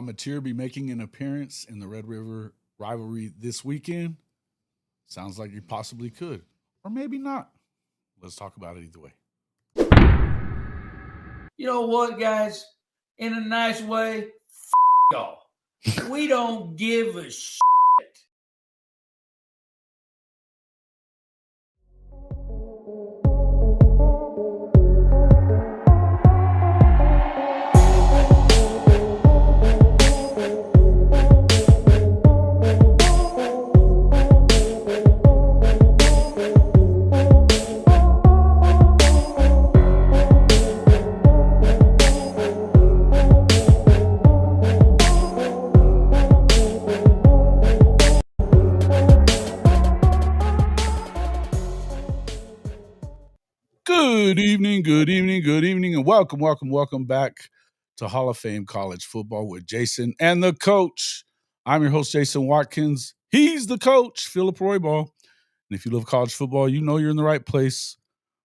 Mateer be making an appearance in the Red River rivalry this weekend? Sounds like he possibly could, or maybe not. Let's talk about it either way. You know what, guys? In a nice way, y'all. We don't give a shit. Good evening, and welcome back to Hall of Fame College Football with Jason and the coach. I'm your host, Jason Watkins. He's the coach, Philip Roybal. And if you love college football, you know you're in the right place.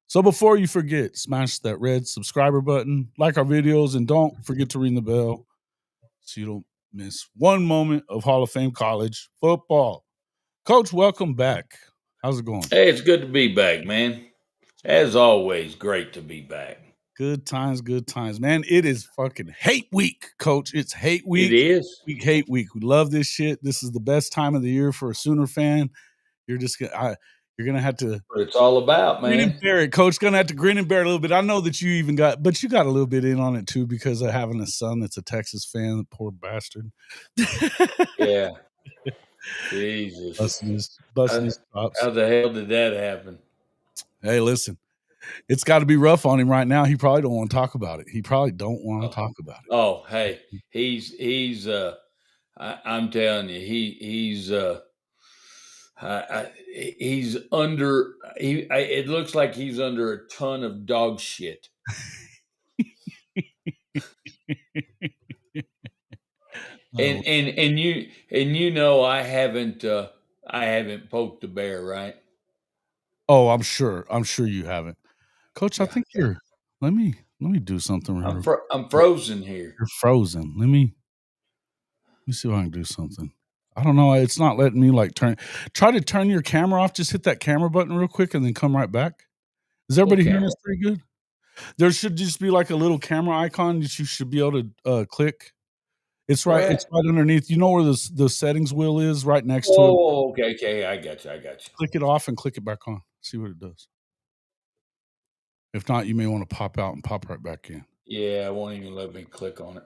So before you forget, smash that red subscriber button, like our videos, and don't forget to ring the bell so you don't miss one moment of Hall of Fame College Football. Coach, welcome back. How's it going? Hey, it's good to be back, man. As always, great to be back. Good times, man. It is fucking hate week, coach. It's hate week. It is. Hate week. We love this shit. This is the best time of the year for a Sooner fan. You're gonna have to What it's all about, grin and man. bear it, coach. Gonna have to grin and bear it a little bit. I know that you got a little bit in on it too because of having a son that's a Texas fan. The poor bastard. Yeah. Jesus. Busting his chops. How the hell did that happen? Hey, listen. It's got to be rough on him right now. He probably don't want to talk about it. He probably don't want to talk about it. Oh, hey, he's I'm telling you, he's under. It looks like he's under a ton of dog shit. And you know I haven't poked the bear, right? Oh, I'm sure you haven't, Coach. I think you're. Let me do something. I'm frozen here. You're frozen. Let me see if I can do something. I don't know. It's not letting me try to turn your camera off. Just hit that camera button real quick and then come right back. Is everybody hearing us pretty good? There should just be like a little camera icon that you should be able to click. It's right. It's right underneath. You know where the settings wheel is, right next to it. Oh, okay. I got you. Click it off and click it back on. See what it does. If not, you may want to pop out and pop right back in. Yeah, it won't even let me click on it.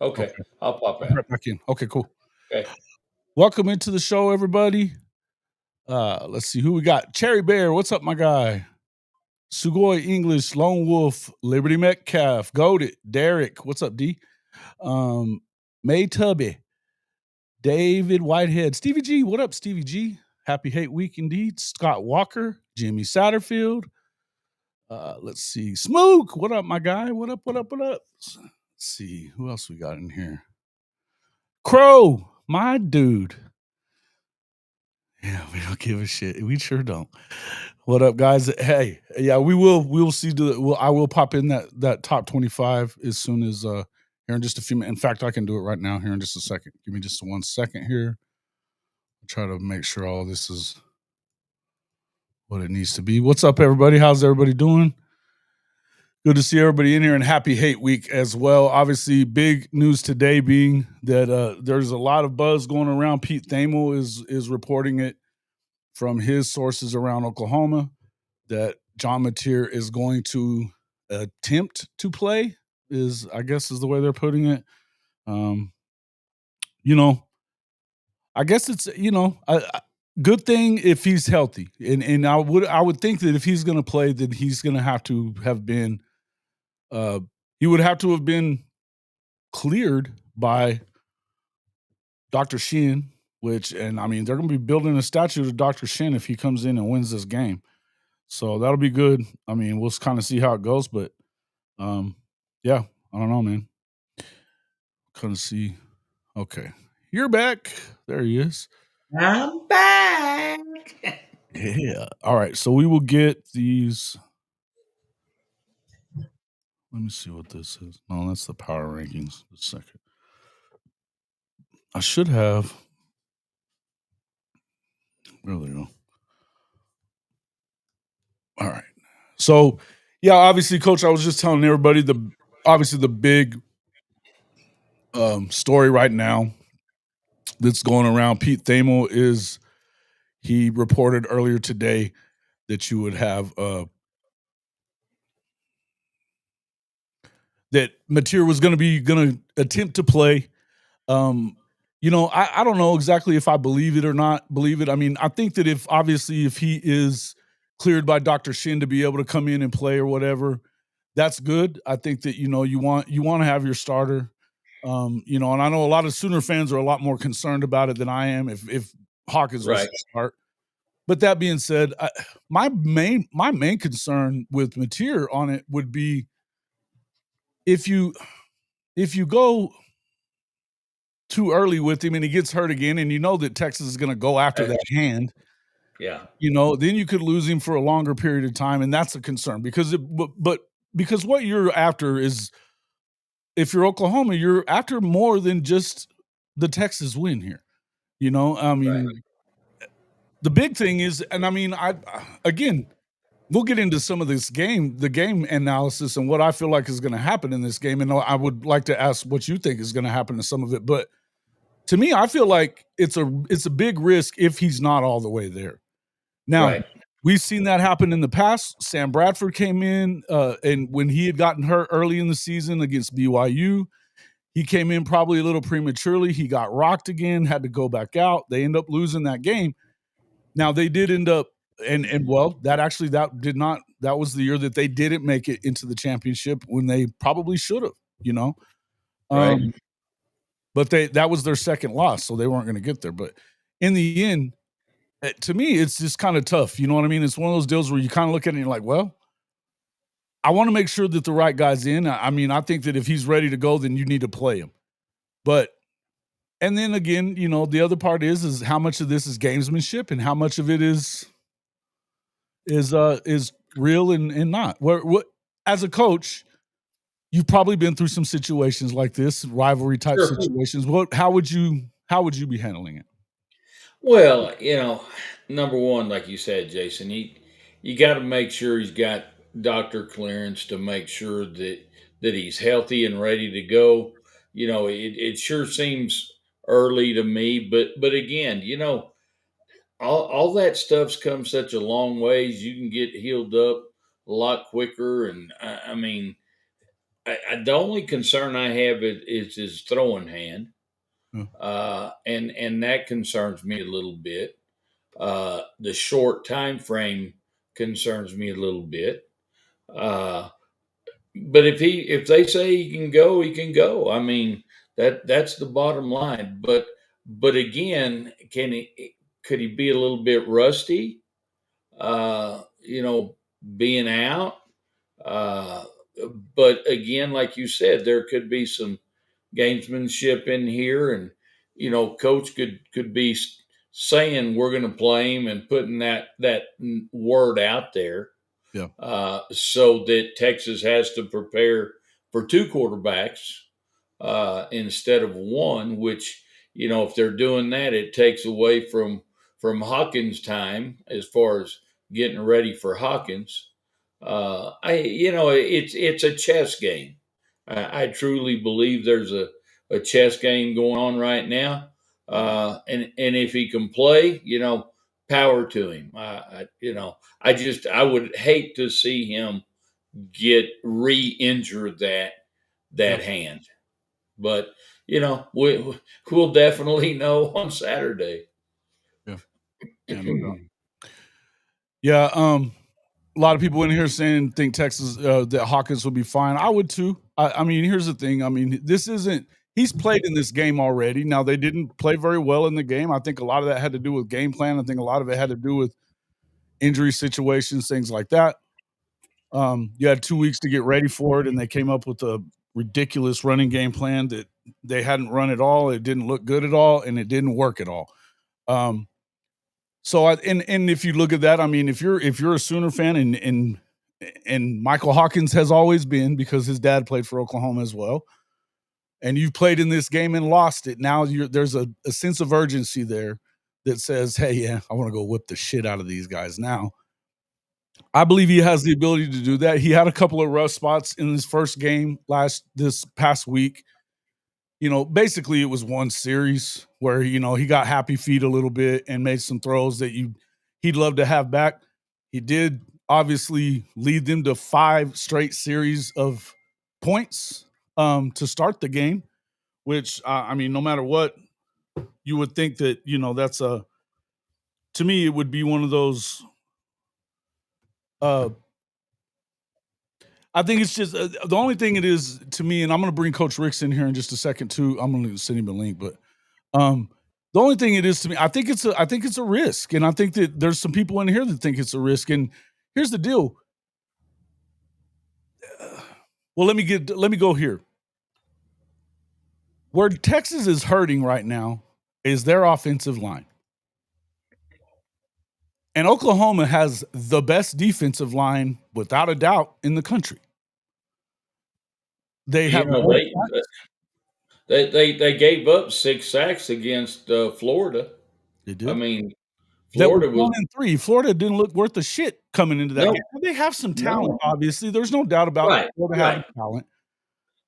Okay. I'll pop out. Right back in. Okay, cool. Okay. Welcome into the show, everybody. Let's see who we got. Cherry Bear, what's up, my guy? Sugoi English, Lone Wolf, Liberty Metcalf, Goated, Derek, what's up, D? May Tubby, David Whitehead, Stevie G, what up, Stevie G? Happy hate week indeed. Scott Walker, Jimmy Satterfield. Let's see. Smook, what up, my guy? What up? Let's see. Who else we got in here? Crow, my dude. Yeah, we don't give a shit. We sure don't. What up, guys? Hey, yeah, we will see. I will pop in that top 25 as soon as here in just a few minutes. In fact, I can do it right now here in just a second. Give me just 1 second here. I'll try to make sure all this is what it needs to be. What's up, everybody? How's everybody doing? Good to see everybody in here, and happy hate week as well. Obviously, big news today being that there's a lot of buzz going around. Pete Thamel is reporting it from his sources around Oklahoma that John Mateer is going to attempt to play, I guess is the way they're putting it. I guess it's a good thing if he's healthy, and I would think that if he's going to play, that he's going to have been. He would have to have been cleared by Dr. Sheehan, and I mean, they're going to be building a statue to Dr. Sheehan if he comes in and wins this game. So that'll be good. I mean, we'll kind of see how it goes, but yeah, I don't know, man. Couldn't see. Okay. You're back. There he is. I'm back. Yeah. All right. So we will get these. Let me see what this is. No, that's the power rankings. Just a second. I should have. There we go. All right. So, yeah, obviously, Coach, I was just telling everybody the big story right now that's going around. Pete Thamel he reported earlier today that you would have that Mateer was going to attempt to play. I don't know exactly if I believe it or not believe it. I mean, I think that if he is cleared by Dr. Shin to be able to come in and play or whatever, that's good. I think that you want to have your starter. And I know a lot of Sooner fans are a lot more concerned about it than I am if Hawkins was Right. to start. But that being said, my main concern with Mateer on it would be if you go too early with him and he gets hurt again, and you know that Texas is going to go after that hand, Yeah. then you could lose him for a longer period of time, and that's a concern because because what you're after is, if you're Oklahoma, you're after more than just the Texas win here. I mean, the big thing is, and I mean, again, we'll get into some of the game analysis and what I feel like is going to happen in this game, and I would like to ask what you think is going to happen to some of it, but to me, I feel like it's a big risk if he's not all the way there. Now, we've seen that happen in the past. Sam Bradford came in, and when he had gotten hurt early in the season against BYU, he came in probably a little prematurely. He got rocked again, had to go back out. They end up losing that game. Now they did end up, and well, that was the year that they didn't make it into the championship when they probably should have. Right. But that was their second loss, so they weren't going to get there. But in the end, to me, it's just kind of tough. You know what I mean? It's one of those deals where you kind of look at it and you're like, well, I want to make sure that the right guy's in. I mean, I think that if he's ready to go, then you need to play him. And then again, the other part is how much of this is gamesmanship and how much of it is real and not. What as a coach, you've probably been through some situations like this, rivalry type situations. How would you be handling it? Well, number one, like you said, Jason, you got to make sure he's got doctor clearance to make sure that he's healthy and ready to go. It sure seems early to me, but again, all that stuff's come such a long ways. You can get healed up a lot quicker, and I mean, the only concern I have is his throwing hand, and that concerns me a little bit. The short time frame concerns me a little bit. But if they say he can go, he can go. I mean, that's the bottom line. But again, could he be a little bit rusty? Being out. Uh, but again, like you said, there could be some gamesmanship in here, and coach could be saying we're going to play him and putting that word out there, Yeah. so that Texas has to prepare for two quarterbacks instead of one. Which if they're doing that, it takes away from Hawkins' time as far as getting ready for Hawkins. It's a chess game. I truly believe there's a chess game going on right now. And if he can play, power to him. I would hate to see him get re-injured that hand. But we'll definitely know on Saturday. Yeah. Yeah, no doubt. Yeah, a lot of people in here think Texas that Hawkins will be fine. I would too. I mean, here's the thing. I mean, he's played in this game already. Now they didn't play very well in the game. I think a lot of that had to do with game plan. I think a lot of it had to do with injury situations, things like that. You had 2 weeks to get ready for it, and they came up with a ridiculous running game plan that they hadn't run at all. It didn't look good at all, and it didn't work at all. So if you look at that, I mean, if you're a Sooner fan and Michael Hawkins has always been, because his dad played for Oklahoma as well, and you've played in this game and lost it. Now there's a sense of urgency there that says, hey, yeah, I want to go whip the shit out of these guys now. I believe he has the ability to do that. He had a couple of rough spots in his first game this past week. Basically it was one series where, he got happy feet a little bit and made some throws that he'd love to have back. He did obviously lead them to 5 straight series of points to start the game, which no matter what, you would think that, that's to me, it would be one of those I think it's just the only thing it is to me, and I'm going to bring Coach Ricks in here in just a second too. I'm going to send him a link, but the only thing it is to me, I think it's a risk, and I think that there's some people in here that think it's a risk. And here's the deal. Well, let me go here. Where Texas is hurting right now is their offensive line. And Oklahoma has the best defensive line, without a doubt, in the country. They have they gave up 6 sacks against Florida. They did. I mean, Florida was 1-3. Florida didn't look worth a shit coming into that game. They have some talent, obviously. There's no doubt about Florida having talent.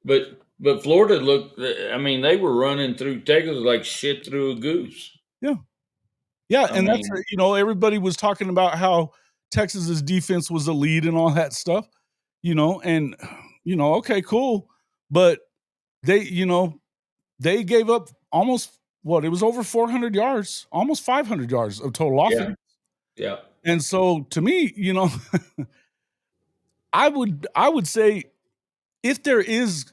But Florida looked. I mean, they were running through Texas like shit through a goose. Yeah. Yeah, and that's everybody was talking about how Texas's defense was elite and all that stuff, and okay, cool, but they gave up almost it was over 400 yards, almost 500 yards of total offense. Yeah. And so to me, I would say if there is,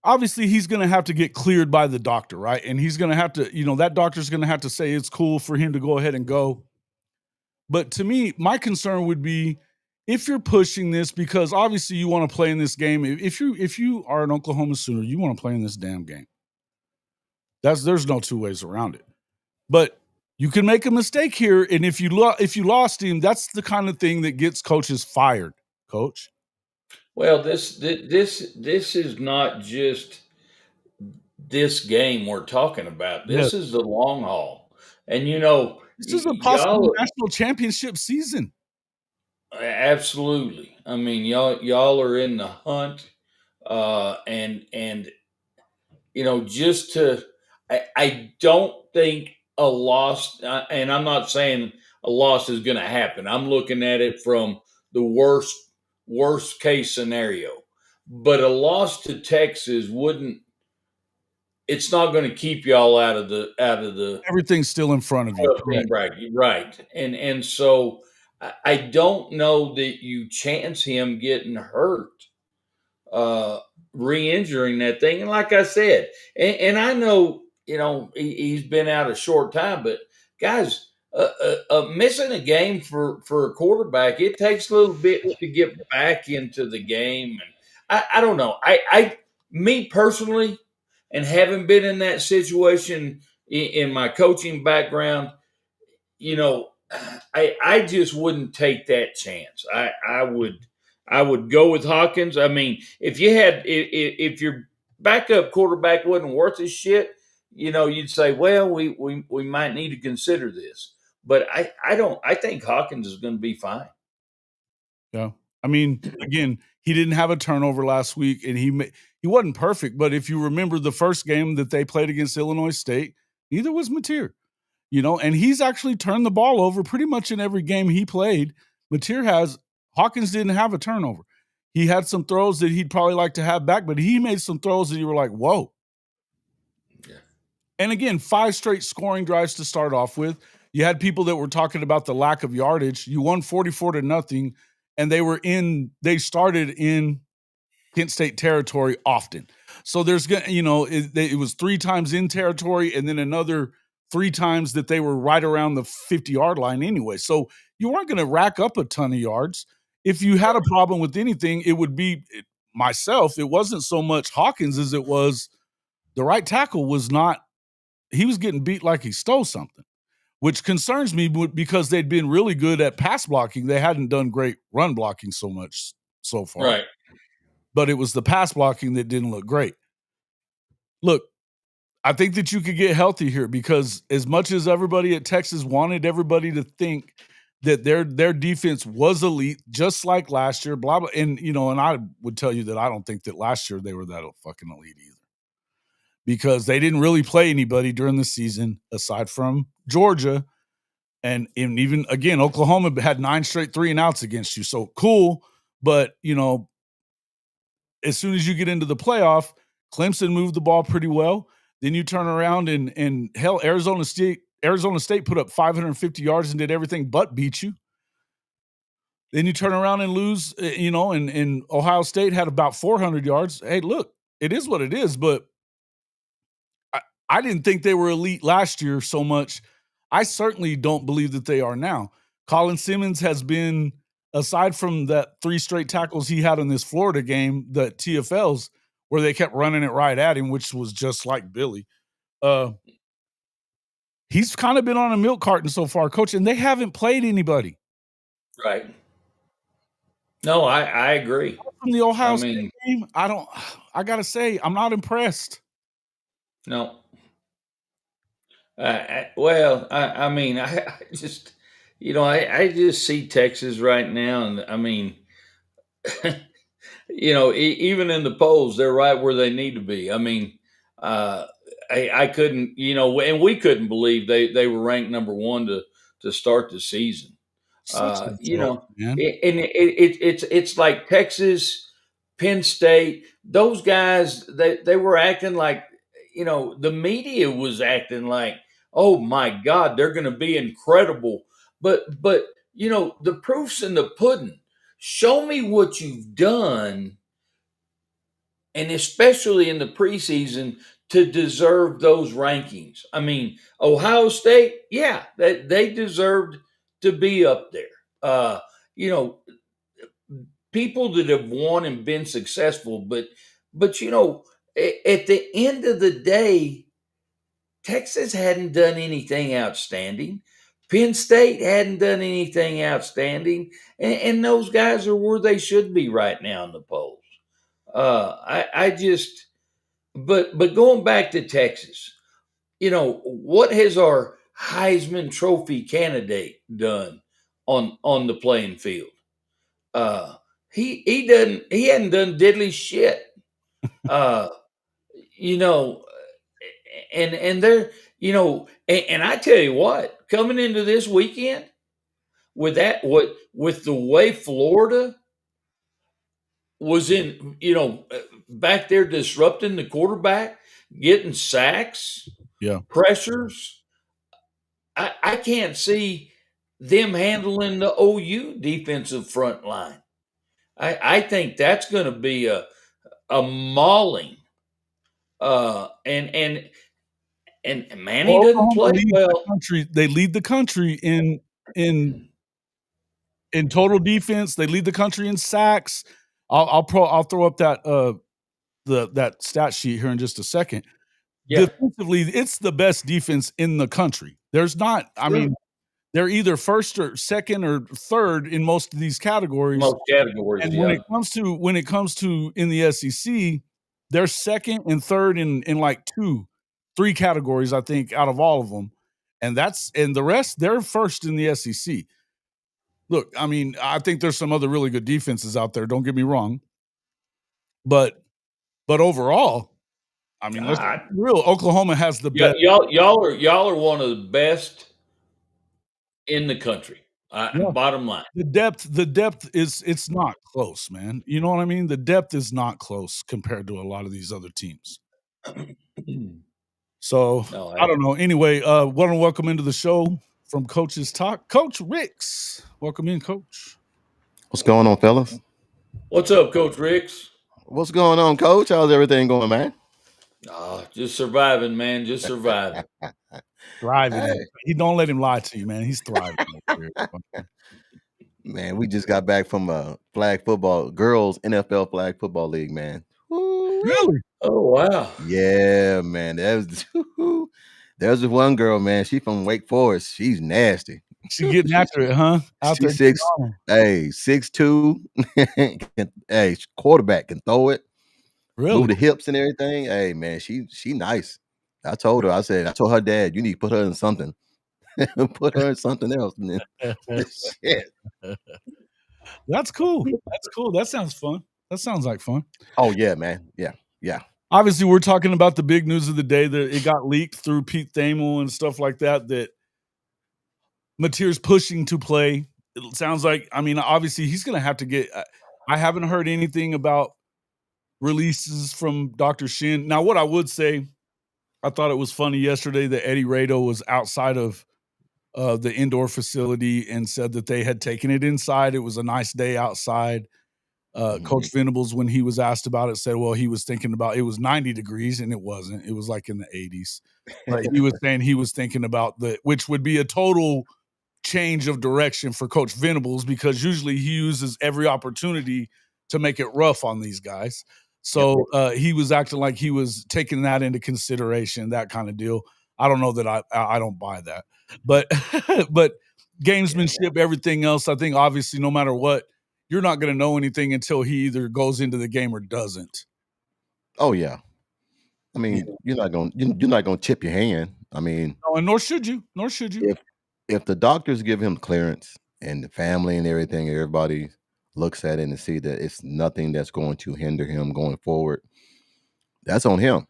obviously he's going to have to get cleared by the doctor, right? And he's going to have to, that doctor's going to have to say it's cool for him to go ahead and go. But to me, my concern would be if you're pushing this, because obviously you want to play in this game. If you are an Oklahoma Sooner, you want to play in this damn game. There's no two ways around it. But you can make a mistake here, and if you lost him, that's the kind of thing that gets coaches fired, Coach. Well, this is not just this game we're talking about. This is the long haul. And this is a possible national championship season. Absolutely. I mean, y'all are in the hunt, and just to, I don't think a loss, and I'm not saying a loss is going to happen. I'm looking at it from the worst case scenario. But a loss to Texas wouldn't. It's not going to keep y'all out of the. Everything's still in front of you, right? And so I don't know that you chance him getting hurt, re-injuring that thing. And like I said, and I know he's been out a short time, but guys, missing a game for a quarterback, it takes a little bit to get back into the game. And I don't know. Me personally, and having been in that situation in my coaching background, I just wouldn't take that chance. I would go with Hawkins. I mean, if your backup quarterback wasn't worth a shit, you'd say, well, we might need to consider this. But I think Hawkins is going to be fine. Yeah. I mean, again, he didn't have a turnover last week, and he wasn't perfect. But if you remember the first game that they played against Illinois State, neither was Mateer. And he's actually turned the ball over pretty much in every game he played. Mateer has. Hawkins didn't have a turnover. He had some throws that he'd probably like to have back, but he made some throws that you were like, whoa. Yeah. And again, 5 straight scoring drives to start off with. You had people that were talking about the lack of yardage. You won 44-0, and they started in Kent State territory often. So there's, it was 3 times in territory, and then another 3 times that they were right around the 50-yard line anyway. So you weren't going to rack up a ton of yards. If you had a problem with anything, it would be myself. It wasn't so much Hawkins as it was the right tackle was not – he was getting beat like he stole something, which concerns me because they'd been really good at pass blocking. They hadn't done great run blocking so much so far. Right. But it was the pass blocking that didn't look great. look, I think that you could get healthy here because as much as everybody at Texas wanted everybody to think that their defense was elite, just like last year, blah blah. And and I would tell you that I don't think that last year they were that fucking elite either. Because they didn't really play anybody during the season aside from Georgia. And even again, Oklahoma had 9 straight 3-and-outs against you. So cool. But as soon as you get into the playoff, Clemson moved the ball pretty well. Then you turn around and hell, Arizona State put up 550 yards and did everything but beat you. Then you turn around and lose, and Ohio State had about 400 yards. Hey, look, it is what it is, but I didn't think they were elite last year so much. I certainly don't believe that they are now. Colin Simmons has been, aside from that 3 straight tackles he had in this Florida game, the TFLs, where they kept running it right at him, which was just like Billy. He's kind of been on a milk carton so far, Coach, and they haven't played anybody. Right. No, I agree. From the Ohio State game, I got to say, I'm not impressed. No. I mean, I just, I just see Texas right now, and I mean, even in the polls, they're right where they need to be. I mean, I couldn't, and we couldn't believe they were ranked number 1 to start the season. Such a joke, man. It's like Texas, Penn State, those guys, they were acting like, the media was acting like, oh my God, they're going to be incredible. But the proof's in the pudding. Show me what you've done, and especially in the preseason, to deserve those rankings. I mean, Ohio State, yeah, they deserved to be up there. You know, people that have won and been successful, but at the end of the day, Texas hadn't done anything outstanding. Penn State hadn't done anything outstanding, and those guys are where they should be right now in the polls. I just, but going back to Texas, what has our Heisman Trophy candidate done on the playing field? Uh, he hadn't done diddly shit. Uh, you know, and they're and I tell you what, coming into this weekend with with the way Florida was in, back there disrupting the quarterback, getting sacks, Yeah. pressures. I can't see them handling the OU defensive front line. I think that's going to be a mauling. And Manny Well, doesn't Oklahoma play leads the well. country. They lead the country in total defense. They lead the country in sacks. I'll throw up that stat sheet here in just a second. Yeah, Defensively, it's the best defense in the country. There's not. I sure. mean, they're either first or second or third in most of these categories. Most categories, And yeah. when it comes to in the SEC, they're second and third in like 3 categories, I think, out of all of them. And the rest, they're first in the SEC. Look, I mean, I think there's some other really good defenses out there, don't get me wrong. But overall, I mean, let's I, be real, Oklahoma has the yeah, best. y'all are one of the best in the country. Yeah. Bottom line. The depth is it's not close, man. You know what I mean? The depth is not close compared to a lot of these other teams. So, No, I don't know. Anyway, want to welcome into the show from Coach's Talk, Coach Ricks. Welcome in, Coach. What's going on, fellas? What's up, Coach Ricks? What's going on, Coach? How's everything going, man? Just surviving, man. Just surviving. Thriving. Hey. He don't let him lie to you, man. He's thriving. Man, we just got back from a flag football, girls NFL flag football league, man. Woo-wee. Really? Oh, wow. Yeah, man. There's this one girl, man. She from Wake Forest. She's nasty. She getting after it, huh? Out there. She's 6'2". Hey, quarterback can throw it. Really? move the hips and everything. Hey man, she nice. I told her, I told her dad, you need to put her in something. Put her in something else, man. Shit. That's cool. That's cool. That sounds fun. That sounds like fun. Oh yeah, man. Yeah. Yeah. Obviously, we're talking about the big news of the day that it got leaked through Pete Thamel and stuff like that, that Mateer's pushing to play. It sounds like, I mean, obviously he's going to have to get, I haven't heard anything about releases from Dr. Shin. Now, what I would say, I thought it was funny yesterday that Eddie Rado was outside of the indoor facility and said that they had taken it inside. It was a nice day outside. Coach Venables, when he was asked about it, said, well, he was thinking about, it was 90 degrees and it wasn't. It was like in the 80s. But he was saying he was thinking about which would be a total change of direction for Coach Venables, because usually he uses every opportunity to make it rough on these guys. So he was acting like he was taking that into consideration, that kind of deal. I don't know that I don't buy that, but but gamesmanship, everything else, I think obviously no matter what, you're not going to know anything until he either goes into the game or doesn't. Oh yeah. I mean, you're not gonna tip your hand. I mean, no, and nor should you. Nor should you. If the doctors give him clearance and the family and everything, everybody looks at it and see that it's nothing that's going to hinder him going forward, that's on him.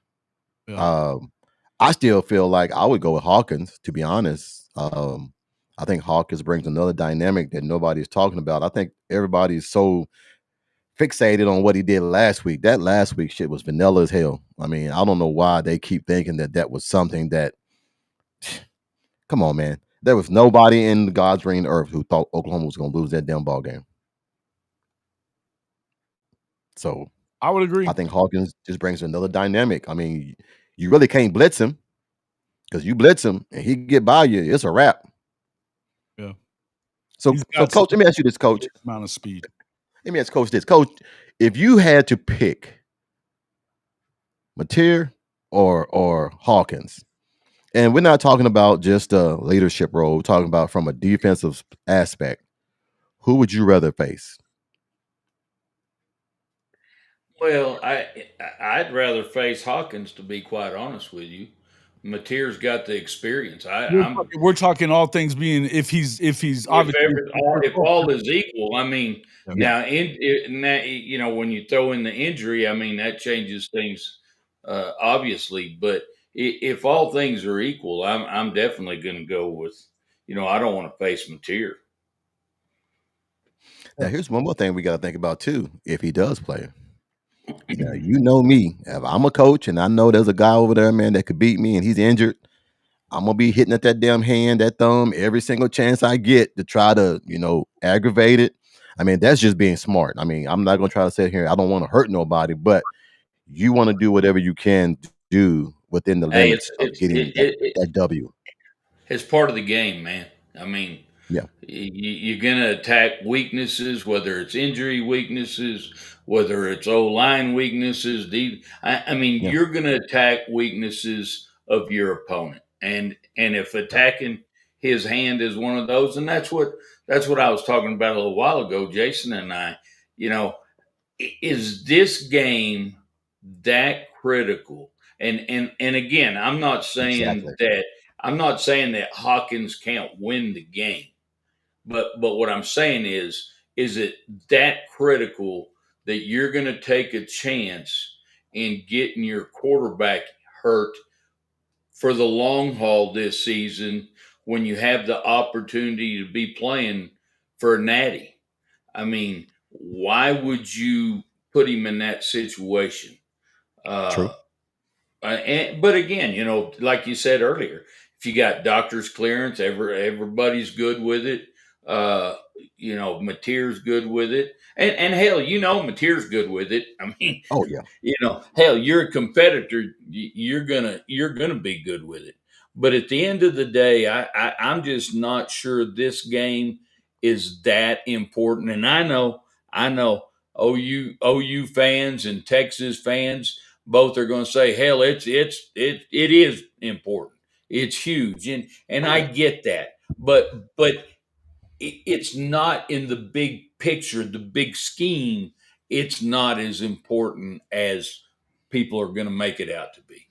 Yeah. I still feel like I would go with Hawkins, to be honest. I think Hawkins brings another dynamic that nobody's talking about. I think everybody's so fixated on what he did last week. That last week shit was vanilla as hell. I mean, I don't know why they keep thinking that that was something that. Come on, man. There was nobody in God's green earth who thought Oklahoma was going to lose that damn ball game. So I would agree. I think Hawkins just brings another dynamic. I mean, you really can't blitz him, because you blitz him and he get by you, it's a wrap. Yeah. So, He's so got coach, let me ask you this, coach. amount of speed. Let me ask coach this, coach. If you had to pick Mateer or Hawkins, and we're not talking about just a leadership role, we're talking about from a defensive aspect, who would you rather face? Well, I'd rather face Hawkins, to be quite honest with you. Mateer's got the experience. I'm We're talking all things being if he's obviously if all is equal. I mean, Yeah. now in that, you know, when you throw in the injury, I mean that changes things obviously. But if all things are equal, I'm definitely going to go with. You know, I don't want to face Mateer. Now, here's one more thing we got to think about too. If he does play, now you know me. If I'm a coach and I know there's a guy over there, man, that could beat me, and he's injured, I'm gonna be hitting at that damn hand, that thumb, every single chance I get to try to, aggravate it. I mean, that's just being smart. I mean, I'm not gonna try to sit here. I don't want to hurt nobody, but you want to do whatever you can do within the Hey, limits of getting that W. it's part of the game, man. I mean, Yeah, you're going to attack weaknesses, whether it's injury weaknesses, whether it's O line weaknesses. I mean, yeah, you're going to attack weaknesses of your opponent, and if yeah. attacking his hand is one of those, and that's what I was talking about a little while ago, Jason and I. You know, is this game that critical? And again, Exactly. I'm not saying that Hawkins can't win the game. But what I'm saying is it that critical that you're going to take a chance in getting your quarterback hurt for the long haul this season when you have the opportunity to be playing for a natty? I mean, why would you put him in that situation? Uh, True. but again, you know, like you said earlier, if you got doctor's clearance, everybody's good with it. Uh, you know, Mateer's good with it, and hell, you know, Mateer's good with it. I mean, Oh yeah. you know, hell, you're a competitor, you're gonna be good with it. But at the end of the day, I'm just not sure this game is that important. And I know OU fans and Texas fans both are going to say, hell, it is important. It's huge, and Oh I yeah. get that, but it's not in the big picture, the big scheme. It's not as important as people are going to make it out to be.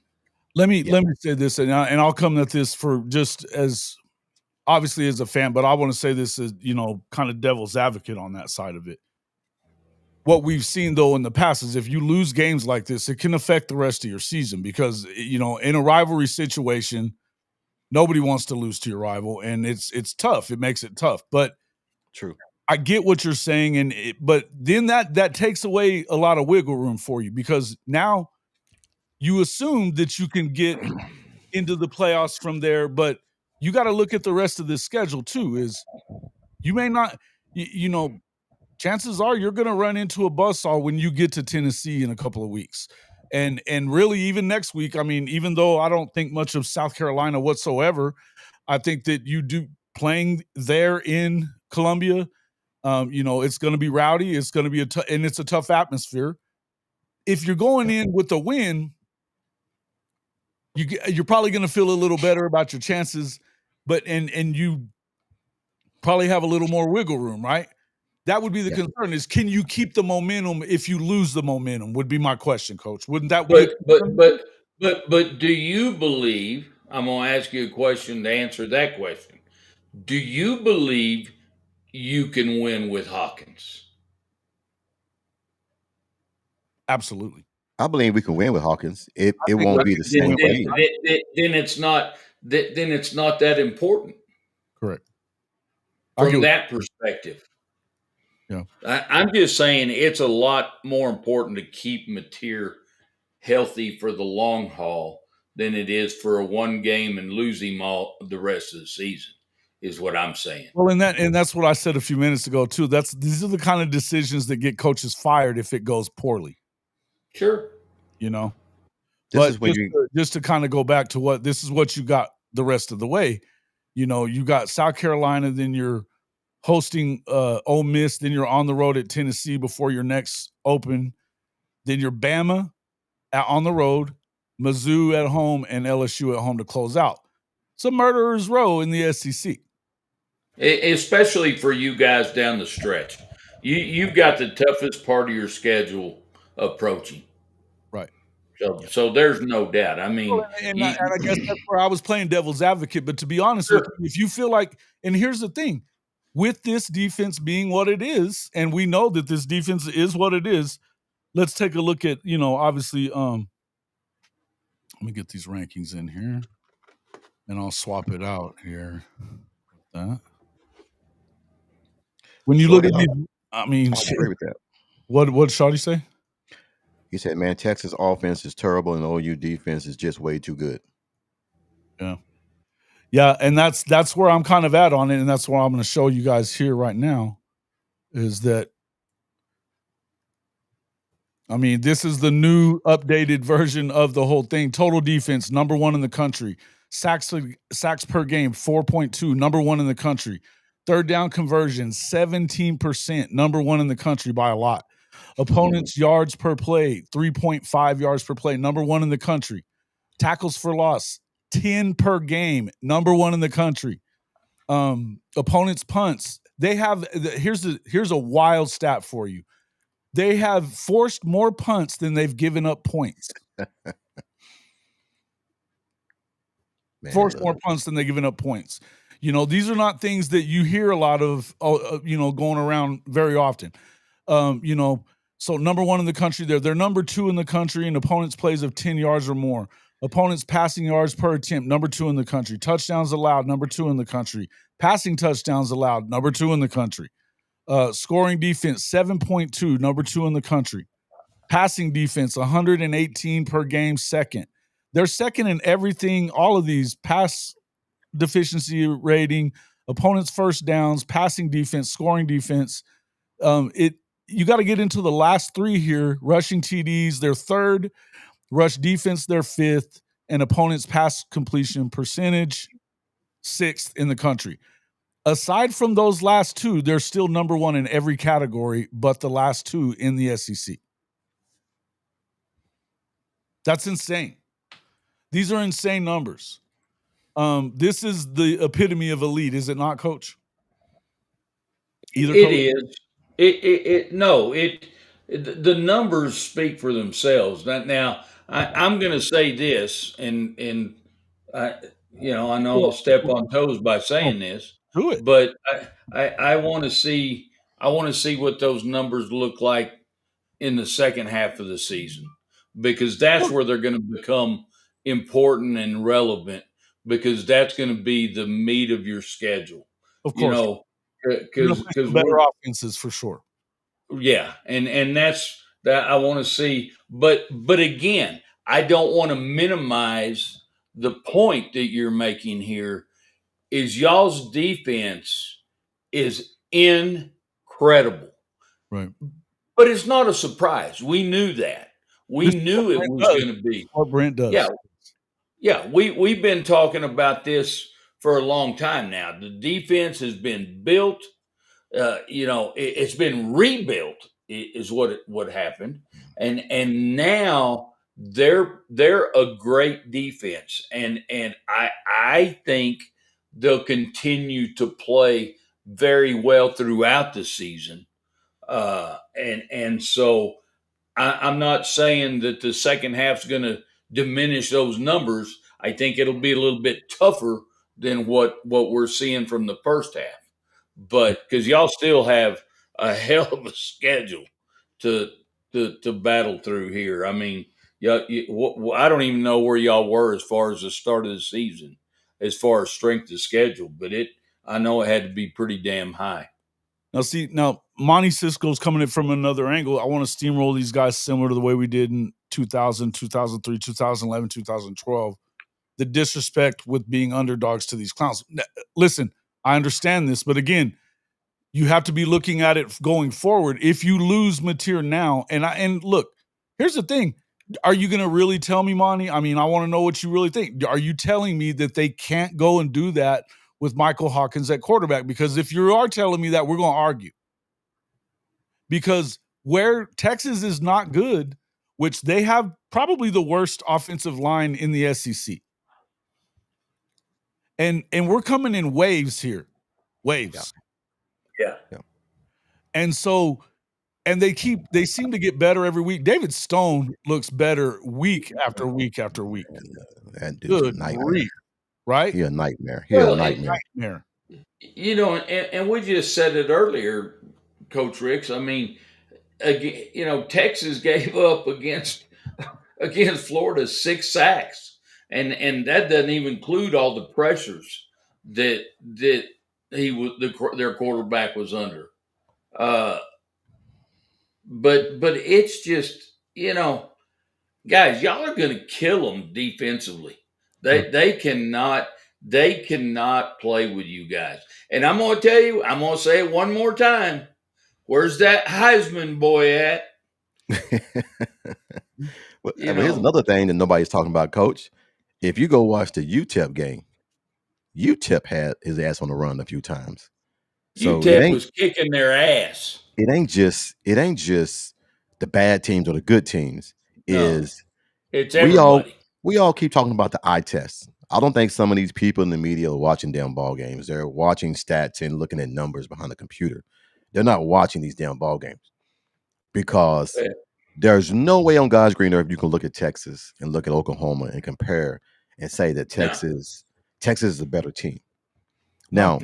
Let me say this, and I'll come at this for just as obviously as a fan, but I want to say this as kind of devil's advocate on that side of it. What we've seen though in the past is if you lose games like this, it can affect the rest of your season because in a rivalry situation, nobody wants to lose to your rival, and it's tough. It makes it tough, but true. I get what you're saying, but then that takes away a lot of wiggle room for you because now you assume that you can get into the playoffs from there, but you got to look at the rest of the schedule too. Is you may not, chances are you're going to run into a buzzsaw when you get to Tennessee in a couple of weeks, and really even next week. I mean, even though I don't think much of South Carolina whatsoever, I think that you do playing there in Columbia. It's going to be rowdy. It's going to be and it's a tough atmosphere. If you're going in with a win, you're probably going to feel a little better about your chances, but and you probably have a little more wiggle room, right? That would be the concern: is can you keep the momentum if you lose the momentum? Would be my question, Coach. Wouldn't that be? But do you believe? I'm going to ask you a question to answer that question. Do you believe you can win with Hawkins? Absolutely. I believe we can win with Hawkins. It won't be the same way. Then it's not that important. Correct. From that perspective. Yeah. I'm just saying it's a lot more important to keep Mateer healthy for the long haul than it is for a one game and lose him all the rest of the season, is what I'm saying. Well, and that's what I said a few minutes ago too. These are the kind of decisions that get coaches fired if it goes poorly. Sure. But just to kind of go back to this is what you got the rest of the way. You got South Carolina, then you're hosting Ole Miss, then you're on the road at Tennessee before your next open, then you're Bama on the road, Mizzou at home, and LSU at home to close out. It's a murderer's row in the SEC. Especially for you guys down the stretch. You've got the toughest part of your schedule approaching. Right. So there's no doubt. I mean, and I guess that's where I was playing devil's advocate. But to be honest with you, if you feel like, and here's the thing, with this defense being what it is, and we know that this defense is what it is, let's take a look at, obviously, let me get these rankings in here, and I'll swap it out here. That. When you look at these, I mean, I agree with that. What did Shawty say? He said, "Man, Texas offense is terrible, and OU defense is just way too good." Yeah, and that's where I'm kind of at on it, and that's what I'm going to show you guys here right now. Is that, I mean, this is the new updated version of the whole thing. Total defense, number 1 in the country. Sacks per game, 4.2, number 1 in the country. Third down conversion, 17%, number 1 in the country by a lot. Opponents' yards per play, 3.5 yards per play, number 1 in the country. Tackles for loss, 10 per game, number 1 in the country. Opponents' punts, they have here's a wild stat for you. They have forced more punts than they've given up points. Forced more punts than they've given up points. These are not things that you hear a lot of, going around very often. So number 1 in the country there. They're number 2 in the country in opponents' plays of 10 yards or more. Opponents' passing yards per attempt, number 2 in the country. Touchdowns allowed, number 2 in the country. Passing touchdowns allowed, number 2 in the country. Scoring defense, 7.2, number 2 in the country. Passing defense, 118 per game, second. They're second in everything, all of these: pass deficiency rating, opponents' first downs, passing defense, scoring defense. You got to get into the last 3 here. Rushing TDs, they're third. Rush defense, they're fifth. And opponents' pass completion percentage, 6th in the country. Aside from those last 2, they're still number 1 in every category but the last 2 in the SEC. That's insane. These are insane numbers. This is the epitome of elite, is it not, Coach? Either it is. The numbers speak for themselves. Now, I'm going to say this, and I, I know I'll Well, step on toes by saying this, do it. but I want to see what those numbers look like in the second half of the season, because that's where they're going to become important and relevant, because that's going to be the meat of your schedule. Of You course. know, You're gonna play because some better we're offenses for sure. yeah, and that's that I want to see. But again, I don't want to minimize the point that you're making here. Is y'all's defense is incredible, Right. but it's not a surprise. We knew that. We This is what knew it Brent was does. going to be. What Brent Yeah, does. yeah. We've been talking about this for a long time now. The defense has been built. It's been rebuilt is what happened, and now they're a great defense, and I think they'll continue to play very well throughout the season, and so I'm not saying that the second half's going to diminish those numbers. I think it'll be a little bit tougher than what we're seeing from the first half, but because y'all still have a hell of a schedule to to battle through here. I mean, yeah, I don't even know where y'all were as far as the start of the season, as far as strength of schedule, but I know it had to be pretty damn high. Now Monty Cisco's coming in from another angle. I want to steamroll these guys similar to the way we did in 2000, 2003, 2011, 2012. The disrespect with being underdogs to these clowns. Listen, I understand this, but again, you have to be looking at it going forward. If you lose Mateer now, and look, here's the thing. Are you going to really tell me, Monty? I mean, I want to know what you really think. Are you telling me that they can't go and do that with Michael Hawkins at quarterback? Because if you are telling me that, we're going to argue. Because where Texas is not good, which they have probably the worst offensive line in the SEC. And we're coming in waves here. Waves. Yeah. And so they seem to get better every week. David Stone looks better week after week after week. That dude's a Good nightmare. grief, right? He a nightmare. He Well, a nightmare. Nightmare. And we just said it earlier, Coach Ricks. I mean, again, Texas gave up against Florida 6 sacks, and that doesn't even include all the pressures that their quarterback was under. Uh, but it's just guys, y'all are going to kill them defensively. They cannot play with you guys. And I'm going to tell you, I'm going to say it one more time. Where's that Heisman boy at? Well, here's another thing that nobody's talking about, Coach. If you go watch the UTEP game, UTEP had his ass on the run a few times. So UTEP was kicking their ass. It ain't just the bad teams or the good teams. It's everybody. We all keep talking about the eye test. I don't think some of these people in the media are watching damn ball games. They're watching stats and looking at numbers behind the computer. They're not watching these damn ball games because there's no way on God's green earth you can look at Texas and look at Oklahoma and compare and say that Texas is a better team. Now,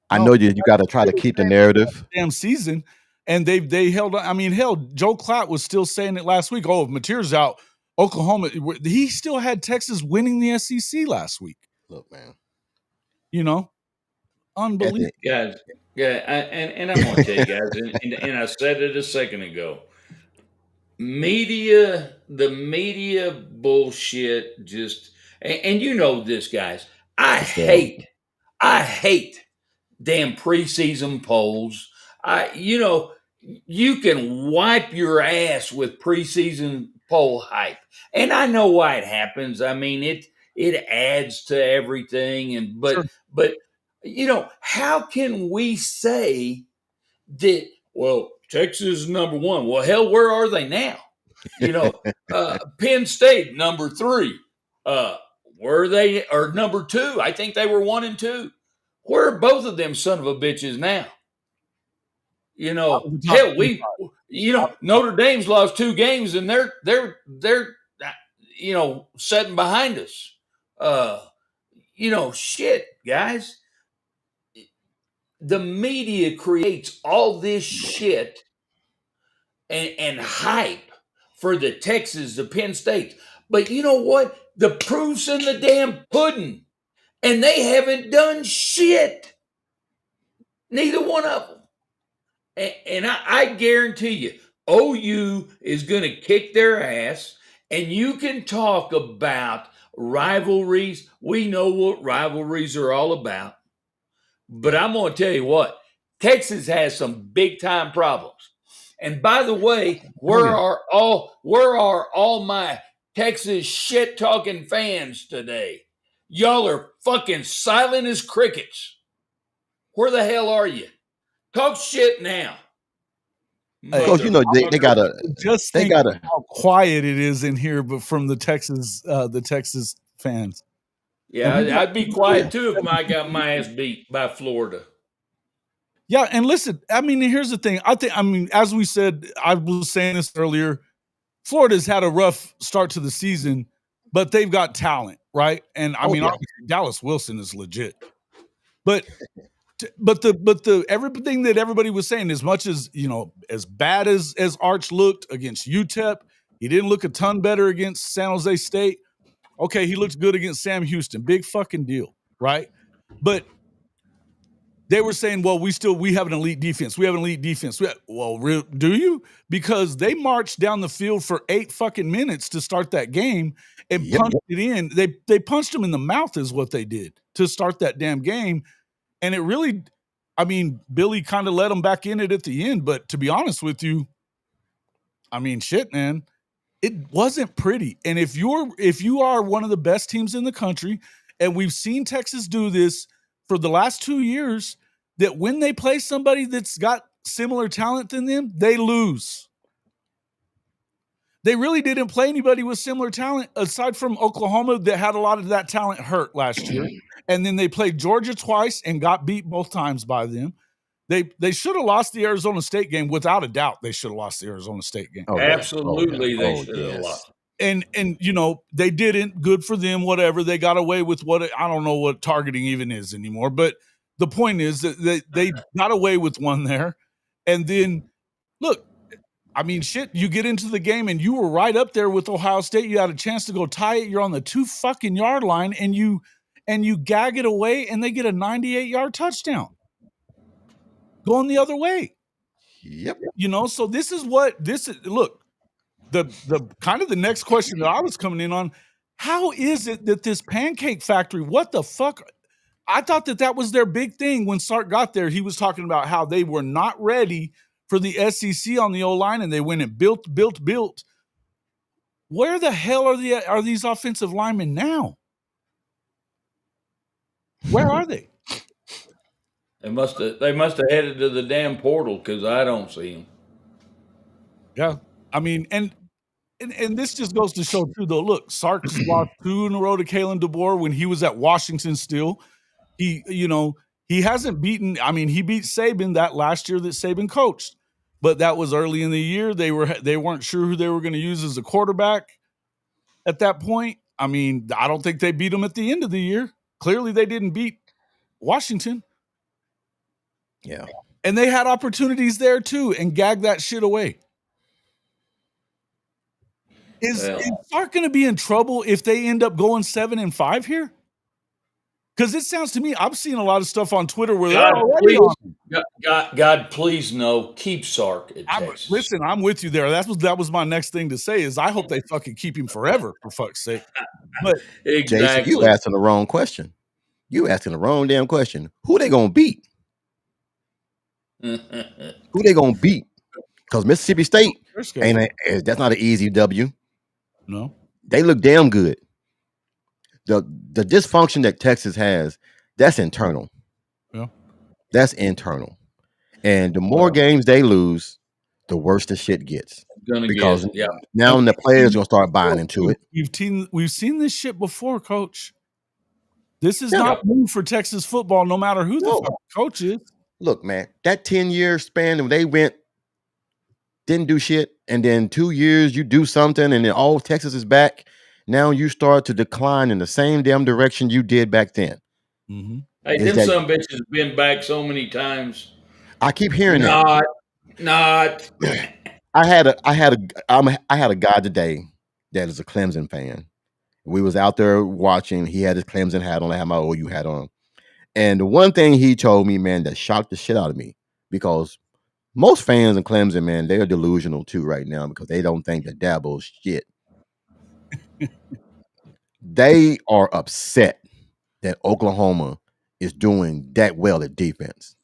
I know you got to try to keep the narrative. Damn season, and they held. I mean, hell, Joe Klatt was still saying it last week. Oh, if Mateer's out, Oklahoma. He still had Texas winning the SEC last week. Look, man, unbelievable, guys. Yeah, and I'm gonna tell you guys, and I said it a second ago. The media bullshit just, and you know this, guys. I hate damn preseason polls. You can wipe your ass with preseason poll hype, and I know why it happens. I mean, it adds to everything, and but how can we say that? Well, Texas is number one. Well, hell, where are they now? Penn State number 3. Were they or number 2? I think they were 1 and 2. Where are both of them son of a bitches now? Hell, Notre Dame's lost 2 games, and they're sitting behind us. Shit, guys. The media creates all this shit and hype for the Texas, the Penn State. But you know what? The proof's in the damn pudding. And they haven't done shit. Neither one of them. And I guarantee you, OU is going to kick their ass. And you can talk about rivalries. We know what rivalries are all about. But I'm going to tell you what, Texas has some big time problems. And by the way, where are all my Texas shit talking fans today? Y'all are fucking silent as crickets. Where the hell are you? Talk shit now. Coach, they gotta how quiet it is in here, but from the Texas fans. Yeah, I'd be quiet too if I got my ass beat by Florida. Yeah, and listen, I mean, here's the thing. As we said, I was saying this earlier, Florida's had a rough start to the season, but they've got talent, right? And obviously Dallas Wilson is legit. But the everything that everybody was saying, as much as as bad as Arch looked against UTEP, he didn't look a ton better against San Jose State. Okay, he looked good against Sam Houston. Big fucking deal, right? But they were saying, well, we have an elite defense. We have an elite defense. Do you? Because they marched down the field for 8 fucking minutes to start that game and punched it in. They punched them in the mouth is what they did to start that damn game. And it really, Billy kind of let them back in it at the end. But to be honest with you, shit, man, it wasn't pretty. And if you are one of the best teams in the country, and we've seen Texas do this for the last 2 years, that when they play somebody that's got similar talent than them, they lose. They really didn't play anybody with similar talent aside from Oklahoma that had a lot of that talent hurt last year. And then they played Georgia twice and got beat both times by them. They should have lost the Arizona State game. Without a doubt, they should have lost the Arizona State game. Absolutely, they should have lost. And they didn't. Good for them, whatever. They got away with I don't know what targeting even is anymore. But the point is that they got away with one there. And then, look, you get into the game and you were right up there with Ohio State. You had a chance to go tie it. You're on the 2 fucking yard line and you gag it away and they get a 98-yard touchdown going the other way. Yep. So this is look, the kind of the next question that I was coming in on, how is it that this Pancake Factory, what the fuck? I thought that was their big thing when Sark got there. He was talking about how they were not ready for the SEC on the O-line and they went and built. Where the hell are these offensive linemen now? Where are they? They must have headed to the damn portal because I don't see them. Yeah, and this just goes to show too, though. Look, Sark's lost 2 in a row to Kalen DeBoer when he was at Washington. Still, he hasn't beaten. He beat Saban that last year that Saban coached, but that was early in the year. They weren't sure who they were going to use as a quarterback at that point. I don't think they beat him at the end of the year. Clearly, they didn't beat Washington. Yeah. And they had opportunities there too and gagged that shit away. Is Sark going to be in trouble if they end up going 7-5 here? Because it sounds to me, I've seen a lot of stuff on Twitter where they're already on. God, please no, keep Sark at Texas. Listen, I'm with you there. That was my next thing to say is I hope they fucking keep him forever, for fuck's sake. But exactly. Jason, you asking the wrong question. You asking the wrong damn question. Who they gonna beat? Who they gonna beat? Because Mississippi State that's not an easy W. No, they look damn good. The dysfunction that Texas has, that's internal. Yeah, that's internal. And the more games they lose, the worse the shit gets. Because now the players gonna start buying into it. We've seen this shit before, Coach. This is not new for Texas football, no matter who the coach is. Look, man, that 10-year span when they didn't do shit, and then 2 years you do something, and then all Texas is back. now you start to decline in the same damn direction you did back then. Mm-hmm. Hey, Is them that some bitches have been back so many times. I keep hearing that. Not. I had a guy today that is a Clemson fan. We was out there watching. He had his Clemson hat on. I had my OU hat on. And the one thing he told me, man, that shocked the shit out of me, because most fans in Clemson, man, they are delusional too right now because they don't think that Dabo's shit. They are upset that Oklahoma is doing that well at defense.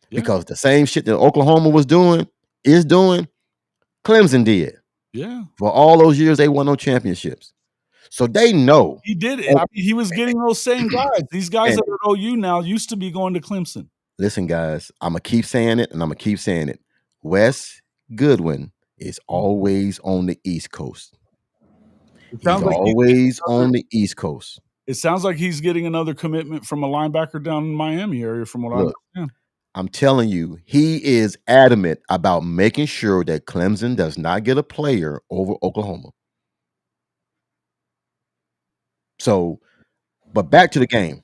Yeah. Because the same shit that Oklahoma is doing, Clemson did. Yeah. For all those years, they won no championships. So they know. He did it. I mean, he was getting those same guys. These guys that are at OU now used to be going to Clemson. Listen, guys, I'm going to keep saying it, and I'm going to keep saying it. Wes Goodwin is always on the East Coast. He's always on the East Coast. It sounds like he's getting another commitment from a linebacker down in Miami area, from what I understand. I'm telling you, he is adamant about making sure that Clemson does not get a player over Oklahoma. So, but back to the game.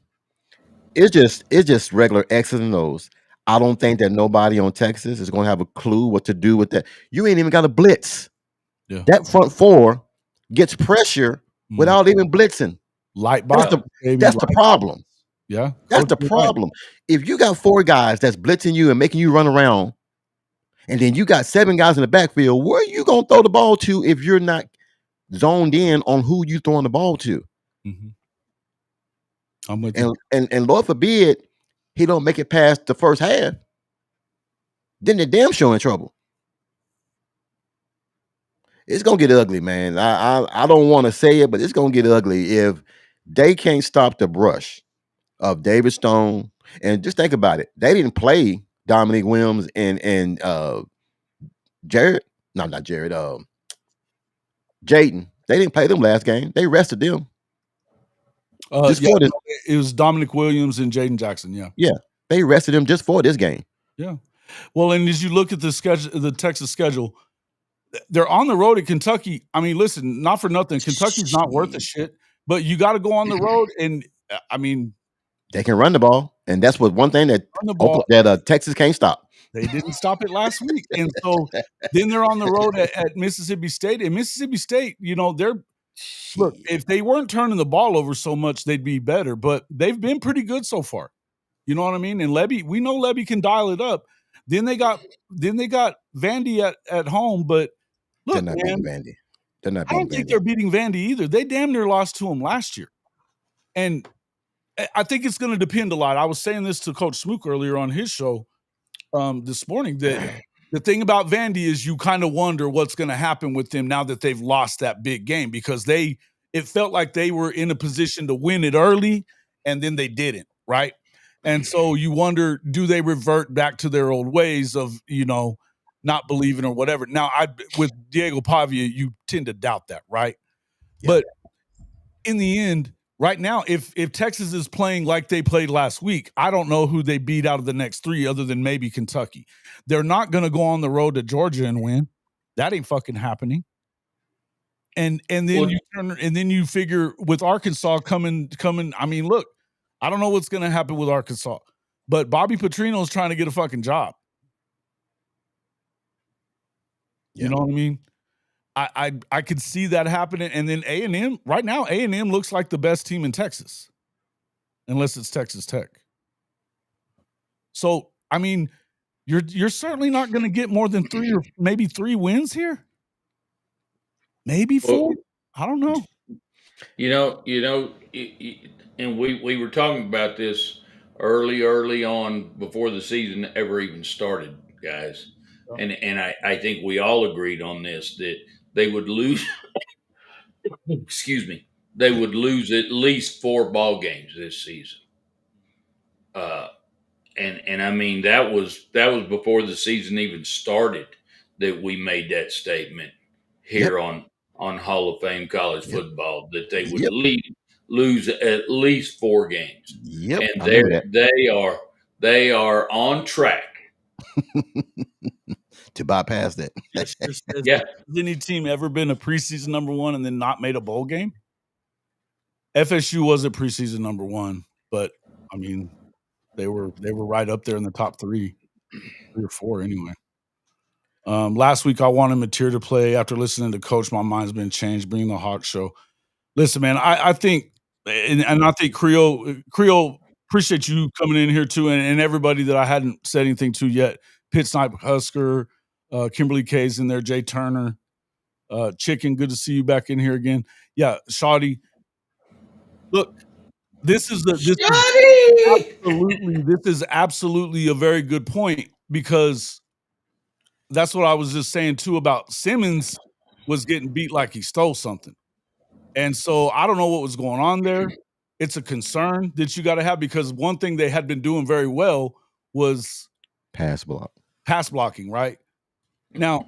It's just regular X's and O's. I don't think that nobody on Texas is going to have a clue what to do with that. You ain't even got a blitz. Yeah. That front four gets pressure without even blitzing. Light That's the problem. Yeah. That's the problem. If you got 4 guys that's blitzing you and making you run around, and then you got 7 guys in the backfield, where are you going to throw the ball to if you're not zoned in on who you throwing the ball to? Mm-hmm. I'm with you. And Lord forbid he don't make it past the first half, then they're damn sure in trouble. It's gonna get ugly, man. I don't want to say it, but it's gonna get ugly if they can't stop the brush of David Stone. And just think about it. They didn't play Dominique Williams and Jared. No, not Jared. Jaden. They didn't play them last game. They rested them. It was Dominic Williams and Jaden Jackson. Yeah. Yeah. They rested him just for this game. Yeah. Well, and as you look at the schedule, the Texas schedule, they're on the road at Kentucky. I mean, listen, not for nothing. Kentucky's not worth a shit, but you got to go on the road. And I mean, they can run the ball. And that's what one thing that Texas can't stop. They didn't stop it last week. And so then they're on the road at Mississippi State. And Mississippi State, you know, look, if they weren't turning the ball over so much, they'd be better. But they've been pretty good so far. You know what I mean? And Lebby, we know Lebby can dial it up. Then they got Vandy at home. But look, they're not beating Vandy. I don't think they're beating Vandy either. They damn near lost to them last year. And I think it's going to depend a lot. I was saying this to Coach Smook earlier on his show this morning, that the thing about Vandy is you kind of wonder what's going to happen with them now that they've lost that big game, because it felt like they were in a position to win it early and then they didn't, right? And so you wonder, do they revert back to their old ways of, you know, not believing or whatever? Now, with Diego Pavia, you tend to doubt that, right? Yeah. But in the end, right now, if Texas is playing like they played last week, I don't know who they beat out of the next 3 other than maybe Kentucky. They're not going to go on the road to Georgia and win. That ain't fucking happening. And then you figure with Arkansas coming. I mean, look, I don't know what's going to happen with Arkansas, but Bobby Petrino is trying to get a fucking job. Yeah. You know what I mean? I could see that happening. And then A&M, right now, A&M looks like the best team in Texas, unless it's Texas Tech. So, I mean, you're certainly not going to get more than 3 or maybe 3 wins here. Maybe 4. I don't know. You know, and we were talking about this early on before the season ever even started, guys. And I think we all agreed on this, that they would lose. Excuse me. They would lose at least 4 ball games this season. And I mean, that was before the season even started that we made that statement here on Hall of Fame college football, that they would lose at least 4 games. Yep. And they are on track. to bypass that. Has Yeah. any team ever been a preseason number one and then not made a bowl game? FSU was a preseason number one, but I mean, they were right up there in the top three or four anyway. Last week I wanted Mateer to play. After listening to Coach, my mind's been changed. Bring the Hawk show. Listen, man, I think, and I think Creole, appreciate you coming in here too, and everybody that I hadn't said anything to yet. Pit Snipe Husker, Kimberly K's in there, Jay Turner, Chicken, good to see you back in here again. Yeah, Shawty. Look, this is absolutely a very good point, because that's what I was just saying too about Simmons was getting beat like he stole something. And so I don't know what was going on there. It's a concern that you got to have, because one thing they had been doing very well was pass blocking, right? Now,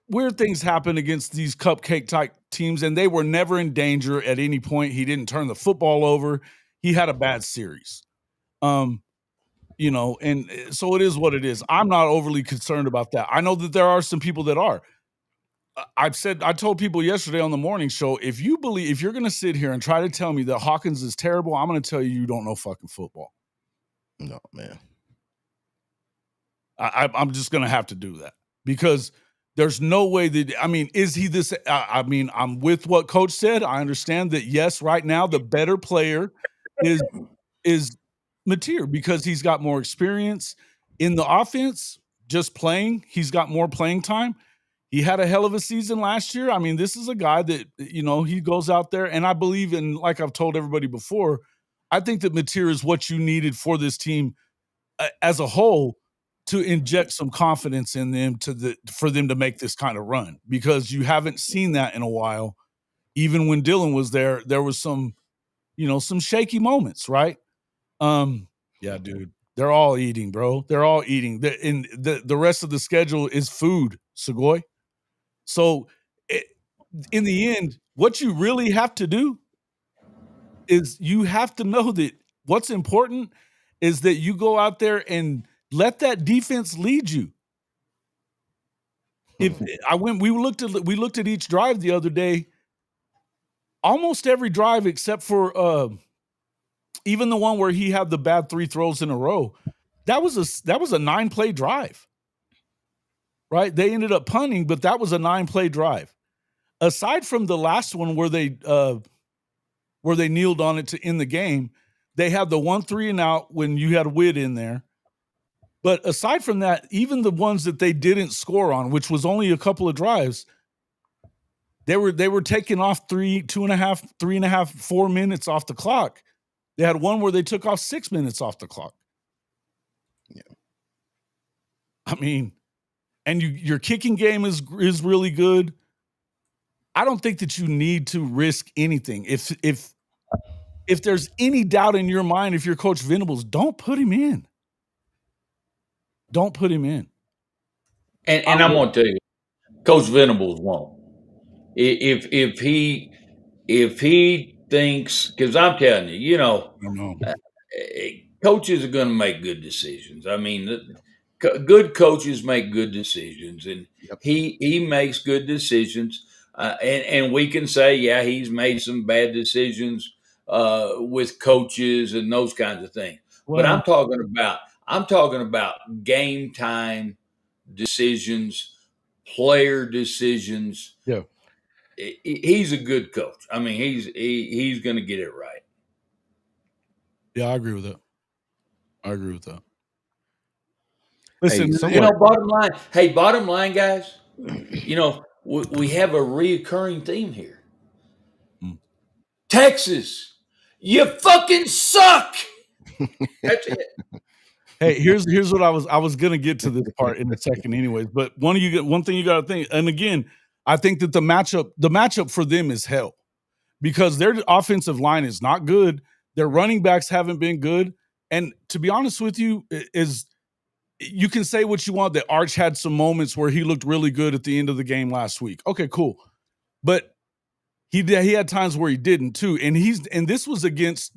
weird things happen against these cupcake type teams, and they were never in danger at any point. He didn't turn the football over. He had a bad series. You know, and so it is what it is. I'm not overly concerned about that. I know that there are some people that are. I told people yesterday on the morning show, if you're going to sit here and try to tell me that Hawkins is terrible, I'm going to tell you don't know fucking football. No, man. I'm just going to have to do that, because there's no way that, I mean, is he this? I mean, I'm with what Coach said. I understand that, yes, right now the better player is Mateer, because he's got more experience in the offense, just playing. He's got more playing time. He had a hell of a season last year. I mean, this is a guy that, you know, he goes out there, and I believe in, like I've told everybody before, I think that Mateer is what you needed for this team as a whole, to inject some confidence in them for them to make this kind of run, because you haven't seen that in a while. Even when Dylan was there was some, you know, some shaky moments, right? Yeah, dude, they're all eating, bro. They're all eating. The rest of the schedule is food, Segoy. So in the end, what you really have to do is you have to know that what's important is that you go out there and let that defense lead you. We looked at each drive the other day. Almost every drive except for even the one where he had the bad 3 throws in a row, that was a 9-play drive. Right? They ended up punting, but that was a 9-play drive. Aside from the last one where they kneeled on it to end the game, they had the 1 3 and out when you had Witt in there. But aside from that, even the ones that they didn't score on, which was only a couple of drives, they were taking off 2.5, 4 minutes off the clock. They had one where they took off 6 minutes off the clock. Yeah. I mean, and your kicking game is really good. I don't think that you need to risk anything. If there's any doubt in your mind, if you're Coach Venables, don't put him in. Don't put him in. And I'm going to tell you, Coach Venables won't. If he thinks, because I'm telling you, you know, coaches are going to make good decisions. I mean, good coaches make good decisions, and he makes good decisions. And we can say, yeah, he's made some bad decisions with coaches and those kinds of things. Well, but I'm talking about game time decisions, player decisions. Yeah, he's a good coach. I mean, he's going to get it right. Yeah, I agree with that. Listen, you know, bottom line, guys, you know, we have a reoccurring theme here. Texas, you fucking suck. That's it. Hey, here's what I was gonna get to this part in a second, anyways. But one thing you got to think, and again, I think that the matchup for them is hell, because their offensive line is not good. Their running backs haven't been good, and to be honest with you, you can say what you want that Arch had some moments where he looked really good at the end of the game last week. Okay, cool, but he had times where he didn't too, and this was against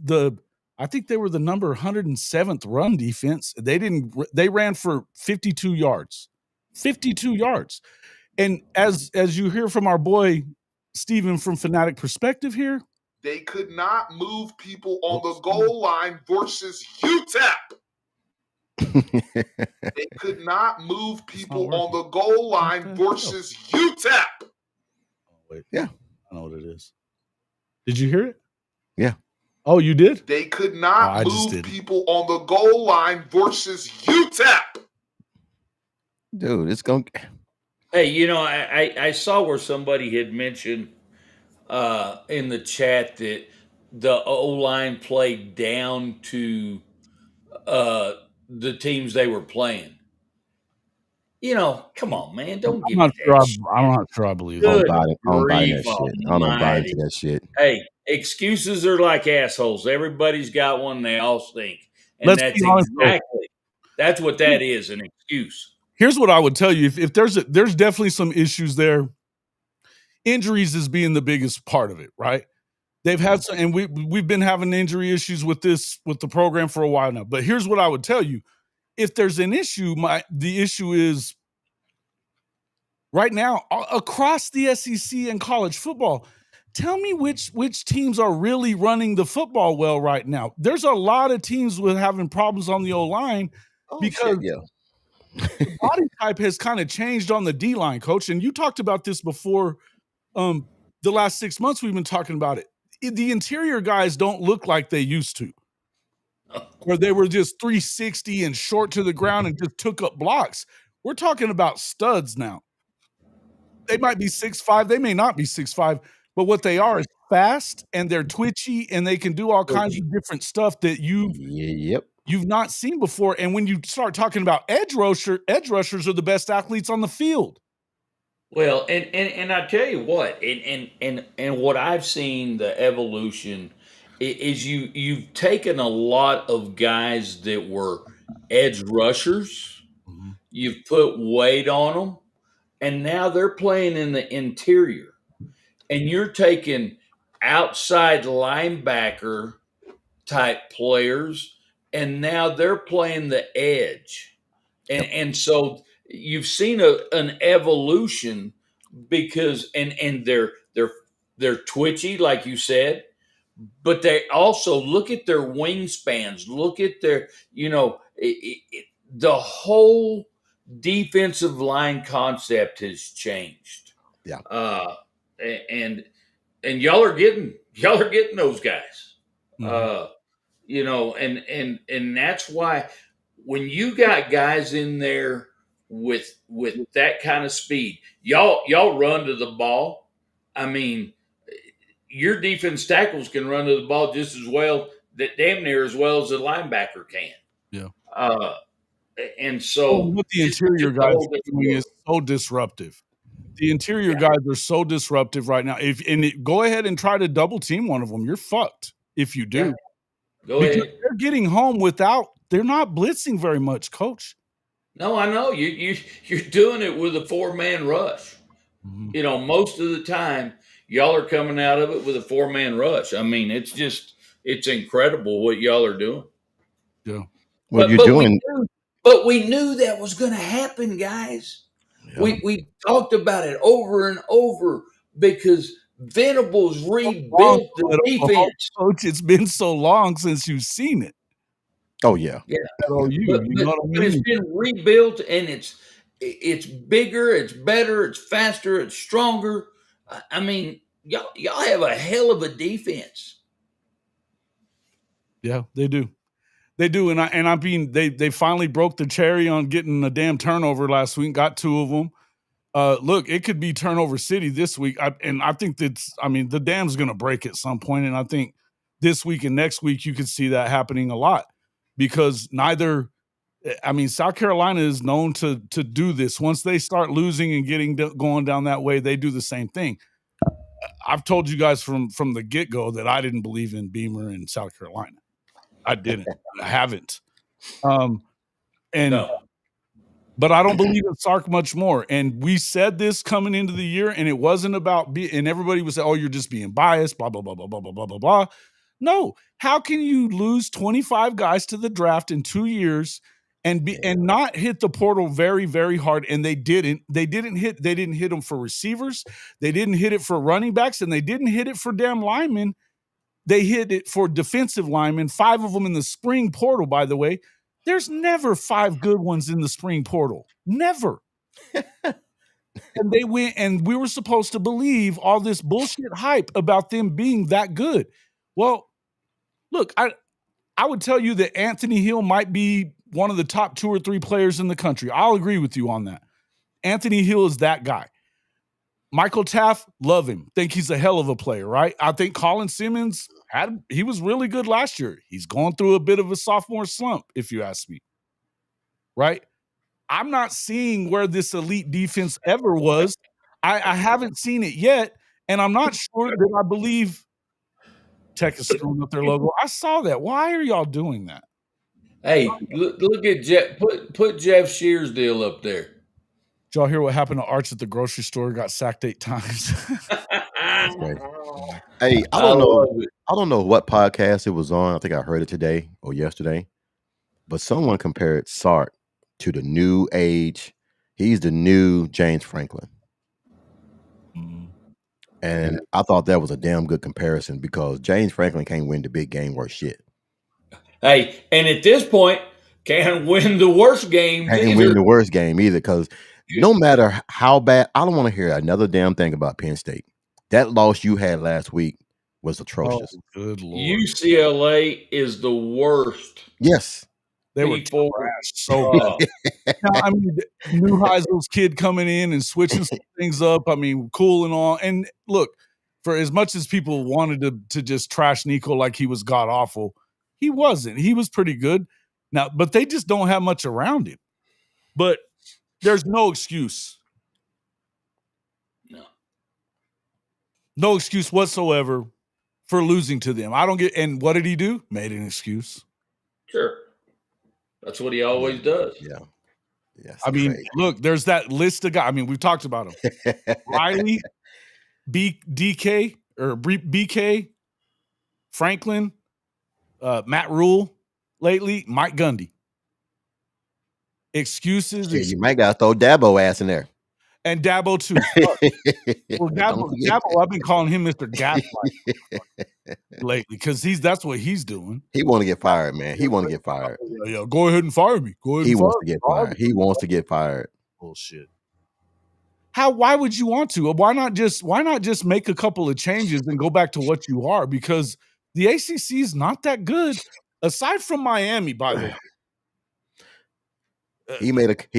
I think they were the number 107th run defense. They ran for 52 yards. 52 yards. And as you hear from our boy Steven from Fanatic Perspective here, they could not move people on the goal line versus UTEP. They could not move people on the goal line versus UTEP. Oh, wait. Yeah. I know what it is. Did you hear it? Yeah. Oh, you did? They could not move people on the goal line versus UTEP. Dude, it's going to... Hey, you know, I saw where somebody had mentioned in the chat that the O-line played down to the teams they were playing. You know, come on, man. Don't give me that. I'm not sure I believe I that. don't buy that shit. I don't buy into that shit. Hey, excuses are like assholes. Everybody's got one. They all stink. And Let's that's be honest, that's what that is, an excuse. Here's what I would tell you. If there's definitely some issues there. Injuries is being the biggest part of it, right? They've had some, and we've been having injury issues with the program for a while now. But here's what I would tell you. If there's an issue, the issue is right now across the SEC and college football. Tell me which teams are really running the football well right now. There's a lot of teams with having problems on the O-line because the body type has kind of changed on the D-line, coach. And you talked about this before. The last 6 months we've been talking about it. The interior guys don't look like they used to, where they were just 360 and short to the ground and just took up blocks. We're talking about studs now. They might be 6'5", they may not be 6'5", but what they are is fast and they're twitchy and they can do all kinds of different stuff that you've not seen before. And when you start talking about edge rushers are the best athletes on the field. Well, and I tell you what, and what I've seen the evolution is you've taken a lot of guys that were edge rushers, you've put weight on them, and now they're playing in the interior, and you're taking outside linebacker type players, and now they're playing the edge, and so you've seen an evolution because and they're twitchy, like you said, but they also look at their wingspans, look at their the whole defensive line concept has changed. Yeah. And y'all are getting those guys. You know, and that's why when you got guys in there with that kind of speed, y'all run to the ball. I mean, your defense tackles can run to the ball just as well, that damn near as well as a linebacker can. Yeah. And so what the interior guys are doing is so disruptive. The interior guys are so disruptive right now. Go ahead and try to double team one of them. You're fucked if you do. Go ahead. They're getting home they're not blitzing very much, coach. No, I know. You're doing it with a 4-man rush. You know, most of the time, y'all are coming out of it with a 4-man rush. I mean, it's incredible what y'all are doing. Yeah. What you're doing. But we knew that was going to happen, guys. Yeah. We talked about it over and over because Venables rebuilt the defense. Coach, it's been so long since you've seen it. Oh yeah. Yeah. So you know what I mean? It's been rebuilt and it's bigger, it's better, it's faster, it's stronger. I mean, y'all have a hell of a defense. Yeah, they do. They do, and I mean they finally broke the cherry on getting a damn turnover last week. Got 2 of them. Look, it could be turnover city this week, I think the dam's going to break at some point, and I think this week and next week you could see that happening a lot because South Carolina is known to do this. Once they start losing and going down that way, they do the same thing. I've told you guys from the get-go that I didn't believe in Beamer in South Carolina. I didn't. I haven't. But I don't believe in Sark much more. And we said this coming into the year, and it wasn't about and everybody would say, "Oh, you're just being biased." Blah blah blah blah blah blah blah blah blah. No, how can you lose 25 guys to the draft in 2 years and not hit the portal very, very hard. And they didn't hit them for receivers. They didn't hit it for running backs, and they didn't hit it for damn linemen. They hit it for defensive linemen, 5 of them in the spring portal, by the way. There's never 5 good ones in the spring portal. Never. And they went, and we were supposed to believe all this bullshit hype about them being that good. Well, look, I would tell you that Anthony Hill might be one of the top 2 or 3 players in the country. I'll agree with you on that. Anthony Hill is that guy. Michael Taft, love him. Think he's a hell of a player, right? I think Colin Simmons he was really good last year. He's going through a bit of a sophomore slump, if you ask me. Right? I'm not seeing where this elite defense ever was. I haven't seen it yet, and I'm not sure that I believe Tech is screwing up their logo. I saw that. Why are y'all doing that? Hey, look at Jeff. Put Jeff Shear's deal up there. Did y'all hear what happened to Arch at the grocery store? Got sacked 8 times. That's great. Hey, I don't know what podcast it was on. I think I heard it today or yesterday, but someone compared Sark to the new age. He's the new James Franklin. And I thought that was a damn good comparison because James Franklin can't win the big game worth shit. Hey, and at this point, can't win the worst game either. Can't win the worst game either because no matter how bad, I don't want to hear another damn thing about Penn State. That loss you had last week was atrocious. Oh, good Lord. UCLA is the worst. Yes. They were trashed so bad. Now, I mean, Neuheisel's kid coming in and switching some things up. I mean, cool and all. And look, for as much as people wanted to just trash Nico like he was god awful, he wasn't. He was pretty good. Now, but they just don't have much around him. But there's no excuse. No excuse whatsoever for losing to them. I don't get. And what did he do? Made an excuse. Sure. That's what he always does. Yeah. Yes. I mean, look, there's that list of guys. I mean, we've talked about them. Riley, DK, or BK, Franklin, Matt Rule lately, Mike Gundy. Excuses. Yeah, you might got to throw Dabo ass in there. And Dabo too. Well, Dabo, I've been calling him Mr. Gaslight lately because that's what he's doing. He want to get fired, man. He want to get fired. Yeah, go ahead and fire me. Go ahead. He wants to get fired. He wants to get fired. Bullshit. Why would you want to? Why not just make a couple of changes and go back to what you are? Because the ACC is not that good, aside from Miami, by the way. He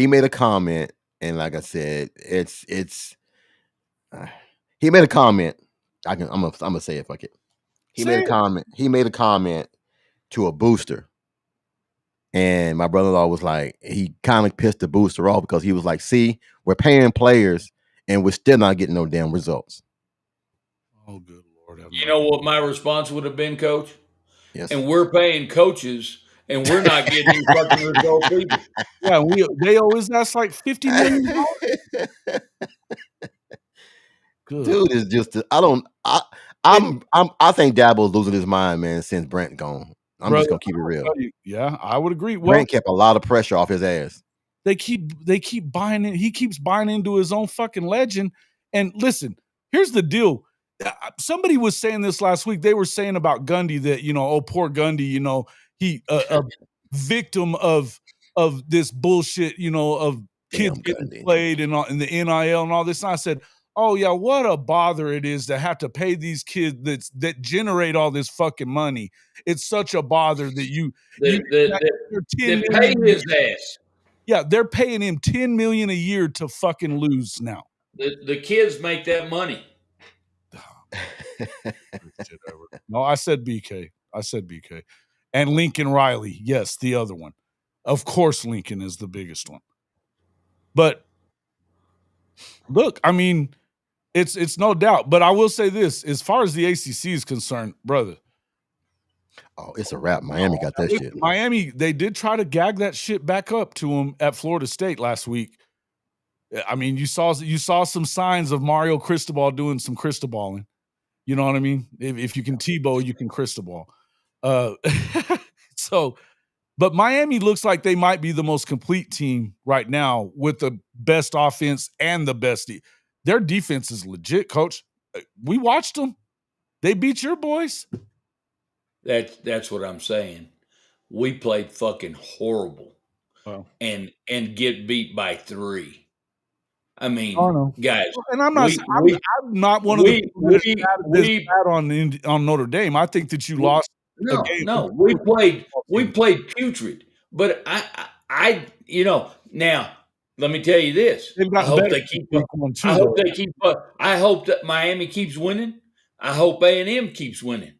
made a comment. And like I said, he made a comment. I'm gonna say it. Fuck it. He made a comment to a booster, and my brother-in-law was like, he kind of pissed the booster off because he was like, "See, we're paying players, and we're still not getting no damn results." Oh, good Lord! You know what my response would have been, Coach? Yes. And we're paying coaches. And we're not getting any fucking results either. Yeah, they always ask like $50 million. Good. Dude is just I think Dabo's losing his mind, man, since Brent gone. I'm just gonna keep it real. Yeah, I would agree. Brent kept a lot of pressure off his ass. They keep buying it. He keeps buying into his own fucking legend. And listen, here's the deal. Somebody was saying this last week. They were saying about Gundy that, oh, poor Gundy, he a victim of this bullshit, of kids getting played and in the NIL and all this. And I said, oh yeah, what a bother it is to have to pay these kids that generate all this fucking money. It's such a bother that they're paying his ass. Yeah, they're paying him $10 million a year to fucking lose now. The kids make that money. No, I said BK. And Lincoln Riley, yes, the other one. Of course, Lincoln is the biggest one. But look, I mean, it's no doubt. But I will say this: as far as the ACC is concerned, brother. Oh, it's a wrap. Miami got that shit. Miami, they did try to gag that shit back up to him at Florida State last week. I mean, you saw some signs of Mario Cristobal doing some Cristobaling. You know what I mean? If you can Tebow, you can Cristobal. So But Miami looks like they might be the most complete team right now with the best offense and the best. Their defense is legit, Coach. We watched them. They beat your boys. That's what I'm saying. We played fucking horrible. Wow. And get beat by 3. I mean, Oh, no. guys, And I'm we not one of the people that is bad on Notre Dame. I think that you lost a game. No, we played putrid. But I now let me tell you this. They've I gotten hope better they keep week one, too, I hope that Miami keeps winning. I hope A&M keeps winning.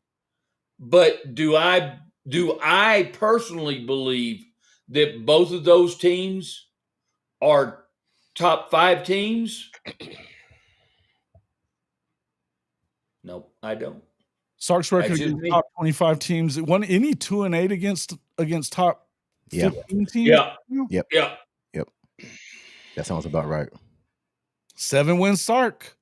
But do I personally believe that both of those teams are top 5 teams? Nope, I don't. Sark's record against top 25 teams. Won any 2-8 against top 15 teams? Yeah. Yep. That sounds about right. 7 wins Sark.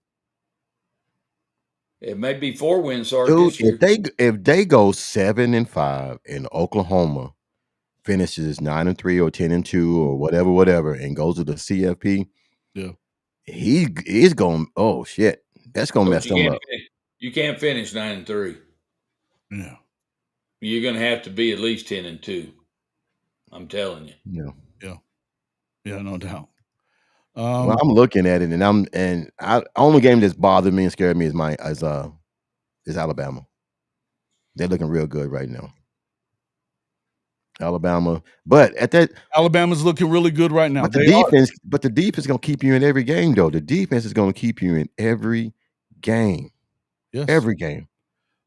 It may be 4 wins Sark Dude, this year. if they go 7-5 and Oklahoma finishes 9-3 or 10-2 or whatever, and goes to the CFP, yeah, he's going. Oh shit, that's gonna mess him up. You can't finish 9-3. Yeah, you're gonna have to be at least 10-2. I'm telling you. Yeah, no doubt. Well, I'm looking at it, and only game that's bothered me and scared me is Alabama. They're looking real good right now. Alabama, but Alabama's looking really good right now. But the defense is going to keep you in every game, though. The defense is going to keep you in every game. Yes, every game.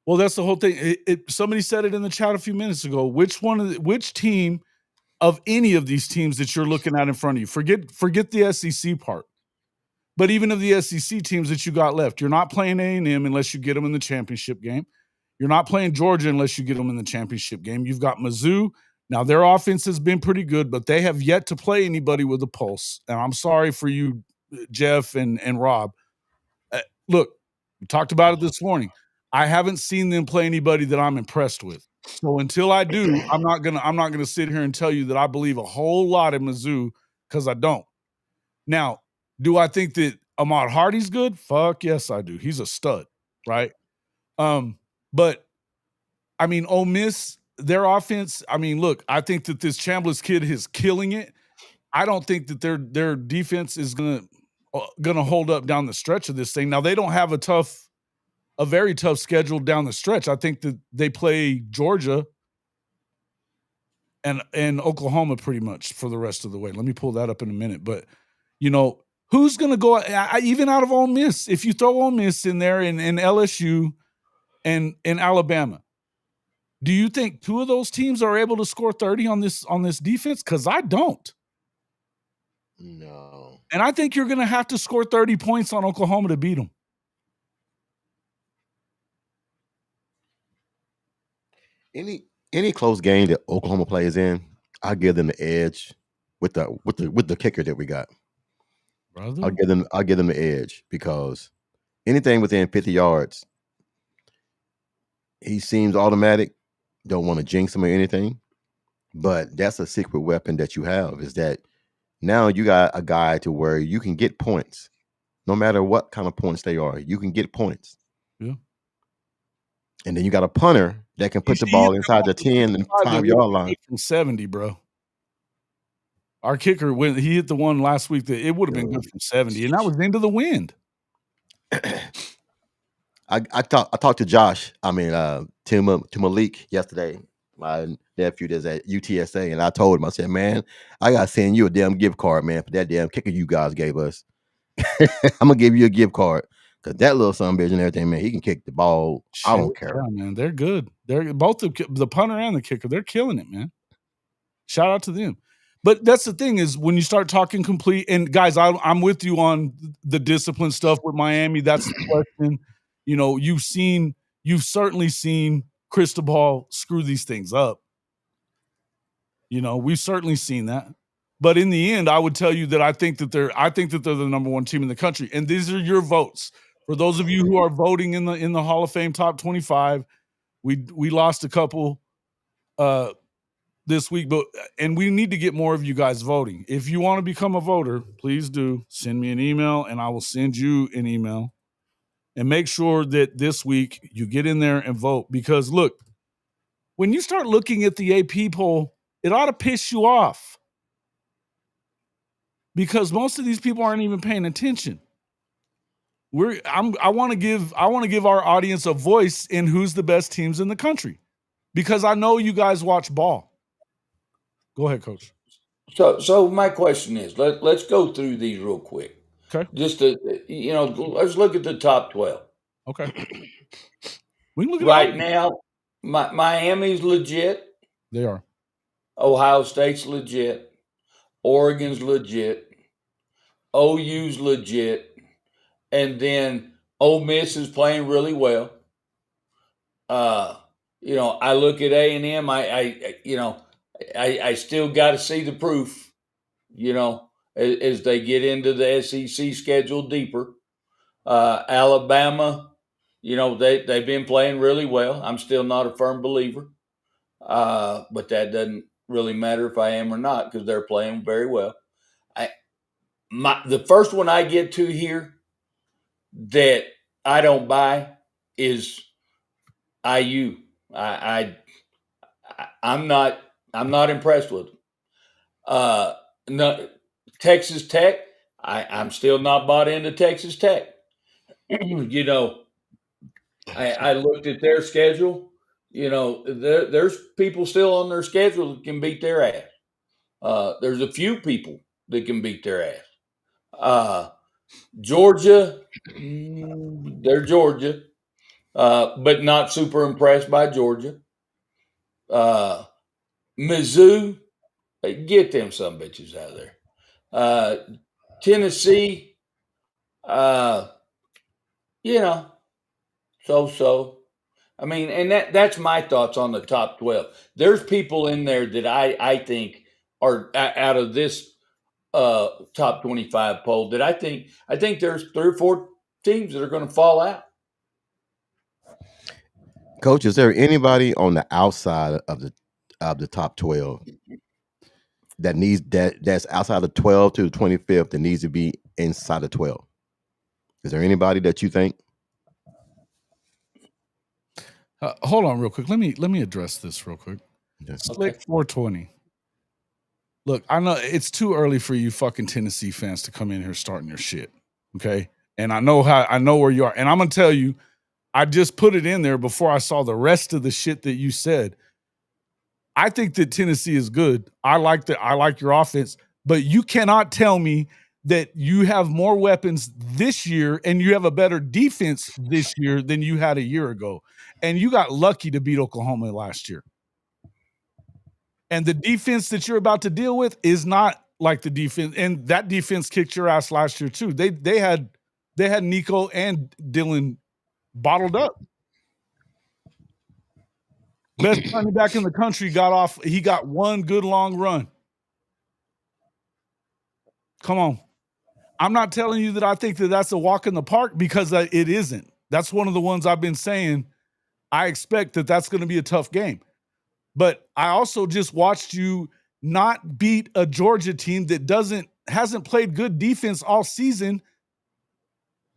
Well, that's the whole thing. Somebody said it in the chat a few minutes ago. Which team of any of these teams that you're looking at in front of you? Forget the SEC part. But even of the SEC teams that you got left, you're not playing A&M unless you get them in the championship game. You're not playing Georgia unless you get them in the championship game. You've got Mizzou. Now, their offense has been pretty good, but they have yet to play anybody with a pulse. And I'm sorry for you, Jeff and Rob. Look, we talked about it this morning. I haven't seen them play anybody that I'm impressed with. So until I do, I'm not gonna sit here and tell you that I believe a whole lot in Mizzou, because I don't. Now, do I think that Ahmad Hardy's good? Fuck yes, I do. He's a stud, right? But I mean, Ole Miss, their offense. I mean, look, I think that this Chambliss kid is killing it. I don't think that their defense is gonna hold up down the stretch of this thing. Now, they don't have a very tough schedule down the stretch. I think that they play Georgia and Oklahoma pretty much for the rest of the way. Let me pull that up in a minute. But, who's going to go even out of Ole Miss? If you throw Ole Miss in there and LSU and Alabama, do you think 2 of those teams are able to score 30 on this defense? Because I don't. No. And I think you're going to have to score 30 points on Oklahoma to beat them. Any close game that Oklahoma plays in, I give them the edge with the kicker that we got. Brother? I'll give them the edge, because anything within 50 yards, he seems automatic. Don't want to jinx him or anything, but that's a secret weapon that you have, is that now you got a guy to where you can get points, no matter what kind of points they are. You can get points. Yeah. And then you got a punter that can put the ball inside the 10 and 5-yard line. From 70, bro. Our kicker, when he hit the one last week, that it would have been good from 70, and that was into the wind. I talked to Josh. To Malik yesterday, my nephew that's at UTSA, and I told him, I said, man, I gotta send you a damn gift card, man, for that damn kicker you guys gave us. I'm gonna give you a gift card, because that little son of a bitch and everything, man, he can kick the ball. I don't care. Yeah, man, they're good. They're both the punter and the kicker. They're killing it, man. Shout out to them. But that's the thing, is when you start talking complete, and guys, I'm with you on the discipline stuff with Miami. That's the question. You've certainly seen Cristobal screw these things up. We've certainly seen that. But in the end, I would tell you that I think that they're the number 1 team in the country. And these are your votes. For those of you who are voting in the Hall of Fame top 25, we lost a couple this week, and we need to get more of you guys voting. If you want to become a voter, please do send me an email, and I will send you an email. And make sure that this week you get in there and vote. Because look, when you start looking at the AP poll, it ought to piss you off. Because most of these people aren't even paying attention. I want to give our audience a voice in who's the best teams in the country. Because I know you guys watch ball. Go ahead, Coach. So my question is, let's go through these real quick. Okay. Just to let's look at the top 12. Okay. We can look at Right now, Miami's legit. They are. Ohio State's legit. Oregon's legit. OU's legit. And then Ole Miss is playing really well. I look at A&M. I still got to see the proof. As they get into the SEC schedule deeper. Alabama, they've been playing really well. I'm still not a firm believer, but that doesn't really matter if I am or not because they're playing very well. The first one I get to here that I don't buy is IU. I'm not impressed with them. No, Texas Tech. I'm still not bought into Texas Tech. I looked at their schedule. There's people still on their schedule that can beat their ass. There's a few people that can beat their ass. Georgia, they're Georgia, but not super impressed by Georgia. Mizzou, get them some bitches out of there. Tennessee, so. I mean, and that's my thoughts on the top 12. There's people in there that I think are out of this top 25 poll that I think there's 3 or 4 teams that are going to fall out. Coach, is there anybody on the outside of the top 12 that's outside of 12 to the 25th that needs to be inside of 12? Is there anybody that you think? Hold on real quick. Let me address this real quick. Slick 420. Look, I know it's too early for you fucking Tennessee fans to come in here starting your shit. Okay. And I know where you are. And I'm gonna tell you, I just put it in there before I saw the rest of the shit that you said. I think that Tennessee is good. I like your offense, but you cannot tell me that you have more weapons this year and you have a better defense this year than you had a year ago. And you got lucky to beat Oklahoma last year. And the defense that you're about to deal with is not like the defense. And that defense kicked your ass last year too. They had Nico and Dylan bottled up. Best running back in the country got off. He got one good long run. Come on. I'm not telling you that I think that that's a walk in the park because it isn't. That's one of the ones I've been saying. I expect that that's going to be a tough game. But I also just watched you not beat a Georgia team that hasn't played good defense all season,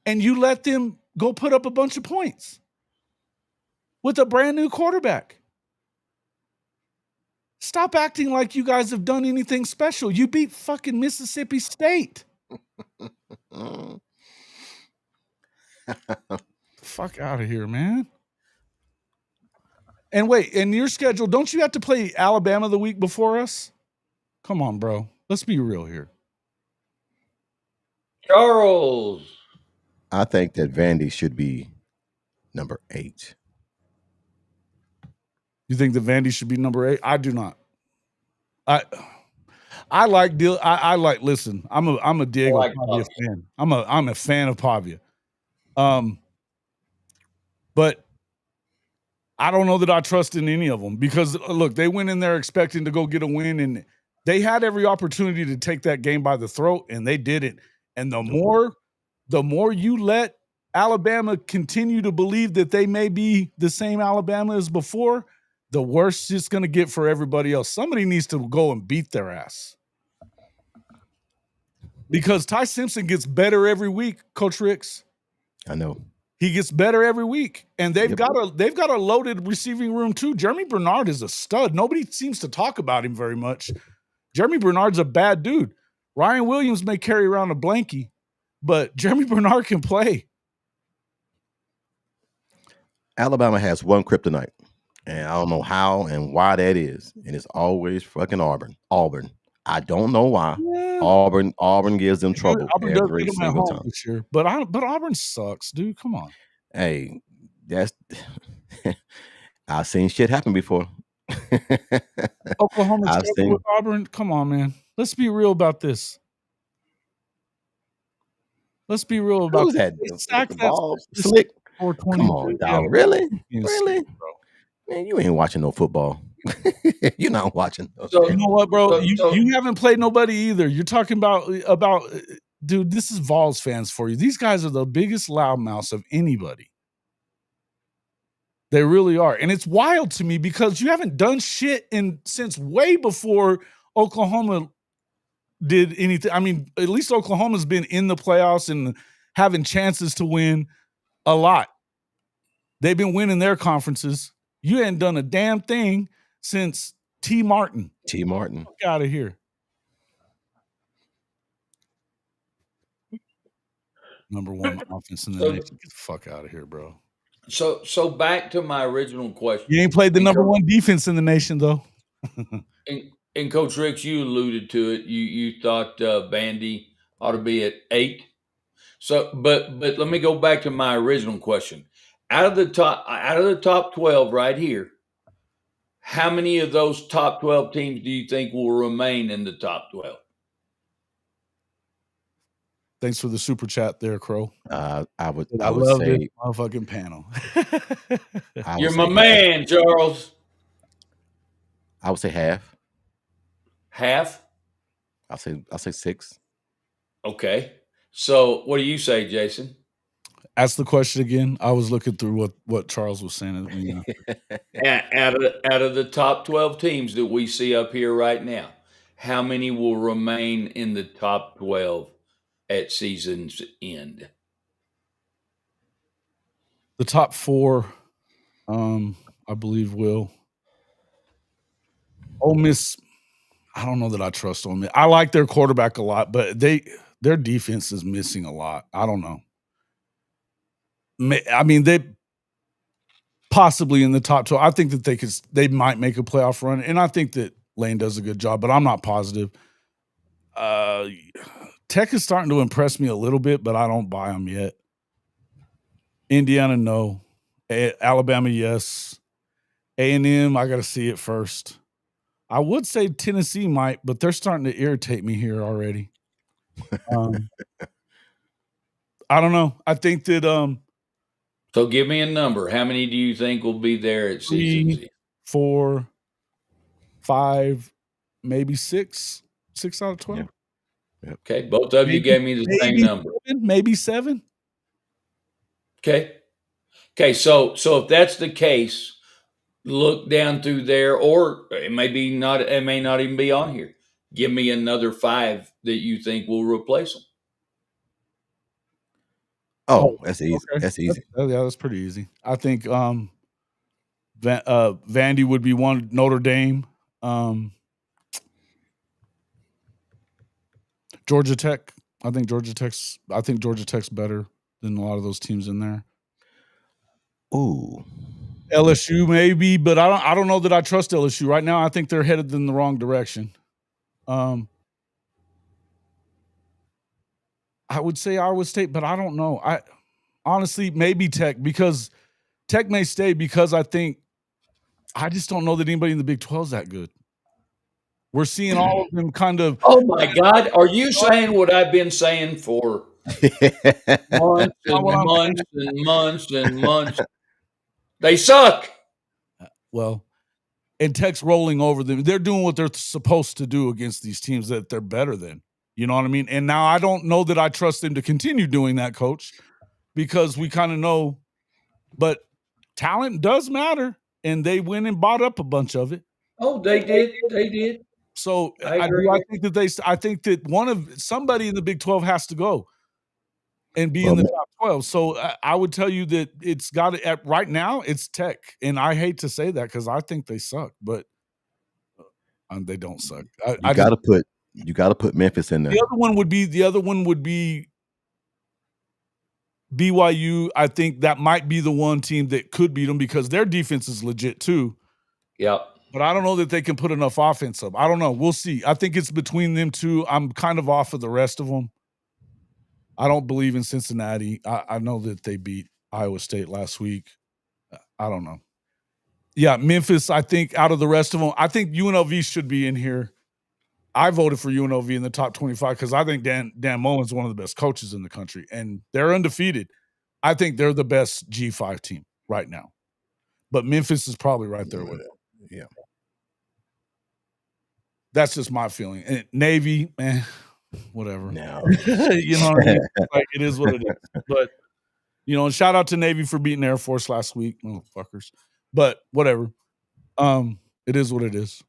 and you let them go put up a bunch of points with a brand new quarterback. Stop acting like you guys have done anything special. You beat fucking Mississippi State. Fuck out of here, man. And wait, in your schedule, don't you have to play Alabama the week before us? Come on, bro. Let's be real here. Charles. I think that Vandy should be number 8. You think that Vandy should be number 8? I do not. I like listen, I'm a Diego Pavia fan. I'm a fan of Pavia. But I don't know that I trust in any of them because look, they went in there expecting to go get a win and they had every opportunity to take that game by the throat and they didn't. And the more you let Alabama continue to believe that they may be the same Alabama as before, the worse it's going to get for everybody else. Somebody needs to go and beat their ass. Because Ty Simpson gets better every week, Coach Ricks. I know. He gets better every week. And they've got a loaded receiving room too. Jeremy Bernard is a stud. Nobody seems to talk about him very much. Jeremy Bernard's a bad dude. Ryan Williams may carry around a blankie, but Jeremy Bernard can play. Alabama has one kryptonite, and I don't know how and why that is. And it's always fucking Auburn. I don't know why. Yeah. Auburn gives them trouble every single time this year. But Auburn sucks, dude. Come on. Hey, that's I've seen shit happen before. Oklahoma with Auburn. Come on, man. Let's be real about this. Who's that? The ball slick. Come on, dog. Really? Really? Man, you ain't watching no football. You're not watching. So, you know what, bro? You haven't played nobody either. You're talking about dude, this is Vols fans for you. These guys are the biggest loudmouths of anybody. They really are. And it's wild to me because you haven't done shit since way before Oklahoma did anything. I mean, at least Oklahoma's been in the playoffs and having chances to win a lot. They've been winning their conferences. You ain't done a damn thing since T. Martin. T. Martin. Get out of here. Number one offense in the nation. Get the fuck out of here, bro. So back to my original question. You ain't played the number one defense in the nation, though. and Coach Ricks, you alluded to it. You thought Vandy ought to be at 8. So, but let me go back to my original question. Out of the top 12 right here, how many of those top 12 teams do you think will remain in the top 12? Thanks for the super chat there, Crow. I would love say this motherfucking panel. You're my man, Charles. I would say half. Half? I'll say 6. Okay. So what do you say, Jason? Ask the question again. I was looking through what Charles was saying. Out of the top 12 teams that we see up here right now, how many will remain in the top 12 at season's end? The top 4, I believe, will. Ole Miss, I don't know that I trust Ole Miss. I like their quarterback a lot, but their defense is missing a lot. I don't know. I mean, they possibly in the top 12. I think that they might make a playoff run, and I think that Lane does a good job, but I'm not positive. Tech is starting to impress me a little bit, but I don't buy them yet. Indiana, no. Alabama, yes. A&M, I got to see it first. I would say Tennessee might, but they're starting to irritate me here already. I don't know. I think that so give me a number. How many do you think will be there at season's end? 4, 5, maybe 6. 6 out of 12. Yeah. Okay, both of you gave me the same number. Maybe 7. Okay. So if that's the case, look down through there, or it may not even be on here. Give me another 5 that you think will replace them. Oh, that's easy. Okay. That's easy. That's pretty easy. I think Vandy would be one. Notre Dame, Georgia Tech. I think Georgia Tech's better than a lot of those teams in there. Ooh. LSU maybe, but I don't know that I trust LSU right now. I think they're headed in the wrong direction. I would say Iowa State, but I don't know. I honestly maybe Tech, because Tech may stay, because I just don't know that anybody in the Big 12 is that good. We're seeing all of them kind of. Oh my God! Are you saying what I've been saying for months and months and months and months? They suck. Well, and Tech's rolling over them. They're doing what they're supposed to do against these teams that they're better than. You know what I mean? And now I don't know that I trust them to continue doing that, Coach, because we kind of know. But talent does matter. and they went and bought up a bunch of it. Oh, they did. They did. So I I agree. think that somebody in the Big 12 has to go and be Well, in the top 12. So I would tell you that it's got to, right now it's Tech, and I hate to say that because I think they suck, but they don't suck. you got to put Memphis in there. The other one would be BYU. I think that might be the one team that could beat them because their defense is legit too. Yep. But I don't know that they can put enough offense up. I don't know. We'll see. I think it's between them two. I'm kind of off of the rest of them. I don't believe in Cincinnati. I know that they beat Iowa State last week. I don't know. Yeah, Memphis, I think out of the rest of them, I think UNLV should be in here. I voted for UNLV in the top 25 because I think Dan Mullen's one of the best coaches in the country, and they're undefeated. I think they're the best G5 team right now. But Memphis is probably right there with it. Yeah. That's just my feeling. And Navy, whatever. No. You know what I mean? Like, it is what it is. But, and shout out to Navy for beating Air Force last week, motherfuckers. But whatever. It is what it is.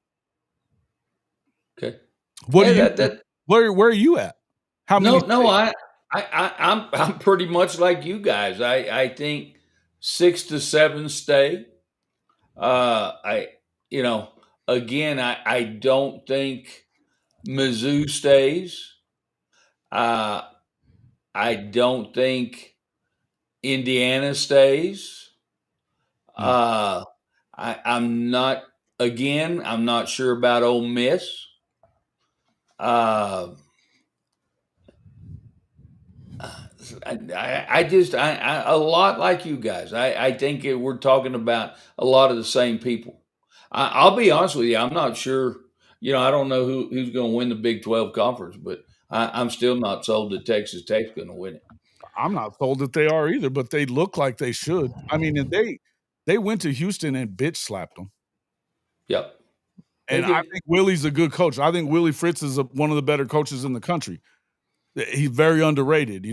Okay. What do you? Where are you at? How many? No. I'm pretty much like you guys. I think 6 to 7 stay. Again, I don't think Mizzou stays. I don't think Indiana stays. I'm not sure about Ole Miss. A lot like you guys. I think we're talking about a lot of the same people. I'll be honest with you. I'm not sure. I don't know who's going to win the Big 12 conference, but I'm still not sold that Texas Tech's going to win it. I'm not sold that they are either, but they look like they should. I mean, they went to Houston and bitch slapped them. Yep. And I think Willie's a good coach. I think Willie Fritz is one of the better coaches in the country. He's very underrated,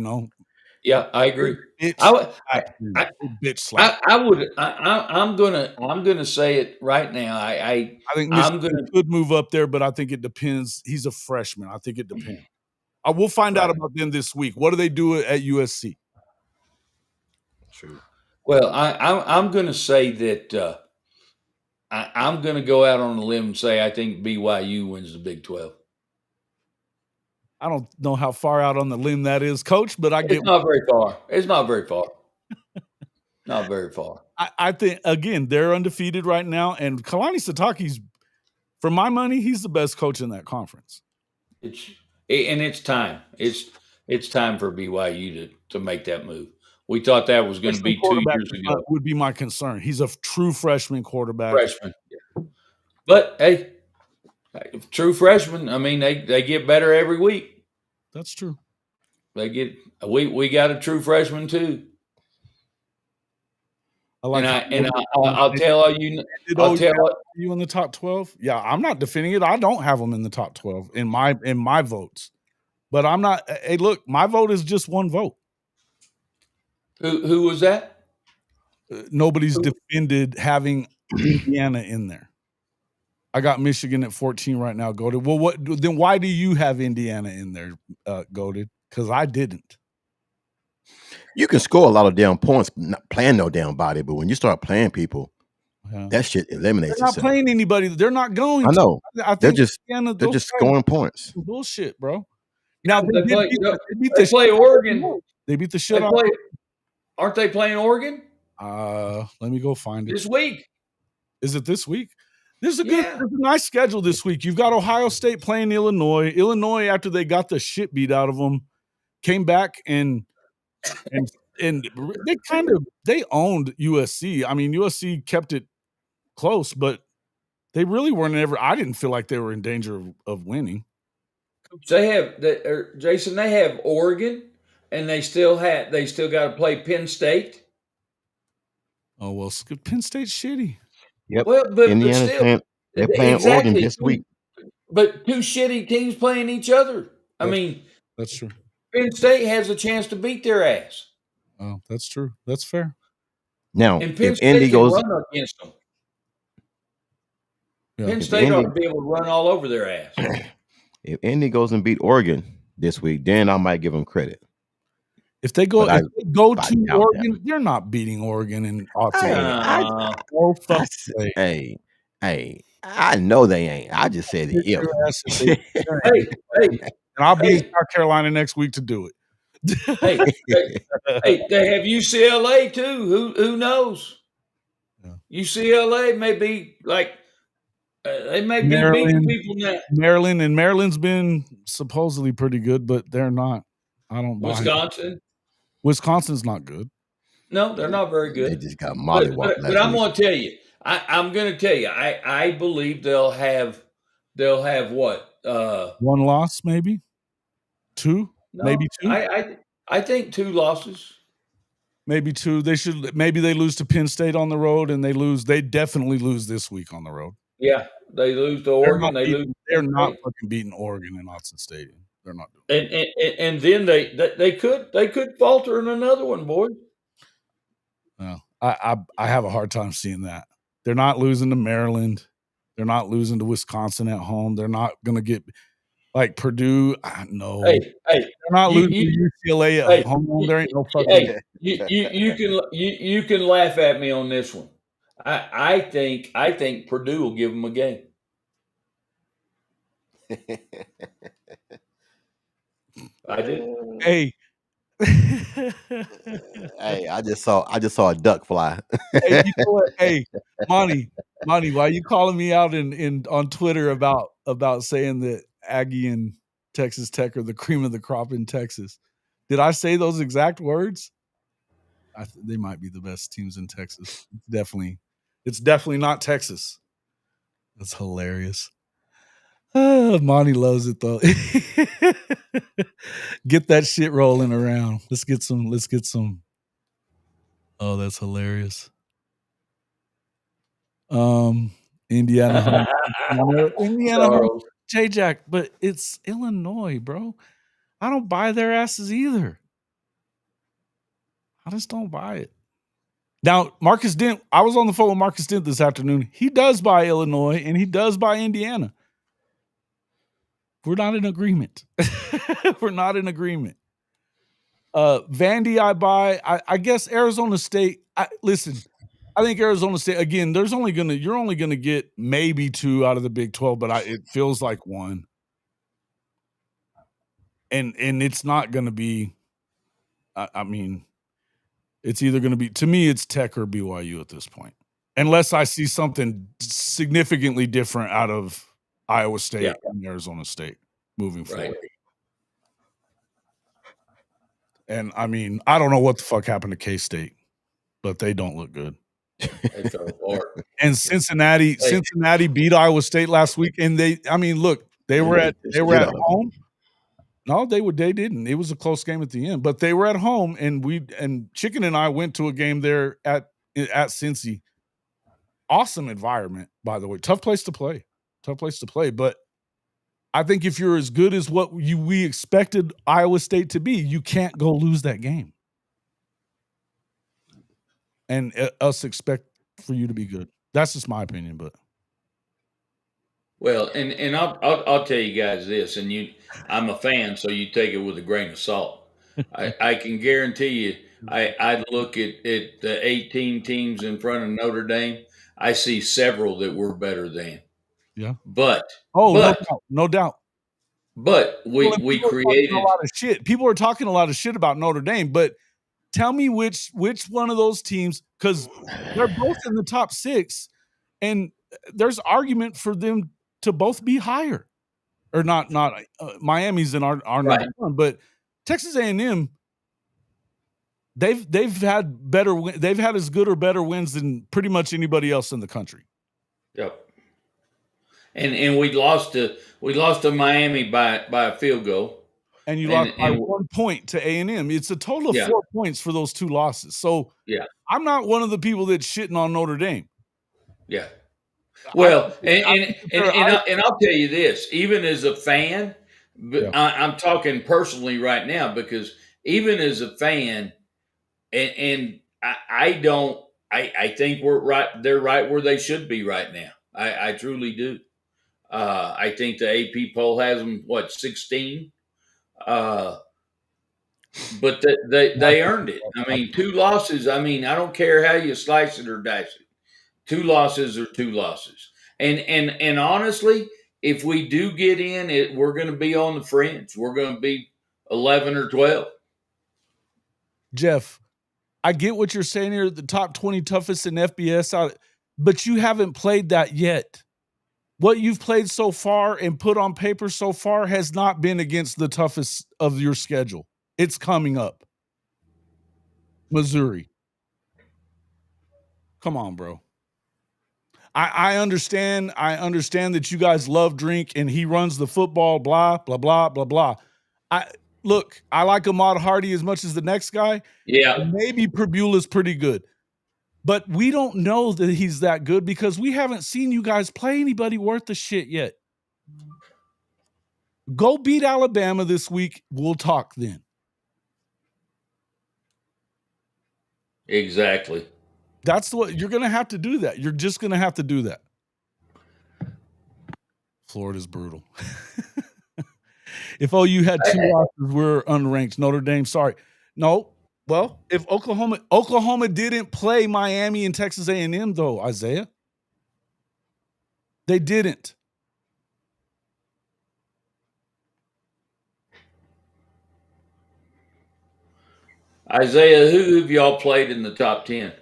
Yeah, I agree. Bitch slap. I'm gonna say it right now. I think Michigan could move up there, but I think it depends. He's a freshman. I think it depends. We'll find out about them this week. What do they do at USC? True. Well, I'm going to say that I'm going to go out on a limb and say I think BYU wins the Big 12. I don't know how far out on the limb that is, Coach, but it's not very far. It's not very far. Not very far. I think, again, they're undefeated right now, and Kalani Sitake's, for my money, he's the best coach in that conference. It's time. It's time for BYU to make that move. We thought that was going to be 2 years ago. Would be my concern. He's a true freshman quarterback. Freshman. Yeah. But, hey, true freshmen, I mean, they get better every week. That's true. We got a true freshman too. I'll tell you in the top 12. Yeah, I'm not defending it. I don't have them in the top 12 in my votes, but I'm not. Hey, look, my vote is just one vote. Who was that? Nobody's defended having Indiana in there. I got Michigan at 14 right now, Goated. Well, then why do you have Indiana in there, Goated? Because I didn't. You can score a lot of damn points, not playing no damn body, but when you start playing people, that shit eliminates itself. They're not playing anybody. They're not going. I know. I think they're just scoring points. Bullshit, bro. Now they play Oregon. They beat the shit out. Aren't they playing Oregon? Let me go find it. This week. Is it this week? There's a nice schedule this week. You've got Ohio State playing Illinois. Illinois, after they got the shit beat out of them, came back and they owned USC. I mean, USC kept it close, but they really weren't I didn't feel like they were in danger of winning. Jason, they have Oregon, and they still got to play Penn State. Oh, well, Penn State's shitty. Yep. Well, but still, they're playing Oregon this week. But two shitty teams playing each other. I mean, that's true. Penn State has a chance to beat their ass. Oh, that's true. That's fair. Now, and Penn State can run against them. Yeah. Penn If State ought Indy, to be able to run all over their ass. if Indy goes and beat Oregon this week, then I might give them credit. If they But I go I to doubt that. Oregon, you're not beating Oregon in Austin. Hey, No I fucking s- way. hey, I know they ain't. I just said Kick if. their ass if they can. Hey, hey, And I'll be in hey, South Carolina next week to do it. hey, hey, they have UCLA too. Who knows? Yeah. UCLA may be like they may be beating Maryland, people now. Maryland's been supposedly pretty good, but they're not. I don't buy it. Wisconsin, Wisconsin's not good. no, they're not very They good. just got But mollywopped but, but last I'm week. going to tell you, I'm going to tell you, I believe they'll have what? One loss, maybe two, maybe No, two, I think 2 losses. maybe two. Maybe they lose to Penn State on the road, and they definitely lose this week on the road. Yeah, they lose to Oregon, they lose to They're Penn not State. fucking beating Oregon in Austin Stadium. They're not doing it. And then they could falter in another one, boy. No, I have a hard time seeing that. They're not losing to Maryland. They're not losing to Wisconsin at home. They're not gonna get like Purdue. No, Hey, they're not losing you to UCLA at hey, home. There ain't no fucking. hey, you can laugh at me on this one. I think Purdue will give them a game. I do. Hey. Hey, I just saw a duck fly. Hey, you know what? Hey, Monty, why you calling me out in on Twitter about saying that Aggie and Texas Tech are the cream of the crop in Texas? Did I say those exact words? They might be the best teams in Texas. It's definitely not Texas. That's hilarious. Monty loves it though. Get that shit rolling around. Let's get some. Oh, that's hilarious. Indiana home. Indiana home. Charles. J-Jack, but it's Illinois, bro. I don't buy their asses either. I just don't buy it. Now, Marcus Dent, I was on the phone with Marcus Dent this afternoon. He does buy Illinois and he does buy Indiana. We're not in agreement. We're not in agreement. Vandy, I buy. I guess Arizona State. Listen, I think Arizona State, again, you're only gonna get maybe 2 out of the Big 12, but it feels like 1. And it's not gonna be, I mean, it's either gonna be, to me, it's Tech or BYU at this point. Unless I see something significantly different out of Iowa State and Arizona State moving forward. And I mean, I don't know what the fuck happened to K-State, but they don't look good. They fell apart. And Cincinnati beat Iowa State last week, and look, they were at home. No, they didn't. It was a close game at the end, but they were at home, and Chicken and I went to a game there at Cincy. Awesome environment, by the way. Tough place to play. But I think if you're as good as what we expected Iowa State to be, you can't go lose that game. And us expect for you to be good. That's just my opinion, but Well, and I'll tell you guys this, and I'm a fan, so you take it with a grain of salt. I can guarantee you, I look at the 18 teams in front of Notre Dame. I see several that we're better than. yeah. But no doubt. But we created a lot of shit. People are talking a lot of shit about Notre Dame, but tell me which one of those teams, because they're both in the top 6, and there's argument for them to both be higher, or not. Miami's in our number 1, but Texas A&M, they've had as good or better wins than pretty much anybody else in the country. Yep. And we lost to Miami by a field goal. And you lost by 1 point to A&M. It's a total of 4 points for those 2 losses. So I'm not one of the people that's shitting on Notre Dame. Yeah. Well, and I'll tell you this, even as a fan, I'm talking personally right now, because even as a fan, and I think they're right where they should be right now. I truly do. I think the AP poll has them 16, but they earned it. I mean, 2 losses. I mean, I don't care how you slice it or dice it. 2 losses are 2 losses. And honestly, if we do get in, we're going to be on the fringe. We're going to be 11 or 12. Jeff, I get what you're saying here, the top 20 toughest in FBS out, but you haven't played that yet. What you've played so far and put on paper so far has not been against the toughest of your schedule. It's coming up. Missouri. Come on, bro. I understand that you guys love Drink and he runs the football, blah, blah, blah, blah, blah. I like Ahmad Hardy as much as the next guy. Yeah. Maybe Perbula's pretty good. But we don't know that he's that good because we haven't seen you guys play anybody worth the shit yet. Go beat Alabama this week. We'll talk then. Exactly. That's what you're going to have to do that. You're just going to have to do that. Florida's brutal. If OU had 2 losses, we're unranked. Notre Dame, sorry. No. Well, if Oklahoma didn't play Miami and Texas A&M though, Isaiah. They didn't. Isaiah, who have y'all played in the top 10?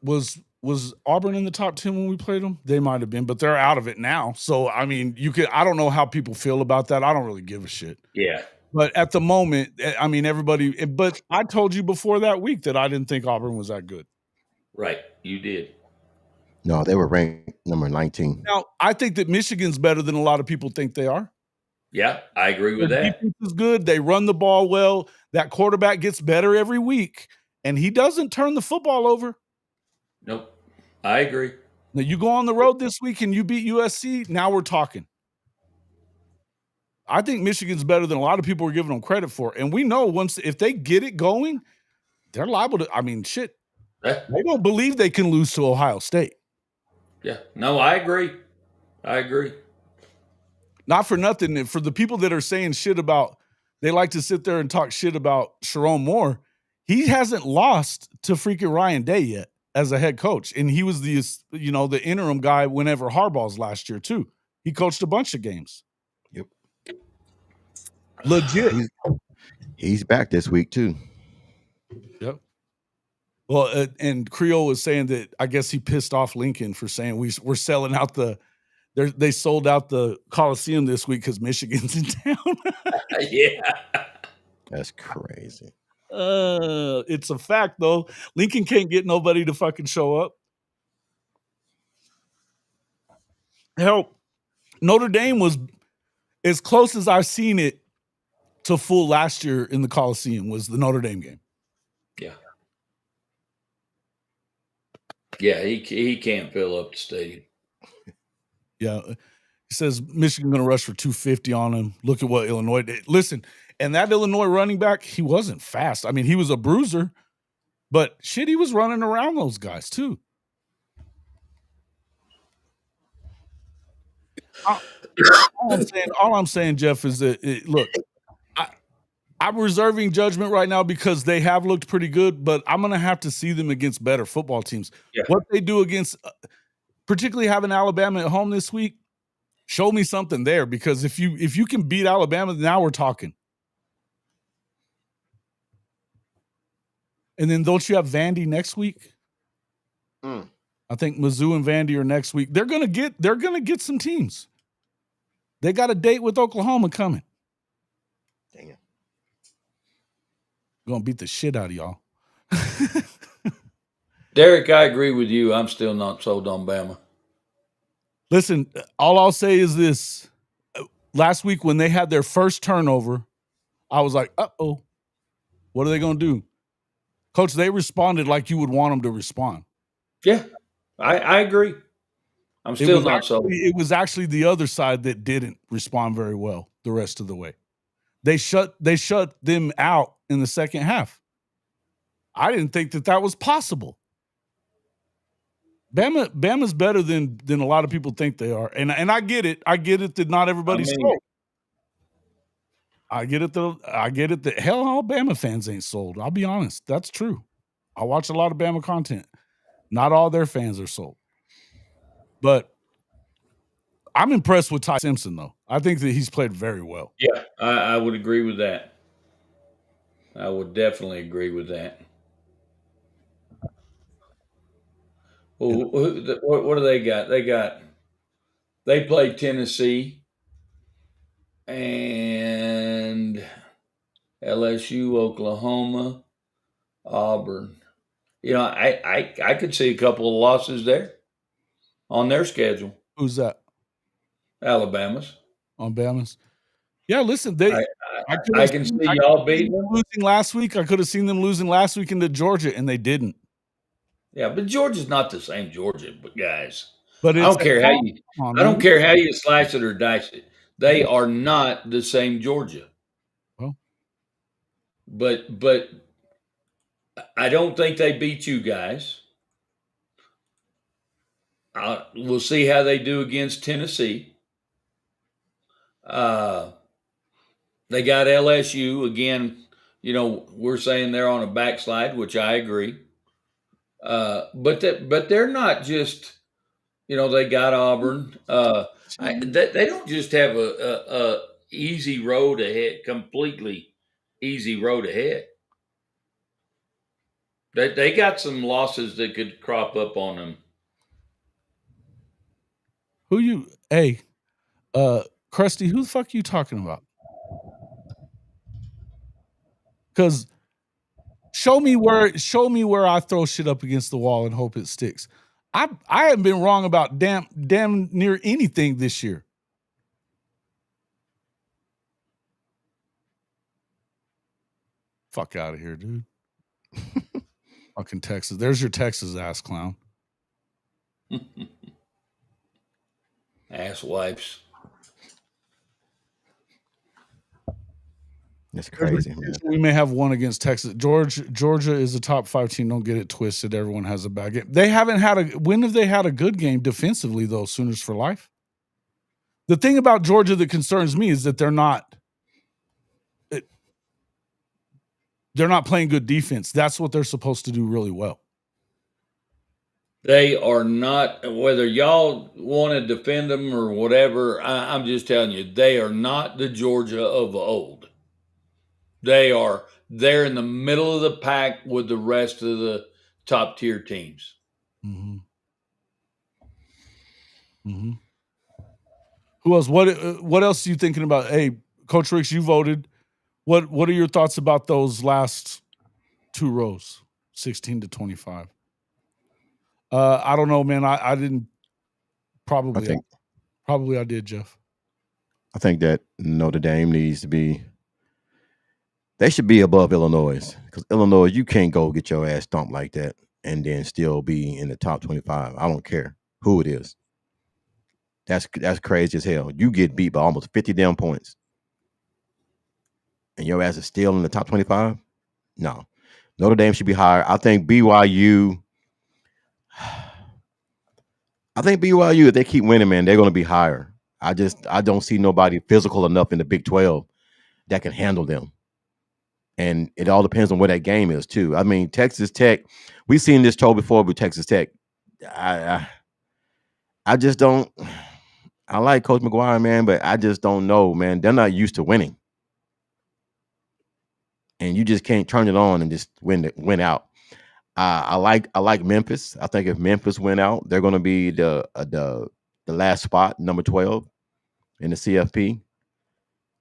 Was Auburn in the top 10 when we played them? They might have been, but they're out of it now. So, I mean, I don't know how people feel about that. I don't really give a shit. Yeah. But at the moment, I mean, but I told you before that week that I didn't think Auburn was that good. Right. You did. No, they were ranked number 19. Now, I think that Michigan's better than a lot of people think they are. Yeah, I agree with Their that. defense is good. They run the ball well. That quarterback gets better every week, and he doesn't turn the football over. Nope. I agree. Now, you go on the road this week and you beat USC, now we're talking. I think Michigan's better than a lot of people are giving them credit for. And we know if they get it going, they're liable to, I mean, shit. They don't believe they can lose to Ohio State. Yeah. No, I agree. I agree. Not for nothing. For the people that are saying shit about, they like to sit there and talk shit about Sharon Moore. He hasn't lost to freaking Ryan Day yet as a head coach. And he was the interim guy whenever Harbaugh's last year too. He coached a bunch of games. Yep. Legit. He's back this week too. Yep. Well, and Creole was saying that I guess he pissed off Lincoln for saying we're selling out they sold out the Coliseum this week because Michigan's in town. Yeah. That's crazy. It's a fact though. Lincoln can't get nobody to fucking show up. Hell, Notre Dame was as close as I've seen it to full last year in the Coliseum was the Notre Dame game. Yeah. Yeah, he can't fill up the stadium. Yeah. He says Michigan going to rush for 250 on him. Look at what Illinois did. Listen, and that Illinois running back, he wasn't fast. I mean, he was a bruiser, but shit, he was running around those guys too. All I'm saying, Jeff, is that look, I'm reserving judgment right now because they have looked pretty good, but I'm going to have to see them against better football teams. Yeah. What they do against, particularly having Alabama at home this week, show me something there, because if you can beat Alabama, now we're talking. And then don't you have Vandy next week? I think Mizzou and Vandy are next week. They're gonna get some teams. They got a date with Oklahoma coming. Dang it. Gonna beat the shit out of y'all. Derek, I agree with you. I'm still not sold on Bama. Listen, all I'll say is this. Last week when they had their first turnover, I was like, uh-oh, what are they going to do? Coach, they responded like you would want them to respond. Yeah, I agree. I'm still not sold. It was actually the other side that didn't respond very well the rest of the way. They shut them out in the second half. I didn't think that was possible. Bama's better than a lot of people think they are, and I get it. I get it that not everybody's sold. I get it that hell, all Bama fans ain't sold. I'll be honest, that's true. I watch a lot of Bama content. Not all their fans are sold, but I'm impressed with Ty Simpson though. I think that he's played very well. Yeah, I would agree with that. I would definitely agree with that. Well, what do they got? They play Tennessee and LSU, Oklahoma, Auburn. I could see a couple of losses there on their schedule. Who's that? Alabama's. On Bama's? Yeah, listen, I can see y'all beating them. Losing last week. I could have seen them losing last week into Georgia, and they didn't. Yeah, but Georgia's not the same Georgia, guys. But I don't care how you slice it or dice it. They are not the same Georgia. Well, but I don't think they beat you guys. We'll see how they do against Tennessee. They got LSU again. We're saying they're on a backslide, which I agree. But they're not just. They got Auburn. They don't just have a easy road ahead, completely easy road ahead. They got some losses that could crop up on them. Krusty, who the fuck are you talking about? Because show me where I throw shit up against the wall and hope it sticks. I haven't been wrong about damn near anything this year. Fuck out of here, dude. Fucking Texas. There's your Texas ass clown. Ass wipes. That's crazy, man. We may have one against Texas. Georgia is a top 5 team. Don't get it twisted. Everyone has a bad game. They haven't had when have they had a good game defensively though? Sooners for life. The thing about Georgia that concerns me is that they're not playing good defense. That's what they're supposed to do really well. They are not, whether y'all want to defend them or whatever, I'm just telling you, they are not the Georgia of old. They're in the middle of the pack with the rest of the top tier teams. Mm-hmm. Mm-hmm. Who else? What else are you thinking about? Hey, Coach Ricks, you voted. What are your thoughts about those last 2 rows, 16 to 25? I don't know, man. I didn't. Probably I did, Jeff. I think that Notre Dame needs to be. They should be above Illinois, because Illinois, you can't go get your ass stomped like that and then still be in the top 25. I don't care who it is. That's crazy as hell. You get beat by almost 50 damn points, and your ass is still in the top 25. No, Notre Dame should be higher. I think BYU. If they keep winning, man, they're going to be higher. I don't see nobody physical enough in the Big 12 that can handle them. And it all depends on where that game is too. I mean, Texas Tech, we've seen this told before with Texas Tech. I just don't. I like Coach McGuire, man, but I just don't know, man. They're not used to winning, and you just can't turn it on and just win out. I like Memphis. I think if Memphis win out, they're going to be the last spot, number 12 in the CFP.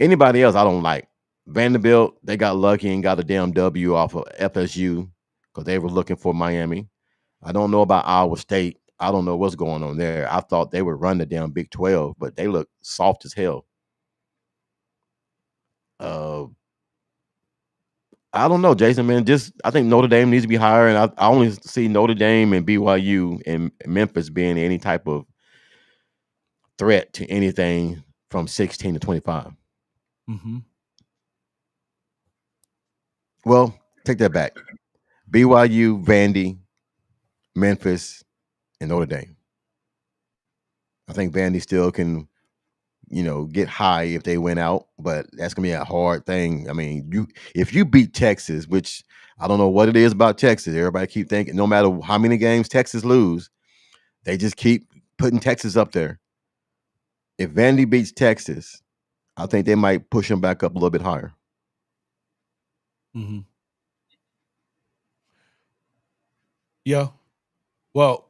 Anybody else, I don't like. Vanderbilt, they got lucky and got a damn W off of FSU because they were looking for Miami. I don't know about Iowa State. I don't know what's going on there. I thought they would run the damn Big 12, but they look soft as hell. I don't know, Jason, man. I think Notre Dame needs to be higher, and I only see Notre Dame and BYU and Memphis being any type of threat to anything from 16 to 25. Mm-hmm. Well, take that back. BYU, Vandy, Memphis, and Notre Dame. I think Vandy still can, get high if they win out, but that's gonna be a hard thing. I mean, if you beat Texas, which I don't know what it is about Texas, everybody keep thinking no matter how many games Texas lose, they just keep putting Texas up there. If Vandy beats Texas, I think they might push them back up a little bit higher. Mm-hmm. Yeah. Well,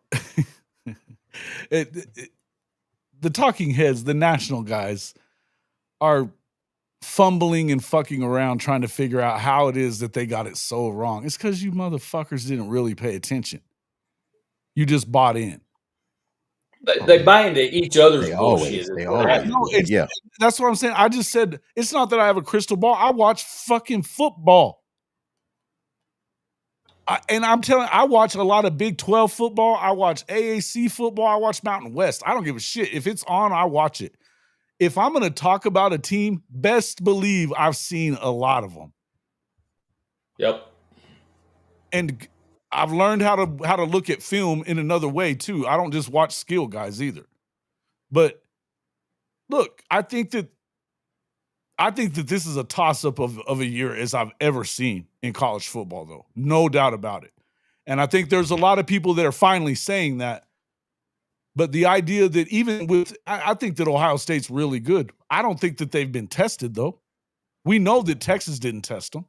the talking heads, the national guys, are fumbling and fucking around trying to figure out how it is that they got it so wrong. It's because you motherfuckers didn't really pay attention. You just bought in. They buy into each other's They bullshit. always do. Yeah. That's what I'm saying. I just said it's not that I have a crystal ball. I watch fucking football. And I'm telling you, I watch a lot of Big 12 football. I watch AAC football. I watch Mountain West. I don't give a shit. If it's on, I watch it. If I'm going to talk about a team, best believe I've seen a lot of them. Yep. And I've learned how to look at film in another way too. I don't just watch skill guys either. But look, I think that this is a toss-up of a year as I've ever seen in college football, though. No doubt about it. And I think there's a lot of people that are finally saying that. But the idea that even with – I think that Ohio State's really good. I don't think that they've been tested, though. We know that Texas didn't test them.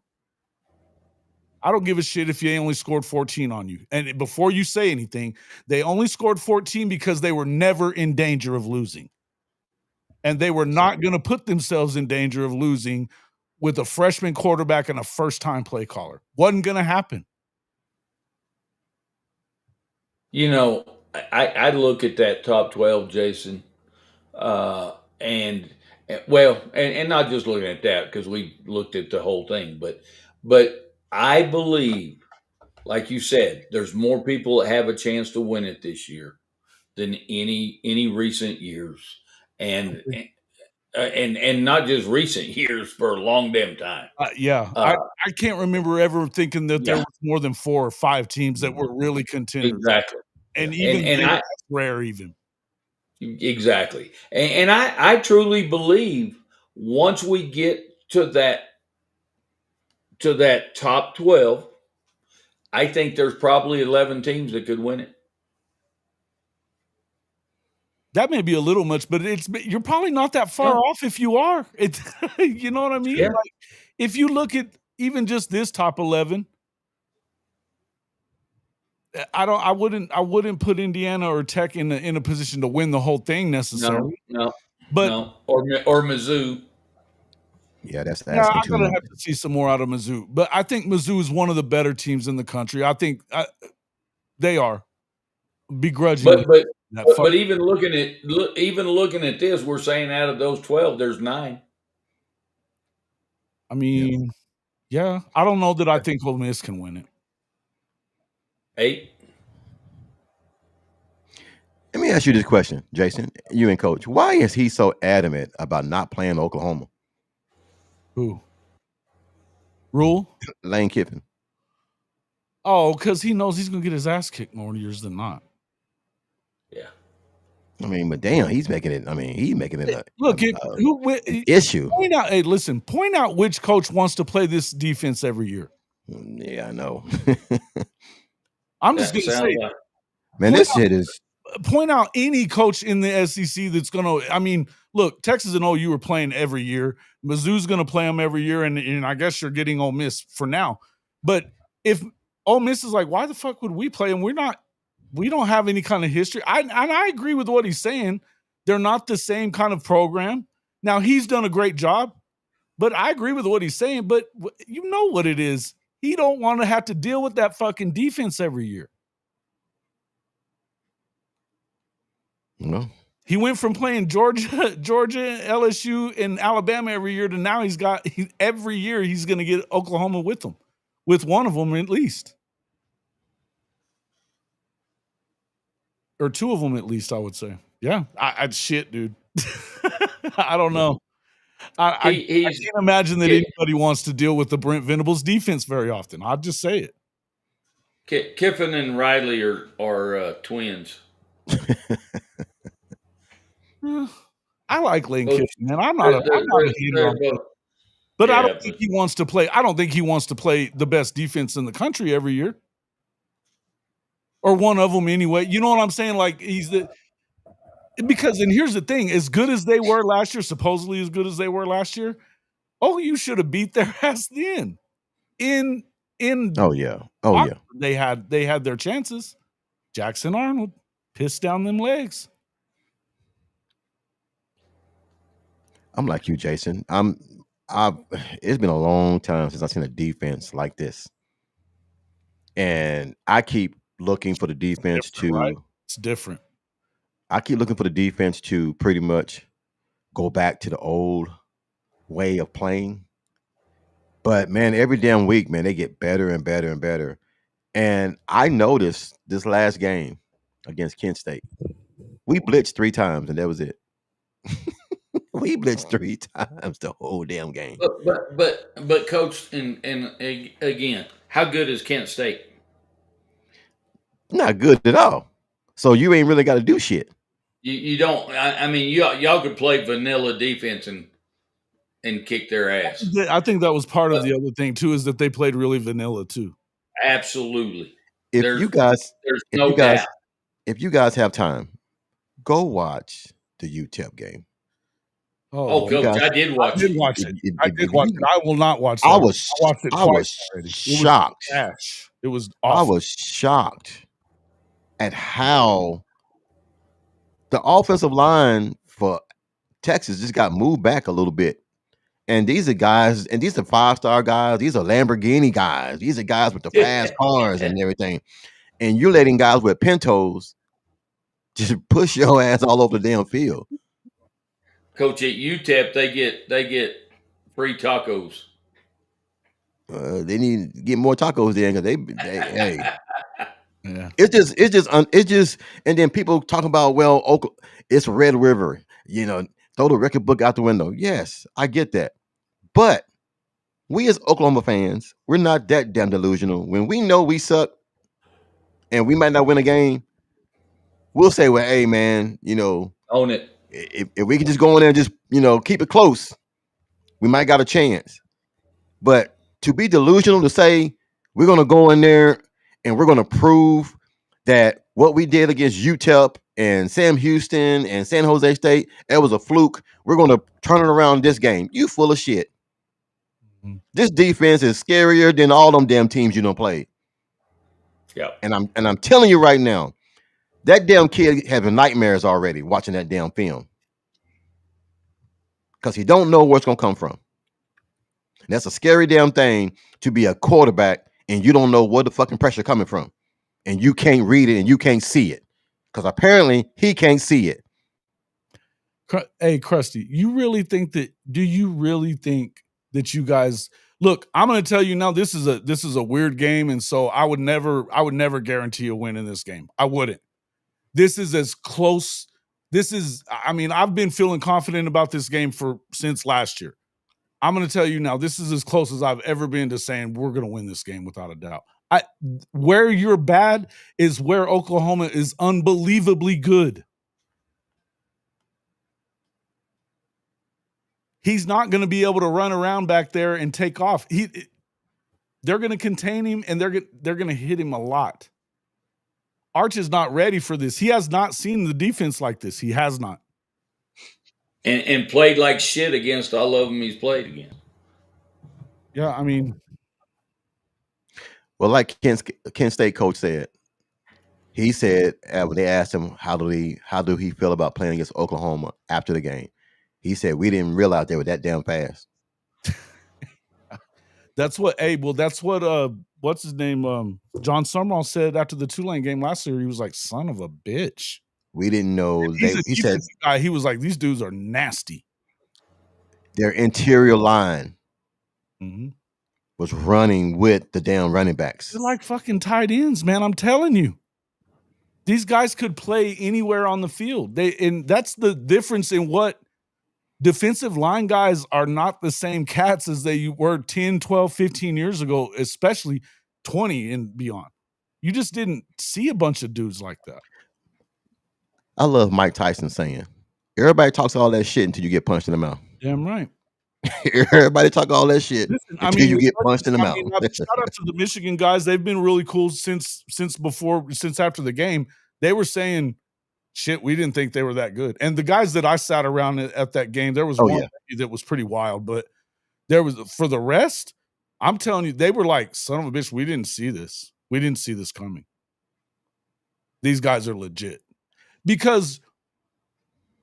I don't give a shit if you only scored 14 on you. And before you say anything, they only scored 14 because they were never in danger of losing. And they were not going to put themselves in danger of losing with a freshman quarterback and a first-time play caller. Wasn't going to happen. I look at that top 12, Jason, and not just looking at that because we looked at the whole thing, but I believe, like you said, there's more people that have a chance to win it this year than any recent years, and not just recent years for a long damn time. I can't remember ever thinking that there was more than 4 or 5 teams that were really contenders. Exactly, and even that's rare. Even exactly, and I truly believe once we get to that top 12, I think there's probably 11 teams that could win it. That may be a little much, but you're probably not that far off if you are. It's you know what I mean? Yeah. Like if you look at even just this top 11, I wouldn't put Indiana or Tech in a position to win the whole thing necessarily. No. Or Mizzou. Yeah, that's I'm gonna have to see some more out of Mizzou, but I think Mizzou is one of the better teams in the country. I think they are begrudgingly. But even looking at this, we're saying out of those 12, there's 9. I mean, yeah, I don't know that I think Ole Miss can win it. 8. Let me ask you this question, Jason. You and Coach, why is he so adamant about not playing Oklahoma? Who? Rule? Lane Kiffin. Oh, because he knows he's gonna get his ass kicked more years than not. Yeah. I mean, but damn, he's making it. I mean, he's making it an issue. Point out which coach wants to play this defense every year. Yeah, I know. I'm just gonna say, man, this shit is. Point out any coach in the SEC that's gonna. I mean, look, Texas and OU are playing every year. Mizzou's gonna play them every year, and I guess you're getting Ole Miss for now. But if Ole Miss is like, why the fuck would we play them? We don't have any kind of history. I agree with what he's saying. They're not the same kind of program. Now, he's done a great job, but I agree with what he's saying. But you know what it is. He don't want to have to deal with that fucking defense every year. No. He went from playing Georgia, LSU, and Alabama every year to now every year he's going to get Oklahoma with them, with one of them at least. Or 2 of them at least, I would say. Yeah, I'd shit, dude. I don't know. I can't imagine that anybody wants to deal with the Brent Venables defense very often. I'll just say it. Kiffin and Riley are twins. I like Lane Well, Kiffin, man. I'm not a hater on him. But I don't think he wants to play. I don't think he wants to play the best defense in the country every year. Or one of them anyway. You know what I'm saying? Like because and here's the thing, as good as they were last year, supposedly as good as they were last year, you should have beat their ass then. In Oh yeah. Oxford, they had their chances. Jackson Arnold pissed down them legs. I'm like you, Jason. It's been a long time since I've seen a defense like this. And I keep looking for the defense to right? It's different. I keep looking for the defense to pretty much go back to the old way of playing. But man, every damn week, man, they get better and better and better. And I noticed this last game against Kent State, we blitzed 3 times, and that was it. We blitzed 3 times the whole damn game. But coach, and again, how good is Kent State? Not good at all. So you ain't really got to do shit. You don't. I mean, y'all could play vanilla defense and kick their ass. I think that was part of the other thing too, is that they played really vanilla too. Absolutely. There's no doubt. If you guys have time, go watch the UTEP game. Oh, Coach, I did watch it. I did watch it. I will not watch that. I watched it twice already. Shocked. It was awful. I was shocked at how the offensive line for Texas just got moved back a little bit. And these are guys, and these are 5-star guys. These are Lamborghini guys. These are guys with the fast cars and everything. And you're letting guys with Pintos just push your ass all over the damn field. Coach, at UTEP, they get free tacos. They need to get more tacos then, because they hey. Yeah. It's just, and then people talk about, well, it's Red River, throw the record book out the window. Yes, I get that. But we as Oklahoma fans, we're not that damn delusional. When we know we suck and we might not win a game, we'll say, well, hey, man, own it. If we can just go in there and just, keep it close, we might got a chance. But to be delusional, to say we're going to go in there and we're going to prove that what we did against UTEP and Sam Houston and San Jose State, it was a fluke. We're going to turn it around this game. You full of shit. Mm-hmm. This defense is scarier than all them damn teams you don't play. Yeah. And I'm telling you right now, that damn kid having nightmares already watching that damn film. Because he don't know where it's going to come from. And that's a scary damn thing, to be a quarterback and you don't know where the fucking pressure coming from. And you can't read it and you can't see it. Because apparently he can't see it. Hey, Krusty, do you really think that you guys look, I'm going to tell you now, this is a weird game. And so I would never guarantee a win in this game. I wouldn't. This is as close. I've been feeling confident about this game since last year. I'm going to tell you now, this is as close as I've ever been to saying we're going to win this game without a doubt. Where you're bad is where Oklahoma is unbelievably good. He's not going to be able to run around back there and take off. They're going to contain him, and they're going to hit him a lot. Arch is not ready for this. He has not seen the defense like this. He has not. And played like shit against all of them he's played against. Yeah, I mean. Well, like Kent State coach said, he said when they asked him how do he feel about playing against Oklahoma after the game, he said, we didn't realize they were that damn fast. That's what what's his name? John Summerall said after the Tulane game last year. He was like, son of a bitch. We didn't know. He said, he was like, these dudes are nasty. Their interior line was running with the damn running backs. They're like fucking tight ends, man. I'm telling you. These guys could play anywhere on the field. And that's the difference in what defensive line guys are not the same cats as they were 10, 12, 15 years ago, especially 20 and beyond. You just didn't see a bunch of dudes like that. I love Mike Tyson saying, everybody talks all that shit until you get punched in the mouth. Damn right. Everybody talk all that shit Listen, I until mean, you get punched in the mouth. shout out to the Michigan guys. They've been really cool since after the game. They were saying, shit, we didn't think they were that good. And the guys that I sat around at that game, there was Oh, one yeah. that was pretty wild, but there was, for the rest, I'm telling you, they were like, son of a bitch, we didn't see this. We didn't see this coming. These guys are legit. Because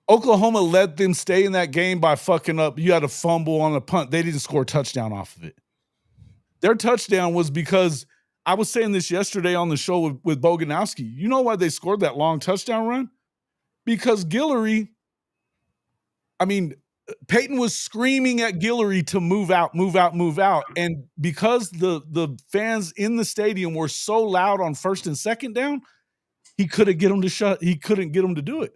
Oklahoma let them stay in that game by fucking up. You had a fumble on a punt. They didn't score a touchdown off of it. Their touchdown was because, I was saying this yesterday on the show with Boganowski. You know why they scored that long touchdown run? Because Guillory, I mean, Peyton was screaming at Guillory to move out, move out, move out. And because the fans in the stadium were so loud on first and second down, he couldn't get them to do it.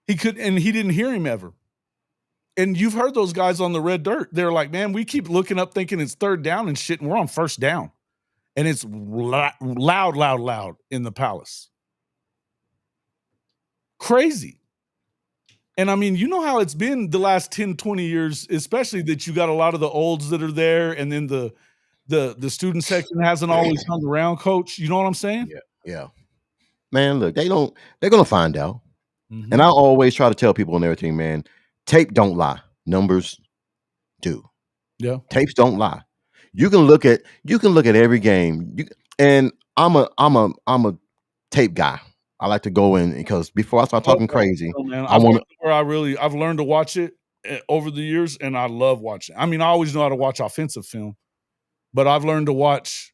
He didn't hear him ever. And you've heard those guys on the red dirt. They're like, man, we keep looking up thinking it's third down and shit, and we're on first down. And it's loud in the Palace. Crazy. And I mean, you know how it's been the last 10, 20 years, especially that you got a lot of the olds that are there, and then the student section hasn't always hung around, coach. You know what I'm saying? Yeah. Man, look, they're gonna find out. Mm-hmm. And I always try to tell people and everything, man, tape don't lie. Numbers do. Yeah. Tapes don't lie. You can look at every game. And I'm a tape guy. I like to go in because before I start talking crazy, man, I've learned to watch it over the years, and I love watching. I mean, I always know how to watch offensive film, but I've learned to watch,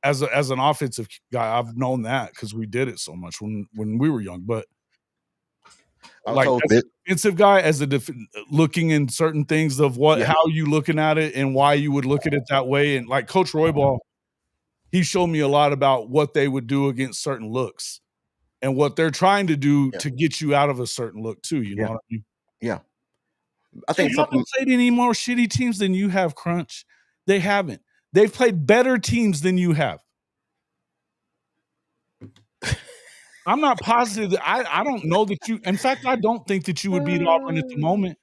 as an offensive guy, I've known that because we did it so much when we were young. But like as a defensive guy, looking in certain things of how you looking at it and why you would look at it that way, and like Coach Roybal, he showed me a lot about what they would do against certain looks and what they're trying to do to get you out of a certain look too. You know what I mean? Yeah. I think they haven't played any more shitty teams than you have, Crunch. They haven't. They've played better teams than you have. I'm not positive that I don't know that you. In fact, I don't think that you would beat Auburn at the moment.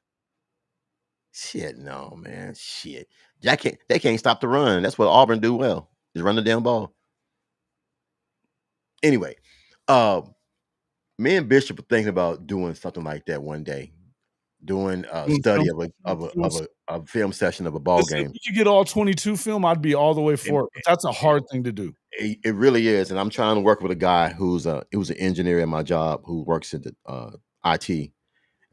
Shit, no, man. Shit. They can't stop the run. That's what Auburn do well. Just run the damn ball. Anyway, me and Bishop were thinking about doing something like that one day. Doing a study of a film session of a ball game. If you get all 22 film, I'd be all the way for it. But that's a hard thing to do. It really is, and I'm trying to work with a guy who's an engineer at my job who works in the IT.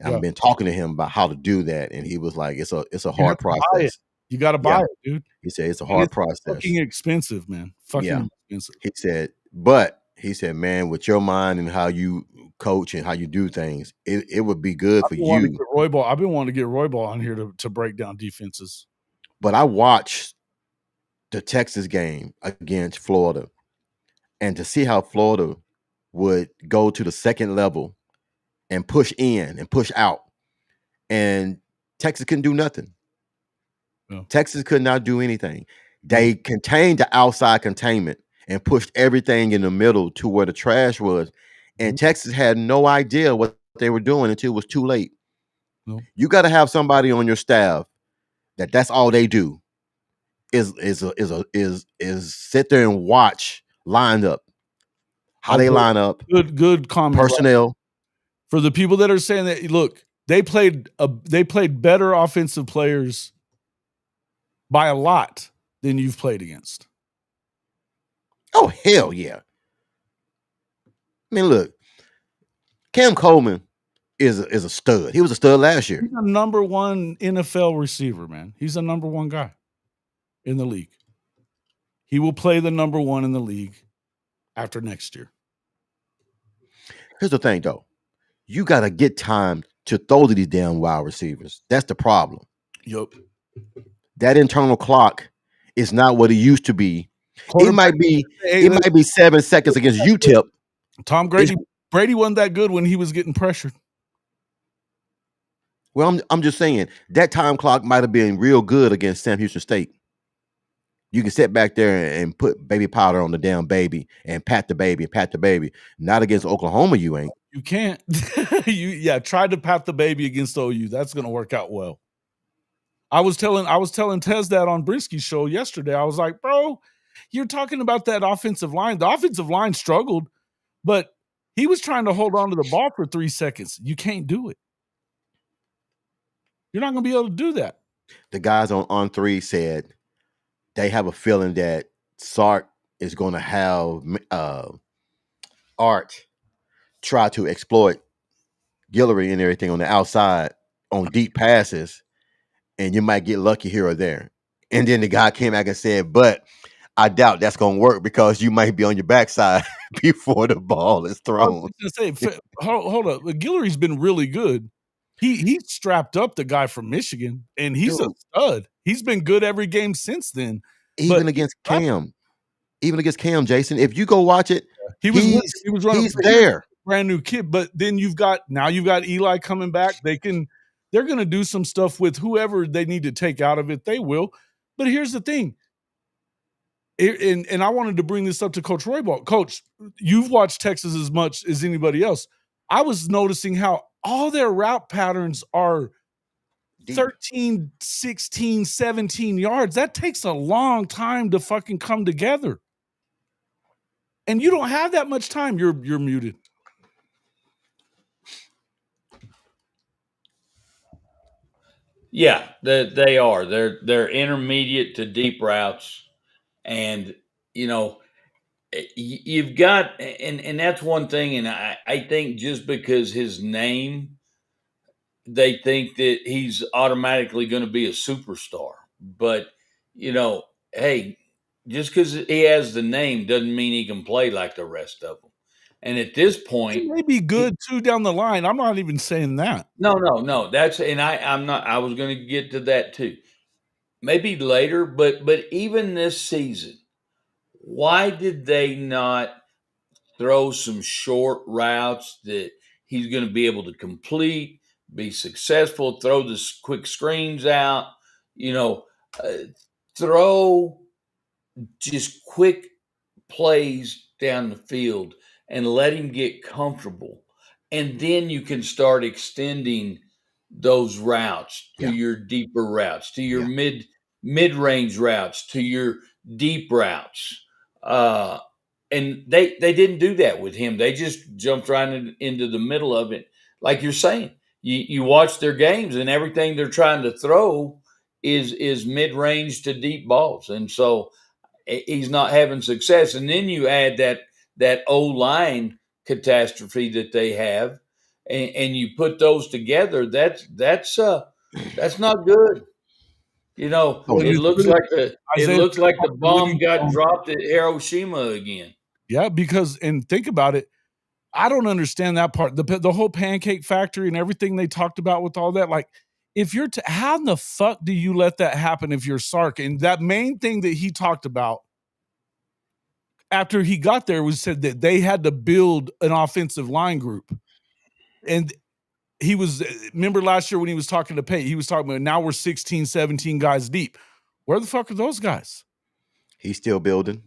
And I've been talking to him about how to do that, and he was like, "It's a hard process. You got to buy it, dude." He said it's a hard process. Fucking expensive, man. Fucking expensive. He said, man, with your mind and how you coach and how you do things, it would be good for you. I've been wanting to get Roybal on here to break down defenses. But I watched the Texas game against Florida, and to see how Florida would go to the second level and push in and push out, and Texas couldn't do nothing. No. Texas could not do anything. They contained the outside containment and pushed everything in the middle to where the trash was. And Texas had no idea what they were doing until it was too late. No. You got to have somebody on your staff that's all they do is sit there and watch lined up. How they line up. Good comment. Personnel. For the people that are saying that, look, they played better offensive players by a lot than you've played against. Oh, hell yeah. I mean, look, Cam Coleman is a stud. He was a stud last year. He's a number one NFL receiver, man. He's a number one guy in the league. He will play the number one in the league after next year. Here's the thing, though. You got to get time to throw to these damn wide receivers. That's the problem. Yup. That internal clock is not what it used to be. It might be 7 seconds against UTEP. Tom Brady wasn't that good when he was getting pressured. Well, I'm just saying that time clock might have been real good against Sam Houston State. You can sit back there and put baby powder on the damn baby and pat the baby. Not against Oklahoma, you ain't. You can't. Try to pat the baby against OU. That's gonna work out well. I was telling Tez that on Brinsky's show yesterday. I was like, bro, you're talking about that offensive line. The offensive line struggled, but he was trying to hold on to the ball for 3 seconds. You can't do it. You're not gonna be able to do that. The guys on 3 said they have a feeling that Sark is going to have Art try to exploit Guillory and everything on the outside on deep passes, and you might get lucky here or there. And then the guy came back and said, but I doubt that's going to work because you might be on your backside before the ball is I was thrown. just gonna say, hold up. Guillory's been really good. He strapped up the guy from Michigan, and he's a stud. He's been good every game since then. Even against Cam, Jason, if you go watch it, he was running he's there. Brand new kid, but then you've got Eli coming back. They're going to do some stuff with whoever they need to take out of it. They will. But here's the thing. And I wanted to bring this up to Coach Roybal. Coach, you've watched Texas as much as anybody else. I was noticing how all their route patterns are deep. 13, 16, 17 yards. That takes a long time to fucking come together. And you don't have that much time. You're muted. Yeah, they are. They're intermediate to deep routes, and you've got, and that's one thing. And I think just because his name, they think that he's automatically going to be a superstar. But hey, just because he has the name doesn't mean he can play like the rest of them. And at this point, he may be good too down the line. I'm not even saying that. No. That's, and I'm not. I was going to get to that too. Maybe later, but even this season, why did they not throw some short routes that he's going to be able to complete, be successful, throw the quick screens out, throw just quick plays down the field and let him get comfortable. And then you can start extending those routes to your deeper routes, to your mid-range routes, to your deep routes. And they didn't do that with him. They just jumped right into the middle of it. Like you're saying, you watch their games and everything they're trying to throw is mid-range to deep balls. And so he's not having success. And then you add that O-line catastrophe that they have, and you put those together. That's not good. It looks like the bomb got dropped at Hiroshima again. Yeah, and think about it. I don't understand that part. The whole pancake factory and everything they talked about with all that. Like, if you're how in the fuck do you let that happen if you're Sark? And that main thing that he talked about after he got there was said that they had to build an offensive line group. And he was, remember last year when he was talking to Pate, he was talking about now we're 16, 17 guys deep. Where the fuck are those guys? He's still building.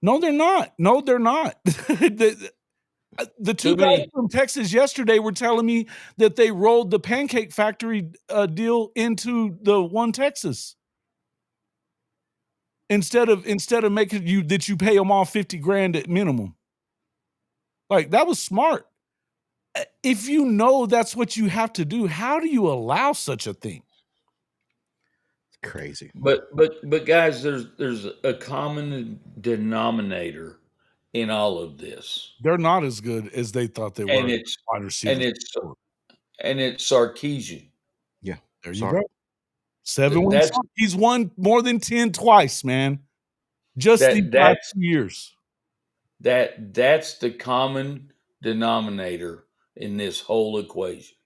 No, they're not. The two guys from Texas yesterday were telling me that they rolled the Pancake Factory deal into the One Texas instead of making you pay them all $50,000 at minimum. Like, that was smart. If you know that's what you have to do, how do you allow such a thing? It's crazy. But guys, there's a common denominator in all of this. They're not as good as they thought they were. And it's Sarkisian. Yeah. There you go. 7 wins. He's won more than 10 twice, man. Just the past 2 years. That's the common denominator in this whole equation.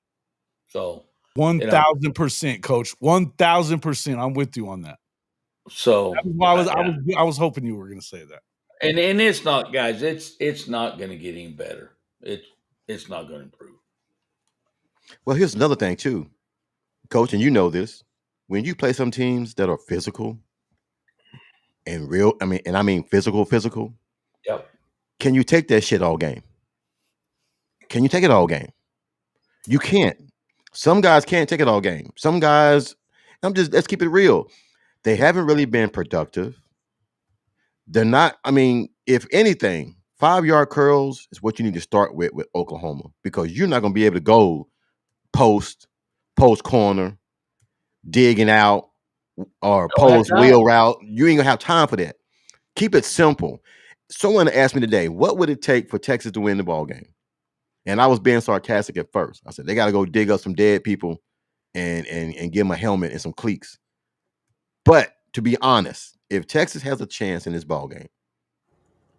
So 1,000%, Coach. 1,000%. I'm with you on that. So I was hoping you were going to say that. And it's not, guys. It's not going to get any better. It's not going to improve. Well, here's another thing too, Coach, and you know this. When you play some teams that are physical, and I mean physical. Yep. Can you take that shit all game? Can you take it all game? You can't. Some guys can't take it all game. Some guys, let's keep it real. They haven't really been productive. They're not, I mean, if anything, 5-yard curls is what you need to start with Oklahoma, because you're not going to be able to go post corner, digging out, or Don't have post time. wheel route. You ain't going to have time for that. Keep it simple. Someone asked me today, what would it take for Texas to win the ball game? And I was being sarcastic at first. I said, they got to go dig up some dead people and give them a helmet and some cleats. But to be honest, if Texas has a chance in this ball game,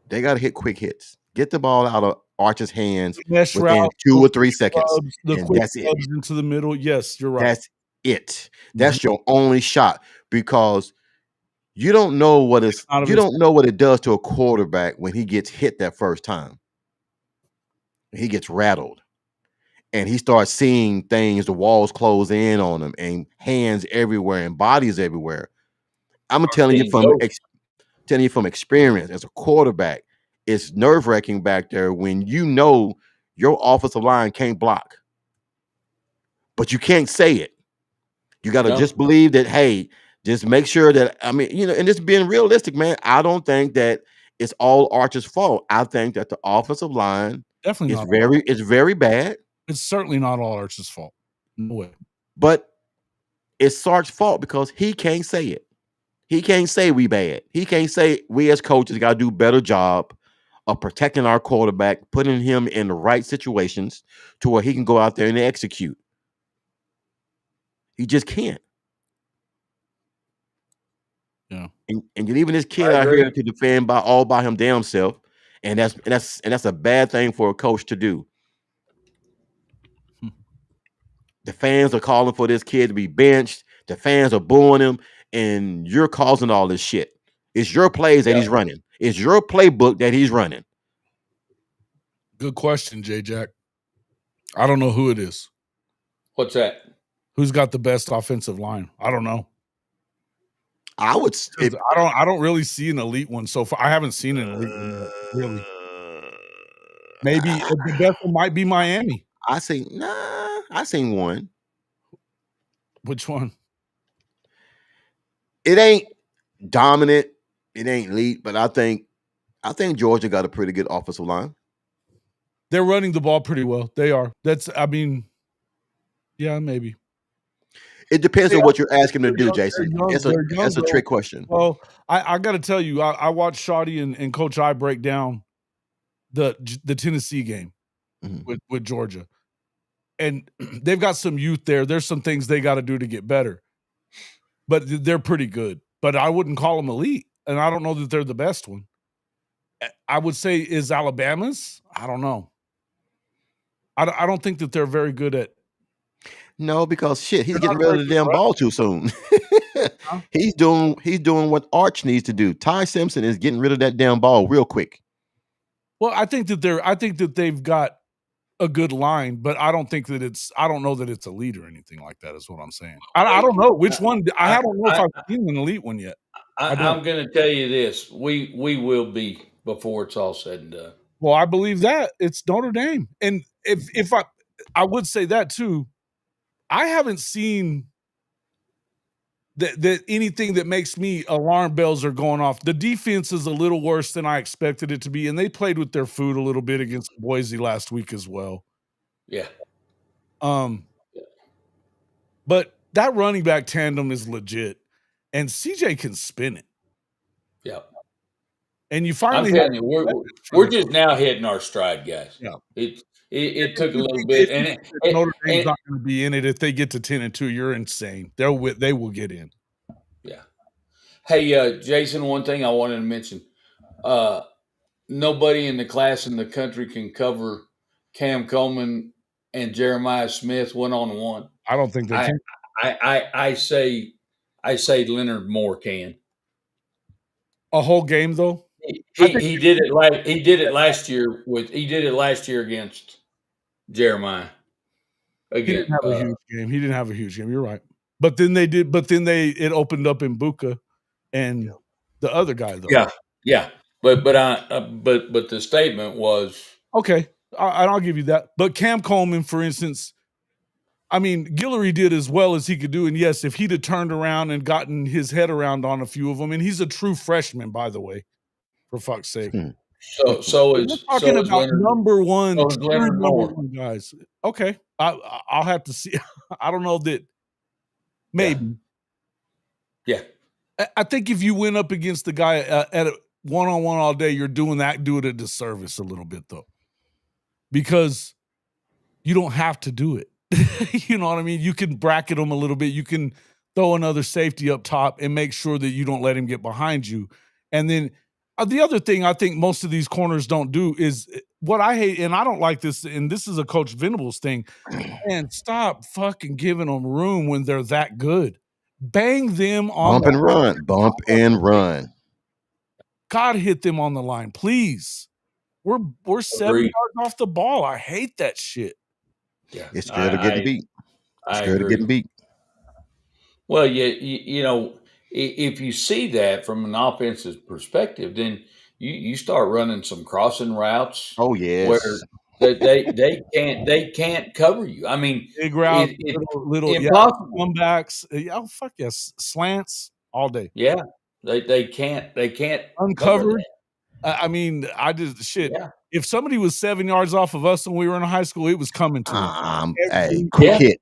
they got to hit quick hits. Get the ball out of Archer's hands Mesh within route, 2 or 3 seconds. the And quick that's it. clubs into the middle. Yes, you're right. That's it. That's your only shot, because you don't know what it does to a quarterback when he gets hit that first time. He gets rattled and he starts seeing things, the walls close in on him, and hands everywhere and bodies everywhere. I'm telling you from experience as a quarterback, it's nerve-wracking back there when you know your offensive line can't block, but you can't say it. You got to just believe that, hey, just make sure that, I mean, and just being realistic, man, I don't think that it's all Archer's fault. I think that the offensive line Definitely is very bad. It's certainly not all Archer's fault. No way. But it's Sark's fault because he can't say it. He can't say we bad. He can't say we as coaches got to do a better job of protecting our quarterback, putting him in the right situations to where he can go out there and execute. He just can't. Yeah. And you're leaving this kid out here to defend all by him damn self, and that's a bad thing for a coach to do. The fans are calling for this kid to be benched. The fans are booing him, and you're causing all this shit. It's your plays that he's running. It's your playbook that he's running. Good question, J-Jack. I don't know who it is. What's that? Who's got the best offensive line? I don't know. I don't really see an elite one so far. I haven't seen an elite one yet, really. Maybe the best one might be Miami. I seen one. Which one? It ain't dominant. It ain't elite, but I think Georgia got a pretty good offensive line. They're running the ball pretty well. They are. Yeah, maybe. It depends on what you're asking them to do, Jason. That's a trick question. Well, I got to tell you, I watched Shoddy and Coach I break down the Tennessee game with Georgia, and they've got some youth there. There's some things they got to do to get better, but they're pretty good. But I wouldn't call them elite, and I don't know that they're the best one. I would say is Alabama's. I don't know. I don't think that they're very good at. No, because shit, he's getting rid of the damn ball too soon. He's doing what Arch needs to do. Ty Simpson is getting rid of that damn ball real quick. Well, I think that they've got a good line, but I don't know that it's elite or anything like that, is what I'm saying. I don't know which one. I don't know if I've seen an elite one yet. I'm going to tell you this. We will be before it's all said and done. Well, I believe that. It's Notre Dame. And if I would say that too, I haven't seen that anything that makes me alarm bells are going off. The defense is a little worse than I expected it to be, and they played with their food a little bit against Boise last week as well. Yeah. But that running back tandem is legit, and CJ can spin it. Yeah. And you finally, I'm telling you, we're just now hitting our stride, guys. Yeah. It took a little bit, and Notre Dame's not going to be in it if they get to 10-2. You're insane. They will get in. Yeah. Hey, Jason, one thing I wanted to mention: nobody in the class in the country can cover Cam Coleman and Jeremiah Smith 1-on-1. I don't think they can. I say Leonard Moore can. A whole game though. He did it last year against Jeremiah. Again, he didn't have a huge game. He didn't have a huge game. You're right. But then it opened up in Buka, and The other guy, though. Yeah. But the statement was Okay, I'll give you that. But Cam Coleman, for instance, I mean, Guillory did as well as he could do. And yes, if he'd have turned around and gotten his head around on a few of them, and he's a true freshman, by the way, for fuck's sake. so We're is talking about Leonard, number one, so is true Leonard number Moore. one guys. Okay, I'll have to see. I don't know that. Maybe. Yeah. I think if you went up against the guy at a one-on-one all day, you're doing that, do it a disservice a little bit, though, because you don't have to do it. You know what I mean? You can bracket him a little bit. You can throw another safety up top and make sure that you don't let him get behind you. And then the other thing I think most of these corners don't do is what I hate, and I don't like this, and this is a Coach Venables thing, and stop fucking giving them room when they're that good. Bang them on bump and run, bump and run. God, hit them on the line, please. We're 7 yards off the ball. I hate that shit. Yeah, It's scared of getting beat. Scared of getting beat. Well, you know, if you see that from an offensive perspective, then you start running some crossing routes. Oh yes, where they can't cover you. I mean, big route, little impossible comebacks. Oh fuck yes, slants all day. Yeah, they can't uncover. I mean, I just shit. Yeah. If somebody was 7 yards off of us when we were in high school, it was coming to them. Hey, quick hit.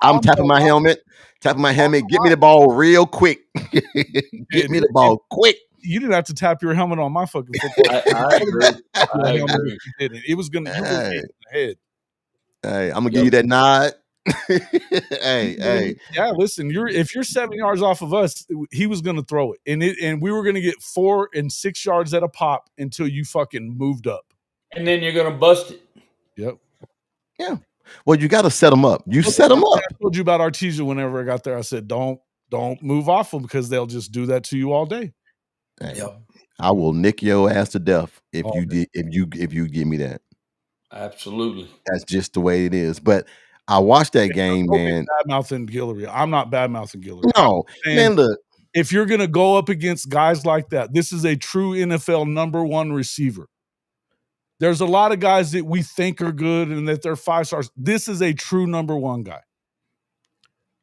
I'm tapping my helmet. Get me the ball real quick. Get me the ball quick. You didn't have to tap your helmet on my fucking football. I agree. It was gonna hit the head. Hey, I'm gonna give you that nod. hey. Yeah, listen, if you're 7 yards off of us, he was gonna throw it. And we were gonna get 4 and 6 yards at a pop until you fucking moved up. And then you're gonna bust it. Yep. Yeah. Well, you got to set them up. You set them up. I told you about Artesia whenever I got there. I said, don't move off them because they'll just do that to you all day. Hey, I will nick your ass to death if you give me that. Absolutely. That's just the way it is. But I watched that game, man. Bad-mouthing Guillory. I'm not bad-mouthing Guillory. No, man, look. If you're going to go up against guys like that, this is a true NFL number one receiver. There's a lot of guys that we think are good and that they're 5 stars. This is a true number one guy.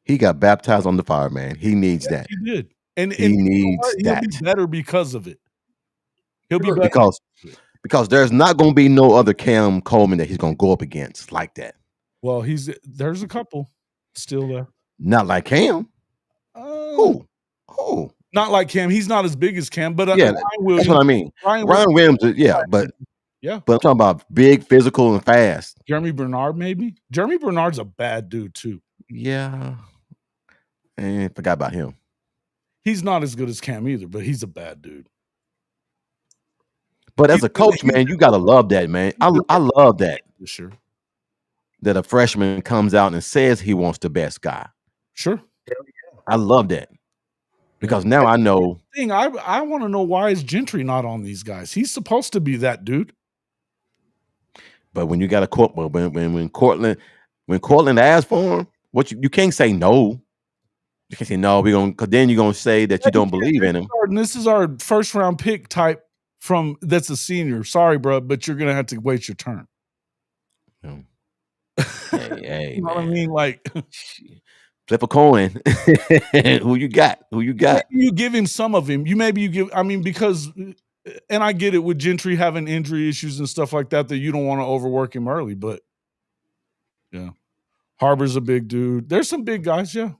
He got baptized on the fire, man. He needs that. He did. And he needs that. He'll be better because of it. He'll be better. Because there's not going to be no other Cam Coleman that he's going to go up against like that. Well, there's a couple still there. Not like Cam. Who? Not like Cam. He's not as big as Cam, but yeah, that's what I mean. Ryan Williams, but I'm talking about big, physical, and fast. Jeremy Bernard, maybe. Jeremy Bernard's a bad dude too. Yeah, and forgot about him. He's not as good as Cam either, but he's a bad dude. But as a coach, man, you gotta love that, man. I love that. Sure. That a freshman comes out and says he wants the best guy. Sure. I love that. Because now I know. I want to know why is Gentry not on these guys? He's supposed to be that dude. But when you got a court, when Cortland asks for him, you can't say no. You can't say no. Because then you're gonna say that you don't believe in him. And this is our first round pick type that's a senior. Sorry, bro, but you're gonna have to wait your turn. Hey, you know what I mean? Like, flip a coin. Who you got? Maybe you give him some of him. Because, and I get it with Gentry having injury issues and stuff like that you don't want to overwork him early. But yeah, Harbor's a big dude. There's some big guys. Yeah.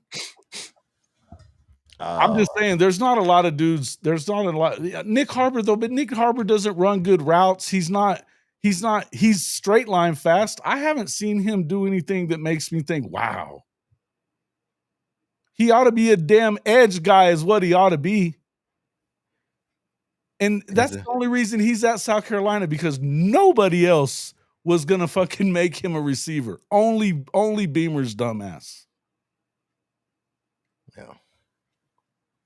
I'm just saying, there's not a lot of dudes. There's not a lot. Nick Harbor though, but Nick Harbor doesn't run good routes. He's straight line fast. I haven't seen him do anything that makes me think, wow. He ought to be a damn edge guy is what he ought to be. And that's the only reason he's at South Carolina, because nobody else was going to fucking make him a receiver. Only Beamer's dumbass. Yeah.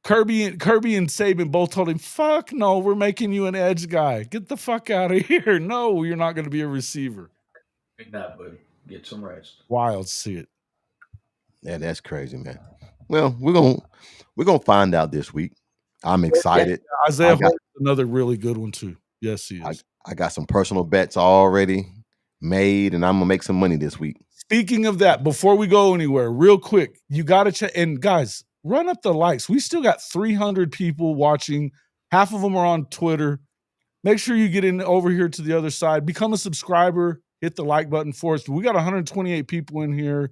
Kirby and Saban both told him, fuck no, we're making you an edge guy. Get the fuck out of here. No, you're not going to be a receiver. Good night, buddy. Get some rest. Wild, see it. Yeah, that's crazy, man. Well, we're gonna find out this week. I'm excited. Isaiah I got Hort, another really good one too. Yes, he is. I got some personal bets already made, and I'm gonna make some money this week. Speaking of that, before we go anywhere, real quick, you got to check. And guys, run up the likes. We still got 300 people watching. Half of them are on Twitter. Make sure you get in over here to the other side. Become a subscriber. Hit the like button for us. We got 128 people in here,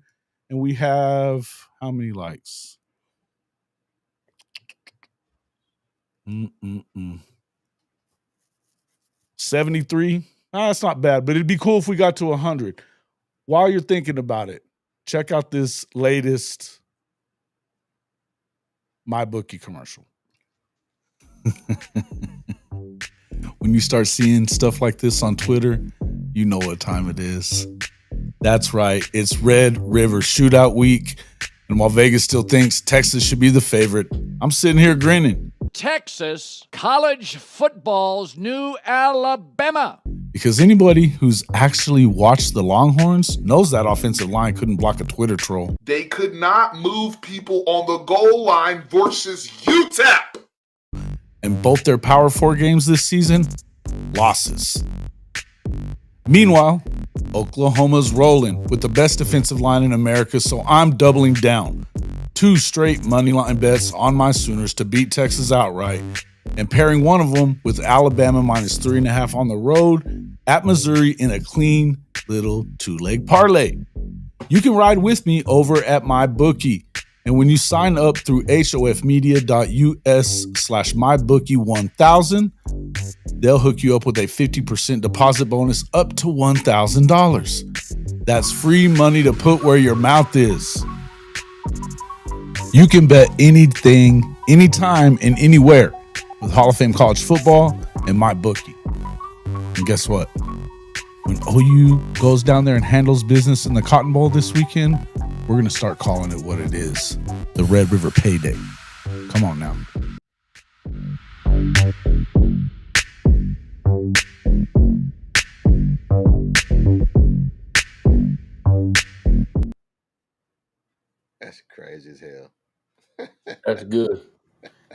and we have how many likes? 73. That's not bad, but it'd be cool if we got to 100. While you're thinking about it, check out this latest MyBookie commercial. When you start seeing stuff like this on Twitter, you know what time it is. That's right. It's Red River Shootout Week. And while Vegas still thinks Texas should be the favorite, I'm sitting here grinning. Texas, college football's new Alabama. Because anybody who's actually watched the Longhorns knows that offensive line couldn't block a Twitter troll. They could not move people on the goal line versus UTEP. And both their Power 4 games this season, losses. Meanwhile, Oklahoma's rolling with the best defensive line in America, so I'm doubling down. 2 straight moneyline bets on my Sooners to beat Texas outright, and pairing one of them with Alabama minus 3.5 on the road at Missouri in a clean little 2-leg parlay. You can ride with me over at MyBookie. And when you sign up through hofmedia.us/mybookie1000, they'll hook you up with a 50% deposit bonus up to $1,000. That's free money to put where your mouth is. You can bet anything, anytime, and anywhere with Hall of Fame college football and MyBookie. And guess what? When OU goes down there and handles business in the Cotton Bowl this weekend, we're going to start calling it what it is, the Red River Payday. Come on now. That's crazy as hell. That's good.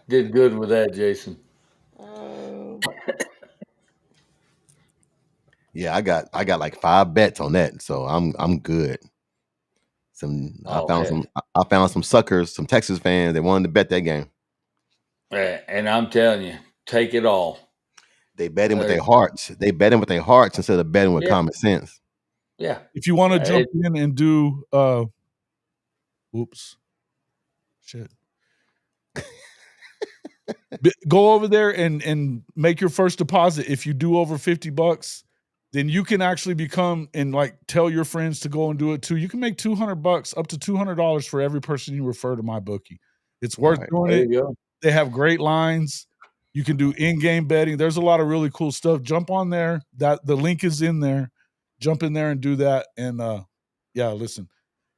Did good with that, Jason. Yeah, I got like 5 bets on that, so I'm good. I found some suckers, some Texas fans that wanted to bet that game. And I'm telling you, take it all. They bet in with their hearts. They bet in with their hearts instead of betting with common sense. Yeah. If you want to jump in and do shit. Go over there and make your first deposit. If you do over $50, then you can actually become and like tell your friends to go and do it too. You can make $200, up to $200 for every person you refer to MyBookie. It's worth doing it. They have great lines. You can do in-game betting. There's a lot of really cool stuff. Jump on there. The link is in there. Jump in there and do that. And listen,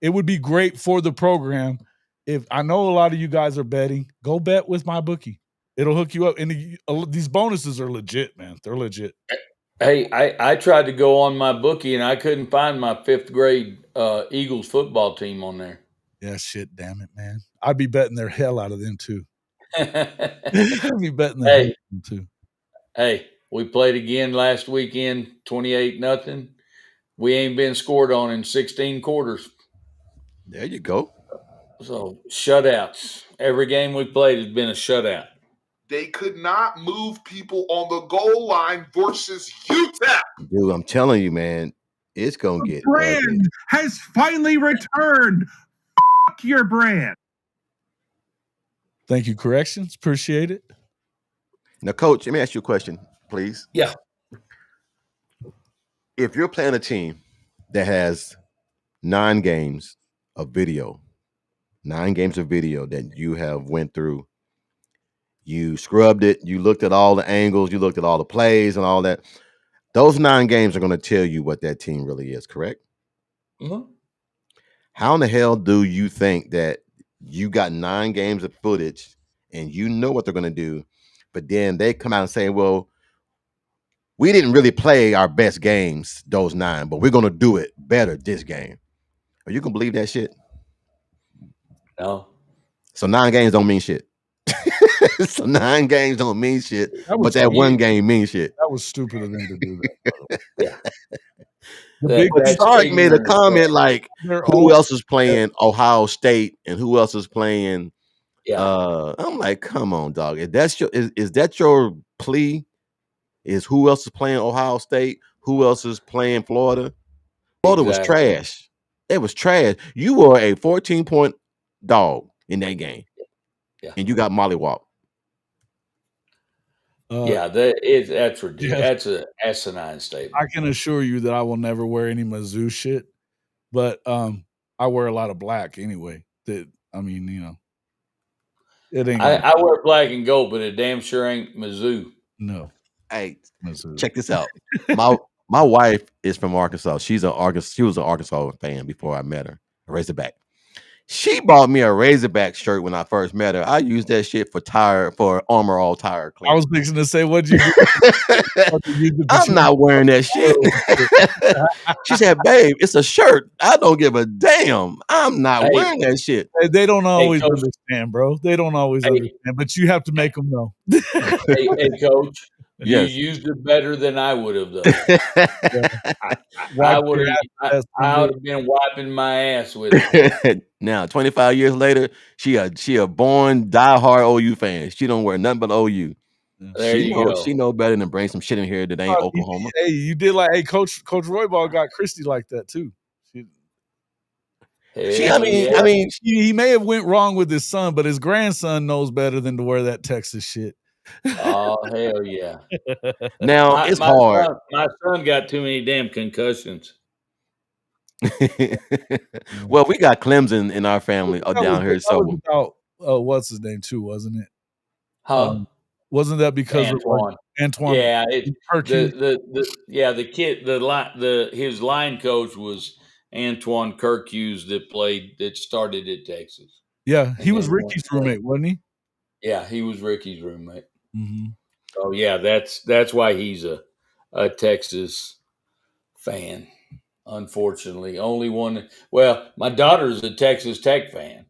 it would be great for the program. If I know a lot of you guys are betting, go bet with MyBookie. It'll hook you up. And these bonuses are legit, man. They're legit. Hey, I tried to go on MyBookie and I couldn't find my 5th grade Eagles football team on there. Yeah, shit, damn it, man. I'd be betting their hell out of them too. I'd be betting their hell out of them too. Hey, we played again last weekend, 28-0. We ain't been scored on in 16 quarters. There you go. So shutouts. Every game we played has been a shutout. They could not move people on the goal line versus UTEP. Dude, I'm telling you, man, it's going to get brand ugly. has finally returned. Fuck your brand. Thank you, Corrections. Appreciate it. Now, Coach, let me ask you a question, please. Yeah. If you're playing a team that has 9 games of video that you have went through, you scrubbed it, you looked at all the angles, you looked at all the plays and all that, those 9 games are going to tell you what that team really is, correct? Mm-hmm. How in the hell do you think that you got 9 games of footage and you know what they're going to do, but then they come out and say, well, we didn't really play our best games, those 9, but we're going to do it better this game. Are you going to believe that shit? No. So 9 games don't mean shit. So 9 games don't mean shit, but that stupid. one game means shit. That was stupid of them to do that, by the way. Yeah. The Big But Ten, Sark made a ignorant. comment like, their who own. else is playing Ohio State and who else is playing Yeah. I'm like, come on, dog. If that's your is that your plea? Is who else is playing Ohio State? Who else is playing Florida? Florida was Exactly. trash. It was trash. You were a 14-point dog in that game. Yeah. And you got mollywopped. Yeah, that's ridiculous. yes. That's an asinine I statement. can assure you that I will never wear any Mizzou shit, but I wear a lot of black anyway. That I mean, you know, it ain't gonna I wear black and gold, but it damn sure ain't Mizzou. no Hey, Mizzou. check this out. My wife is from Arkansas. She was an Arkansas fan before I met her. A Razorback. She bought me a Razorback shirt when I first met her. I used that shit for Armor All tire clean. I was fixing to say, what'd you do? I'm not wearing that shit. She said, babe, it's a shirt. I don't give a damn. I'm not wearing that shit. They don't always Coach. understand, bro. They don't always understand, but you have to make them know. Hey, Coach, Yes. you used it better than I would have, though. I would have been wiping my ass with it. Now, 25 years later, she a born diehard OU fan. She don't wear nothing but OU. There you go. She know better than bring some shit in here that ain't Oklahoma. Hey, you did Coach Roybal got Christy like that too. He may have went wrong with his son, but his grandson knows better than to wear that Texas shit. Oh, hell yeah. Now, it's hard. My son got too many damn concussions. Well, we got Clemson in our family down here. So was about what's his name too, wasn't it? Huh? Wasn't that because Antoine? of Antoine? Yeah, the kid, his line coach was Antoine Kirkhughes that started at Texas. Yeah, he was Ricky's roommate, wasn't he? Yeah, he was Ricky's roommate. Mm-hmm. Oh yeah, that's why he's a Texas fan. Unfortunately, only one. Well, my daughter's a Texas Tech fan,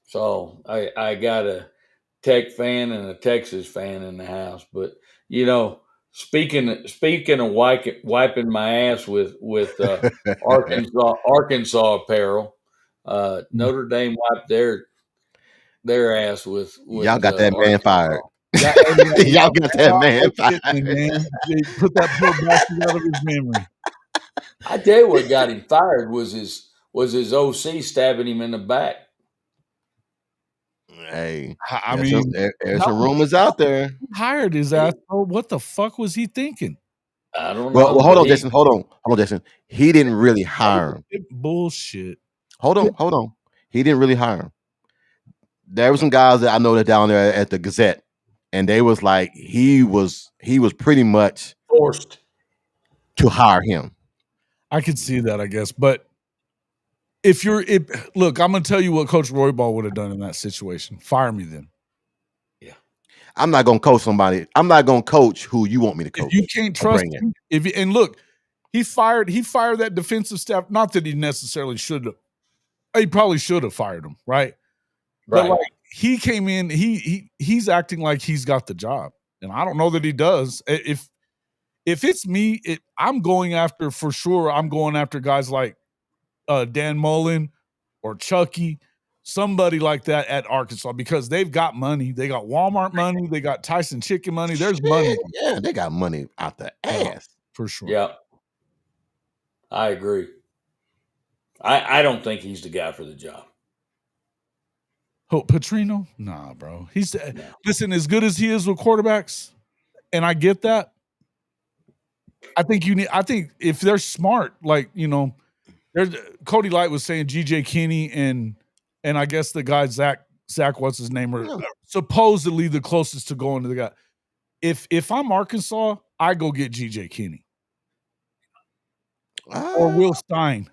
so I got a Tech fan and a Texas fan in the house. But you know, speaking of wiping my ass with Arkansas apparel, Notre Dame wiped their ass with y'all got that man fired. Y'all got that man fired. Man. Put that poor bastard out of his memory. I tell you what got him fired was his OC stabbing him in the back. Hey, I mean, there's some rumors out there. He hired his ass. Oh, what the fuck was he thinking? I don't know. Well, hold on, Jason. Hold on, Jason. He didn't really hire him. Bullshit. Hold on. He didn't really hire him. There were some guys that I know that down there at the Gazette, and they was like he was pretty much forced to hire him. I could see that, I guess, but look, I'm gonna tell you what Coach Roybal would have done in that situation. Fire me then. Yeah, I'm not gonna coach somebody. I'm not gonna coach who you want me to coach. If you can't trust him, and look, he fired that defensive staff. Not that he necessarily should have. He probably should have fired him, right? But like he came in, he's acting like he's got the job, and I don't know that he does. If it's me, I'm going after for sure. I'm going after guys like Dan Mullen or Chucky, somebody like that at Arkansas because they've got money. They got Walmart money. They got Tyson Chicken money. There's money. Yeah, they got money out the ass for sure. Yeah, I agree. I don't think he's the guy for the job. Oh, Petrino? Nah, bro. Listen, as good as he is with quarterbacks, and I get that. I think if they're smart, like, you know, Cody Light was saying GJ Kinney and I guess the guy Zach, what's his name, are supposedly the closest to going to the guy. If I'm Arkansas, I go get GJ Kinney or Will Stein.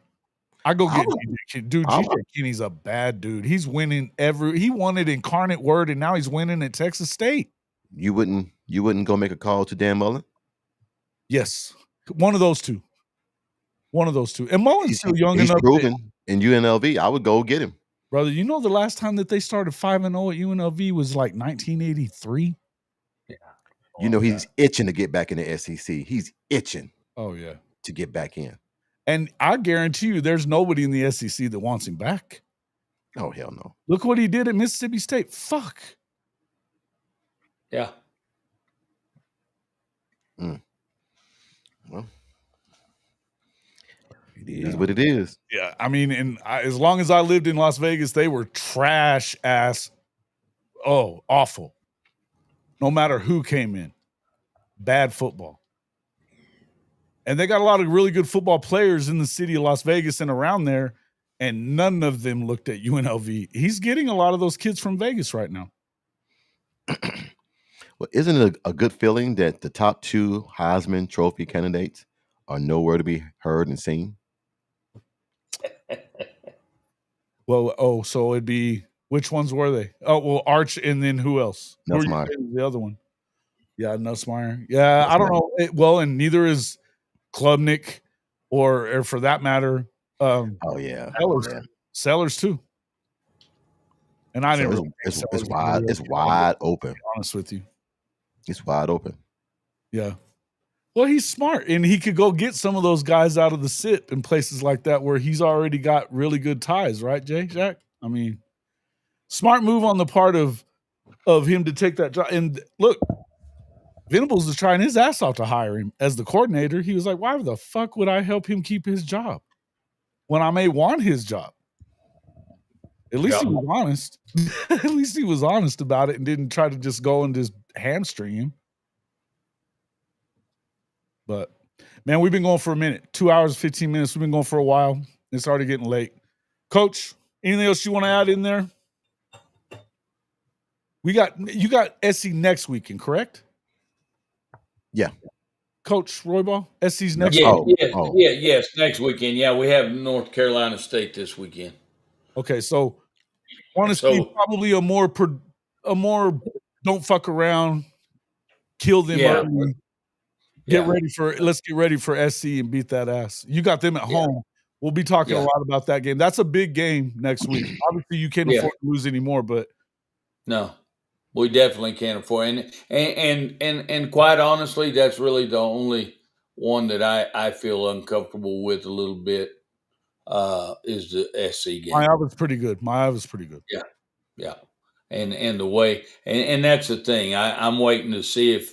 I go get GJ Kinney. Dude, GJ Kinney's a bad dude. He's winning he won it Incarnate Word, and now he's winning at Texas State. You wouldn't go make a call to Dan Mullen? Yes. One of those two. And Mullen's still young enough. He's proven in UNLV. I would go get him. Brother, you know the last time that they started 5-0 at UNLV was like 1983? You know he's itching to get back in the SEC. He's itching Oh, yeah. to get back in. And I guarantee you there's nobody in the SEC that wants him back. Oh, hell no. Look what he did at Mississippi State. Fuck. Yeah. Well, it is what it is. Yeah, I mean, and as long as I lived in Las Vegas, they were trash ass. Oh, awful. No matter who came in. Bad football. And they got a lot of really good football players in the city of Las Vegas and around there, and none of them looked at UNLV. He's getting a lot of those kids from Vegas right now. Well, isn't it a good feeling that the top 2 Heisman Trophy candidates are nowhere to be heard and seen? Well, so it'd be, which ones were they? Oh, well, Arch, and then who else? Who were you Nussmeier. saying the other one? Yeah, Nussmeier. Yeah, I don't know. Well, and neither is Klubnik or for that matter, Oh yeah. Sellers. Yeah. Sellers too. And I So didn't really it's wide open. to be honest with you. It's wide open. Yeah. Well, he's smart, and he could go get some of those guys out of the SIP in places like that where he's already got really good ties, right, Jack? I mean, smart move on the part of him to take that job. And look, Venables is trying his ass off to hire him as the coordinator. He was like, why the fuck would I help him keep his job when I may want his job? At least he was honest. At least he was honest about it and didn't try to just go and just hamstring him. But, man, we've been going for a minute. 2 hours, 15 minutes. We've been going for a while. It's already getting late. Coach, anything else you want to add in there? You got SC next weekend, correct? Yeah. Coach Roybal, SC's next weekend. Yes, next weekend. Yeah, we have North Carolina State this weekend. Okay, so want to see probably a more don't fuck around, kill them early. Let's get ready for SC and beat that ass. You got them at home. We'll be talking a lot about that game. That's a big game next week. Obviously, you can't afford to lose anymore, but no, we definitely can't afford. And quite honestly, that's really the only one that I feel uncomfortable with a little bit is the SC game. My eye was pretty good. Yeah. And the way and that's the thing. I'm waiting to see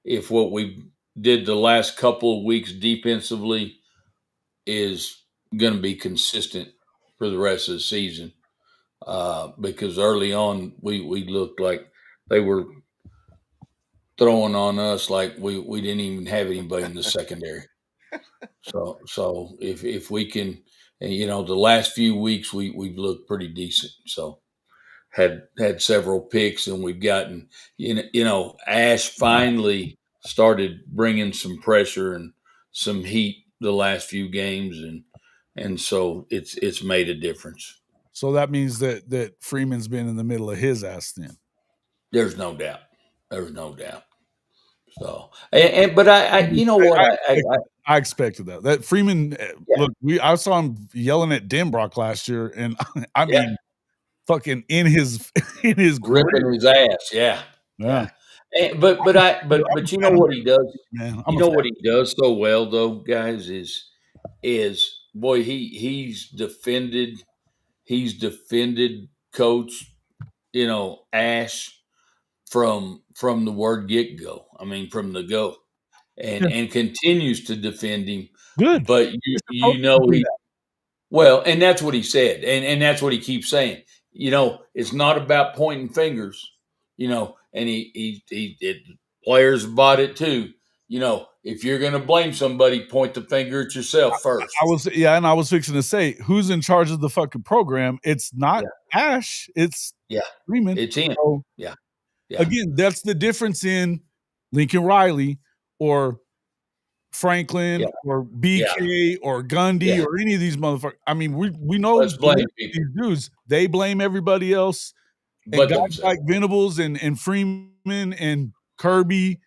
if what we did the last couple of weeks defensively is going to be consistent for the rest of the season. Because early on we looked like they were throwing on us like we didn't even have anybody in the secondary. So if we can, the last few weeks we've looked pretty decent. So had several picks, and we've gotten, Ash finally started bringing some pressure and some heat the last few games, and so it's made a difference. So that means that Freeman's been in the middle of his ass then. There's no doubt. So, but I expected that. That Freeman, look, I saw him yelling at Denbrock last year, and I mean, fucking in his ripping his ass, yeah. But you know what he does? Man, what he does so well though, guys, is boy, he's defended Coach, Ash from the word get go. I mean, from the go, and continues to defend him. Good, but and that's what he said, and that's what he keeps saying. It's not about pointing fingers. And he players bought it too. If you're going to blame somebody, point the finger at yourself first. I was fixing to say, who's in charge of the fucking program? It's not Ash. It's Freeman. It's him. So, Again, that's the difference in Lincoln Riley or Franklin or BK or Gundy or any of these motherfuckers. I mean, we know these dudes. They blame everybody else. And guys like Venables and Freeman and Kirby,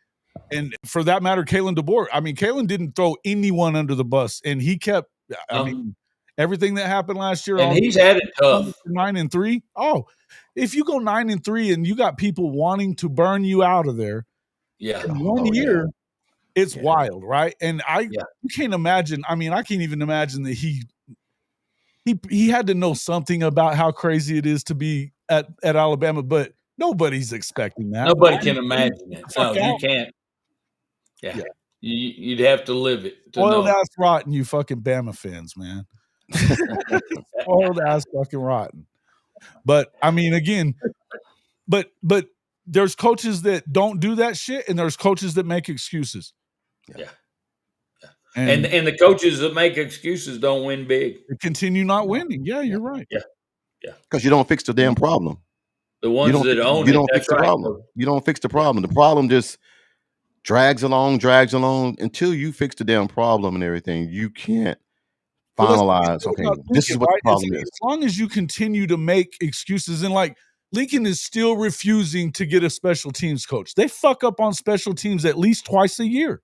and for that matter, Kalen DeBoer. I mean, Kalen didn't throw anyone under the bus, and he kept. I mean, Everything that happened last year, And he's had it tough. 9-3. Oh, if you go 9-3 and you got people wanting to burn you out of there Yeah. in 1 year, it's wild, right? And you can't imagine. I mean, I can't even imagine that he had to know something about how crazy it is to be at Alabama, but nobody's expecting that. Nobody can imagine it. No, you out. can't. Yeah. You'd have to live it to Oiled know. ass rotten, you fucking Bama fans, man. Oiled ass fucking rotten. But I mean, again, but there's coaches that don't do that shit, and there's coaches that make excuses. Yeah. And the coaches that make excuses don't win big. They continue not winning. Yeah, you're right. Yeah. Because you don't fix the damn problem. The ones that own you it, don't fix that's the right. problem. You don't fix the problem. The problem just drags along until you fix the damn problem and everything. You can't finalize. Okay, this is what the problem is. As long as you continue to make excuses, and like Lincoln is still refusing to get a special teams coach. They fuck up on special teams at least twice a year.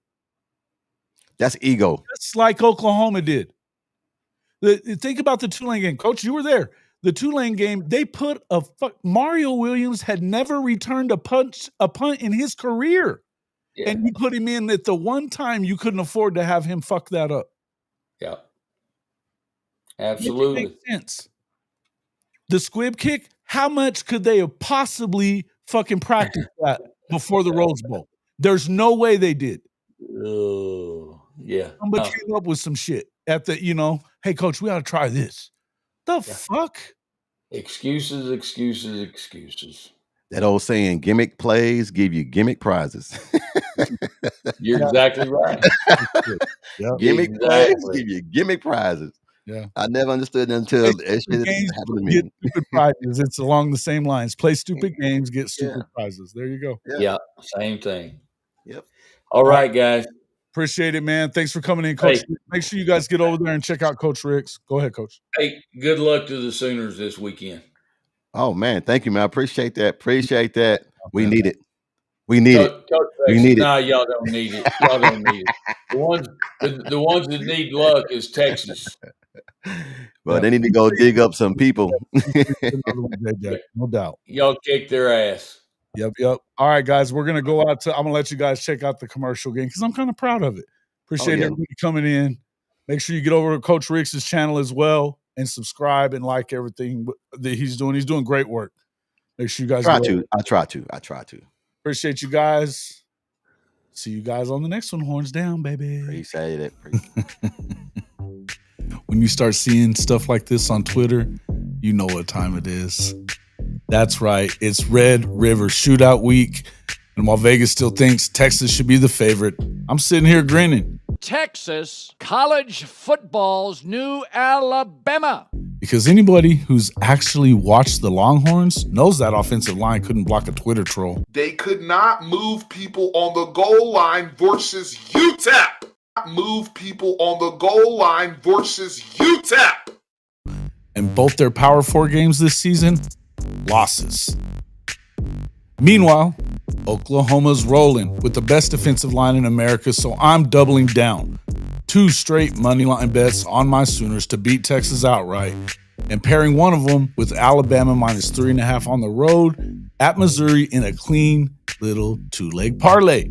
That's ego. Just like Oklahoma did. Think about the Tulane game. Coach, you were there. The Tulane game, they put Mario Williams had never returned a punt in his career. Yeah. And you put him in at the one time you couldn't afford to have him fuck that up. Yeah. Absolutely. It makes sense. The squib kick, how much could they have possibly fucking practiced that before the Rose Bowl? There's no way they did. Oh, yeah. Somebody came up with some shit at the, hey, coach, we ought to try this. The fuck? Excuses. That old saying, gimmick plays give you gimmick prizes. You're exactly right. Gimmick plays give you gimmick prizes. Yeah. I never understood until it happened to me. Get stupid prizes. It's along the same lines. Play stupid games, get stupid prizes. There you go. Yeah, same thing. Yep. All right, guys. Appreciate it, man. Thanks for coming in, Coach. Hey, make sure you guys get over there and check out Coach Ricks. Go ahead, Coach. Hey, good luck to the Sooners this weekend. Oh, man. Thank you, man. I appreciate that. We need it. We need it. No, y'all don't need it. Y'all don't need it. The ones that need luck is Texas. Well, they need to go dig up some people. No doubt. Y'all kick their ass. Yep. All right, guys, we're gonna go out I'm gonna let you guys check out the commercial game because I'm kind of proud of it. Appreciate everybody coming in. Make sure you get over to Coach Rick's channel as well and subscribe and like everything that he's doing. He's doing great work. Make sure you guys I try to. Appreciate you guys. See you guys on the next one. Horns down, baby. Appreciate it. When you start seeing stuff like this on Twitter, you know what time it is. That's right. It's Red River Shootout Week. And while Vegas still thinks Texas should be the favorite, I'm sitting here grinning. Texas, college football's new Alabama. Because anybody who's actually watched the Longhorns knows that offensive line couldn't block a Twitter troll. They could not move people on the goal line versus UTEP. Move people on the goal line versus UTEP. And both their Power 4 games this season, losses. Meanwhile, Oklahoma's rolling with the best defensive line in America, so I'm doubling down. 2 straight moneyline bets on my Sooners to beat Texas outright, and pairing one of them with Alabama minus 3.5 on the road at Missouri in a clean little 2-leg parlay.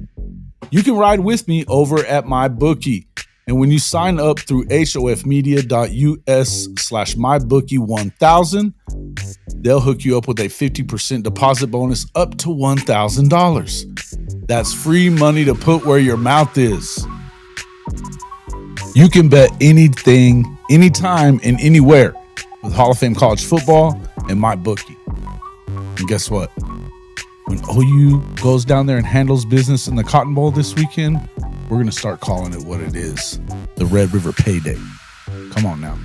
You can ride with me over at MyBookie. And when you sign up through hofmedia.us/mybookie1000, they'll hook you up with a 50% deposit bonus up to $1,000. That's free money to put where your mouth is. You can bet anything, anytime, and anywhere with Hall of Fame college football and MyBookie. And guess what? When OU goes down there and handles business in the Cotton Bowl this weekend, we're going to start calling it what it is, the Red River Payday. Come on now.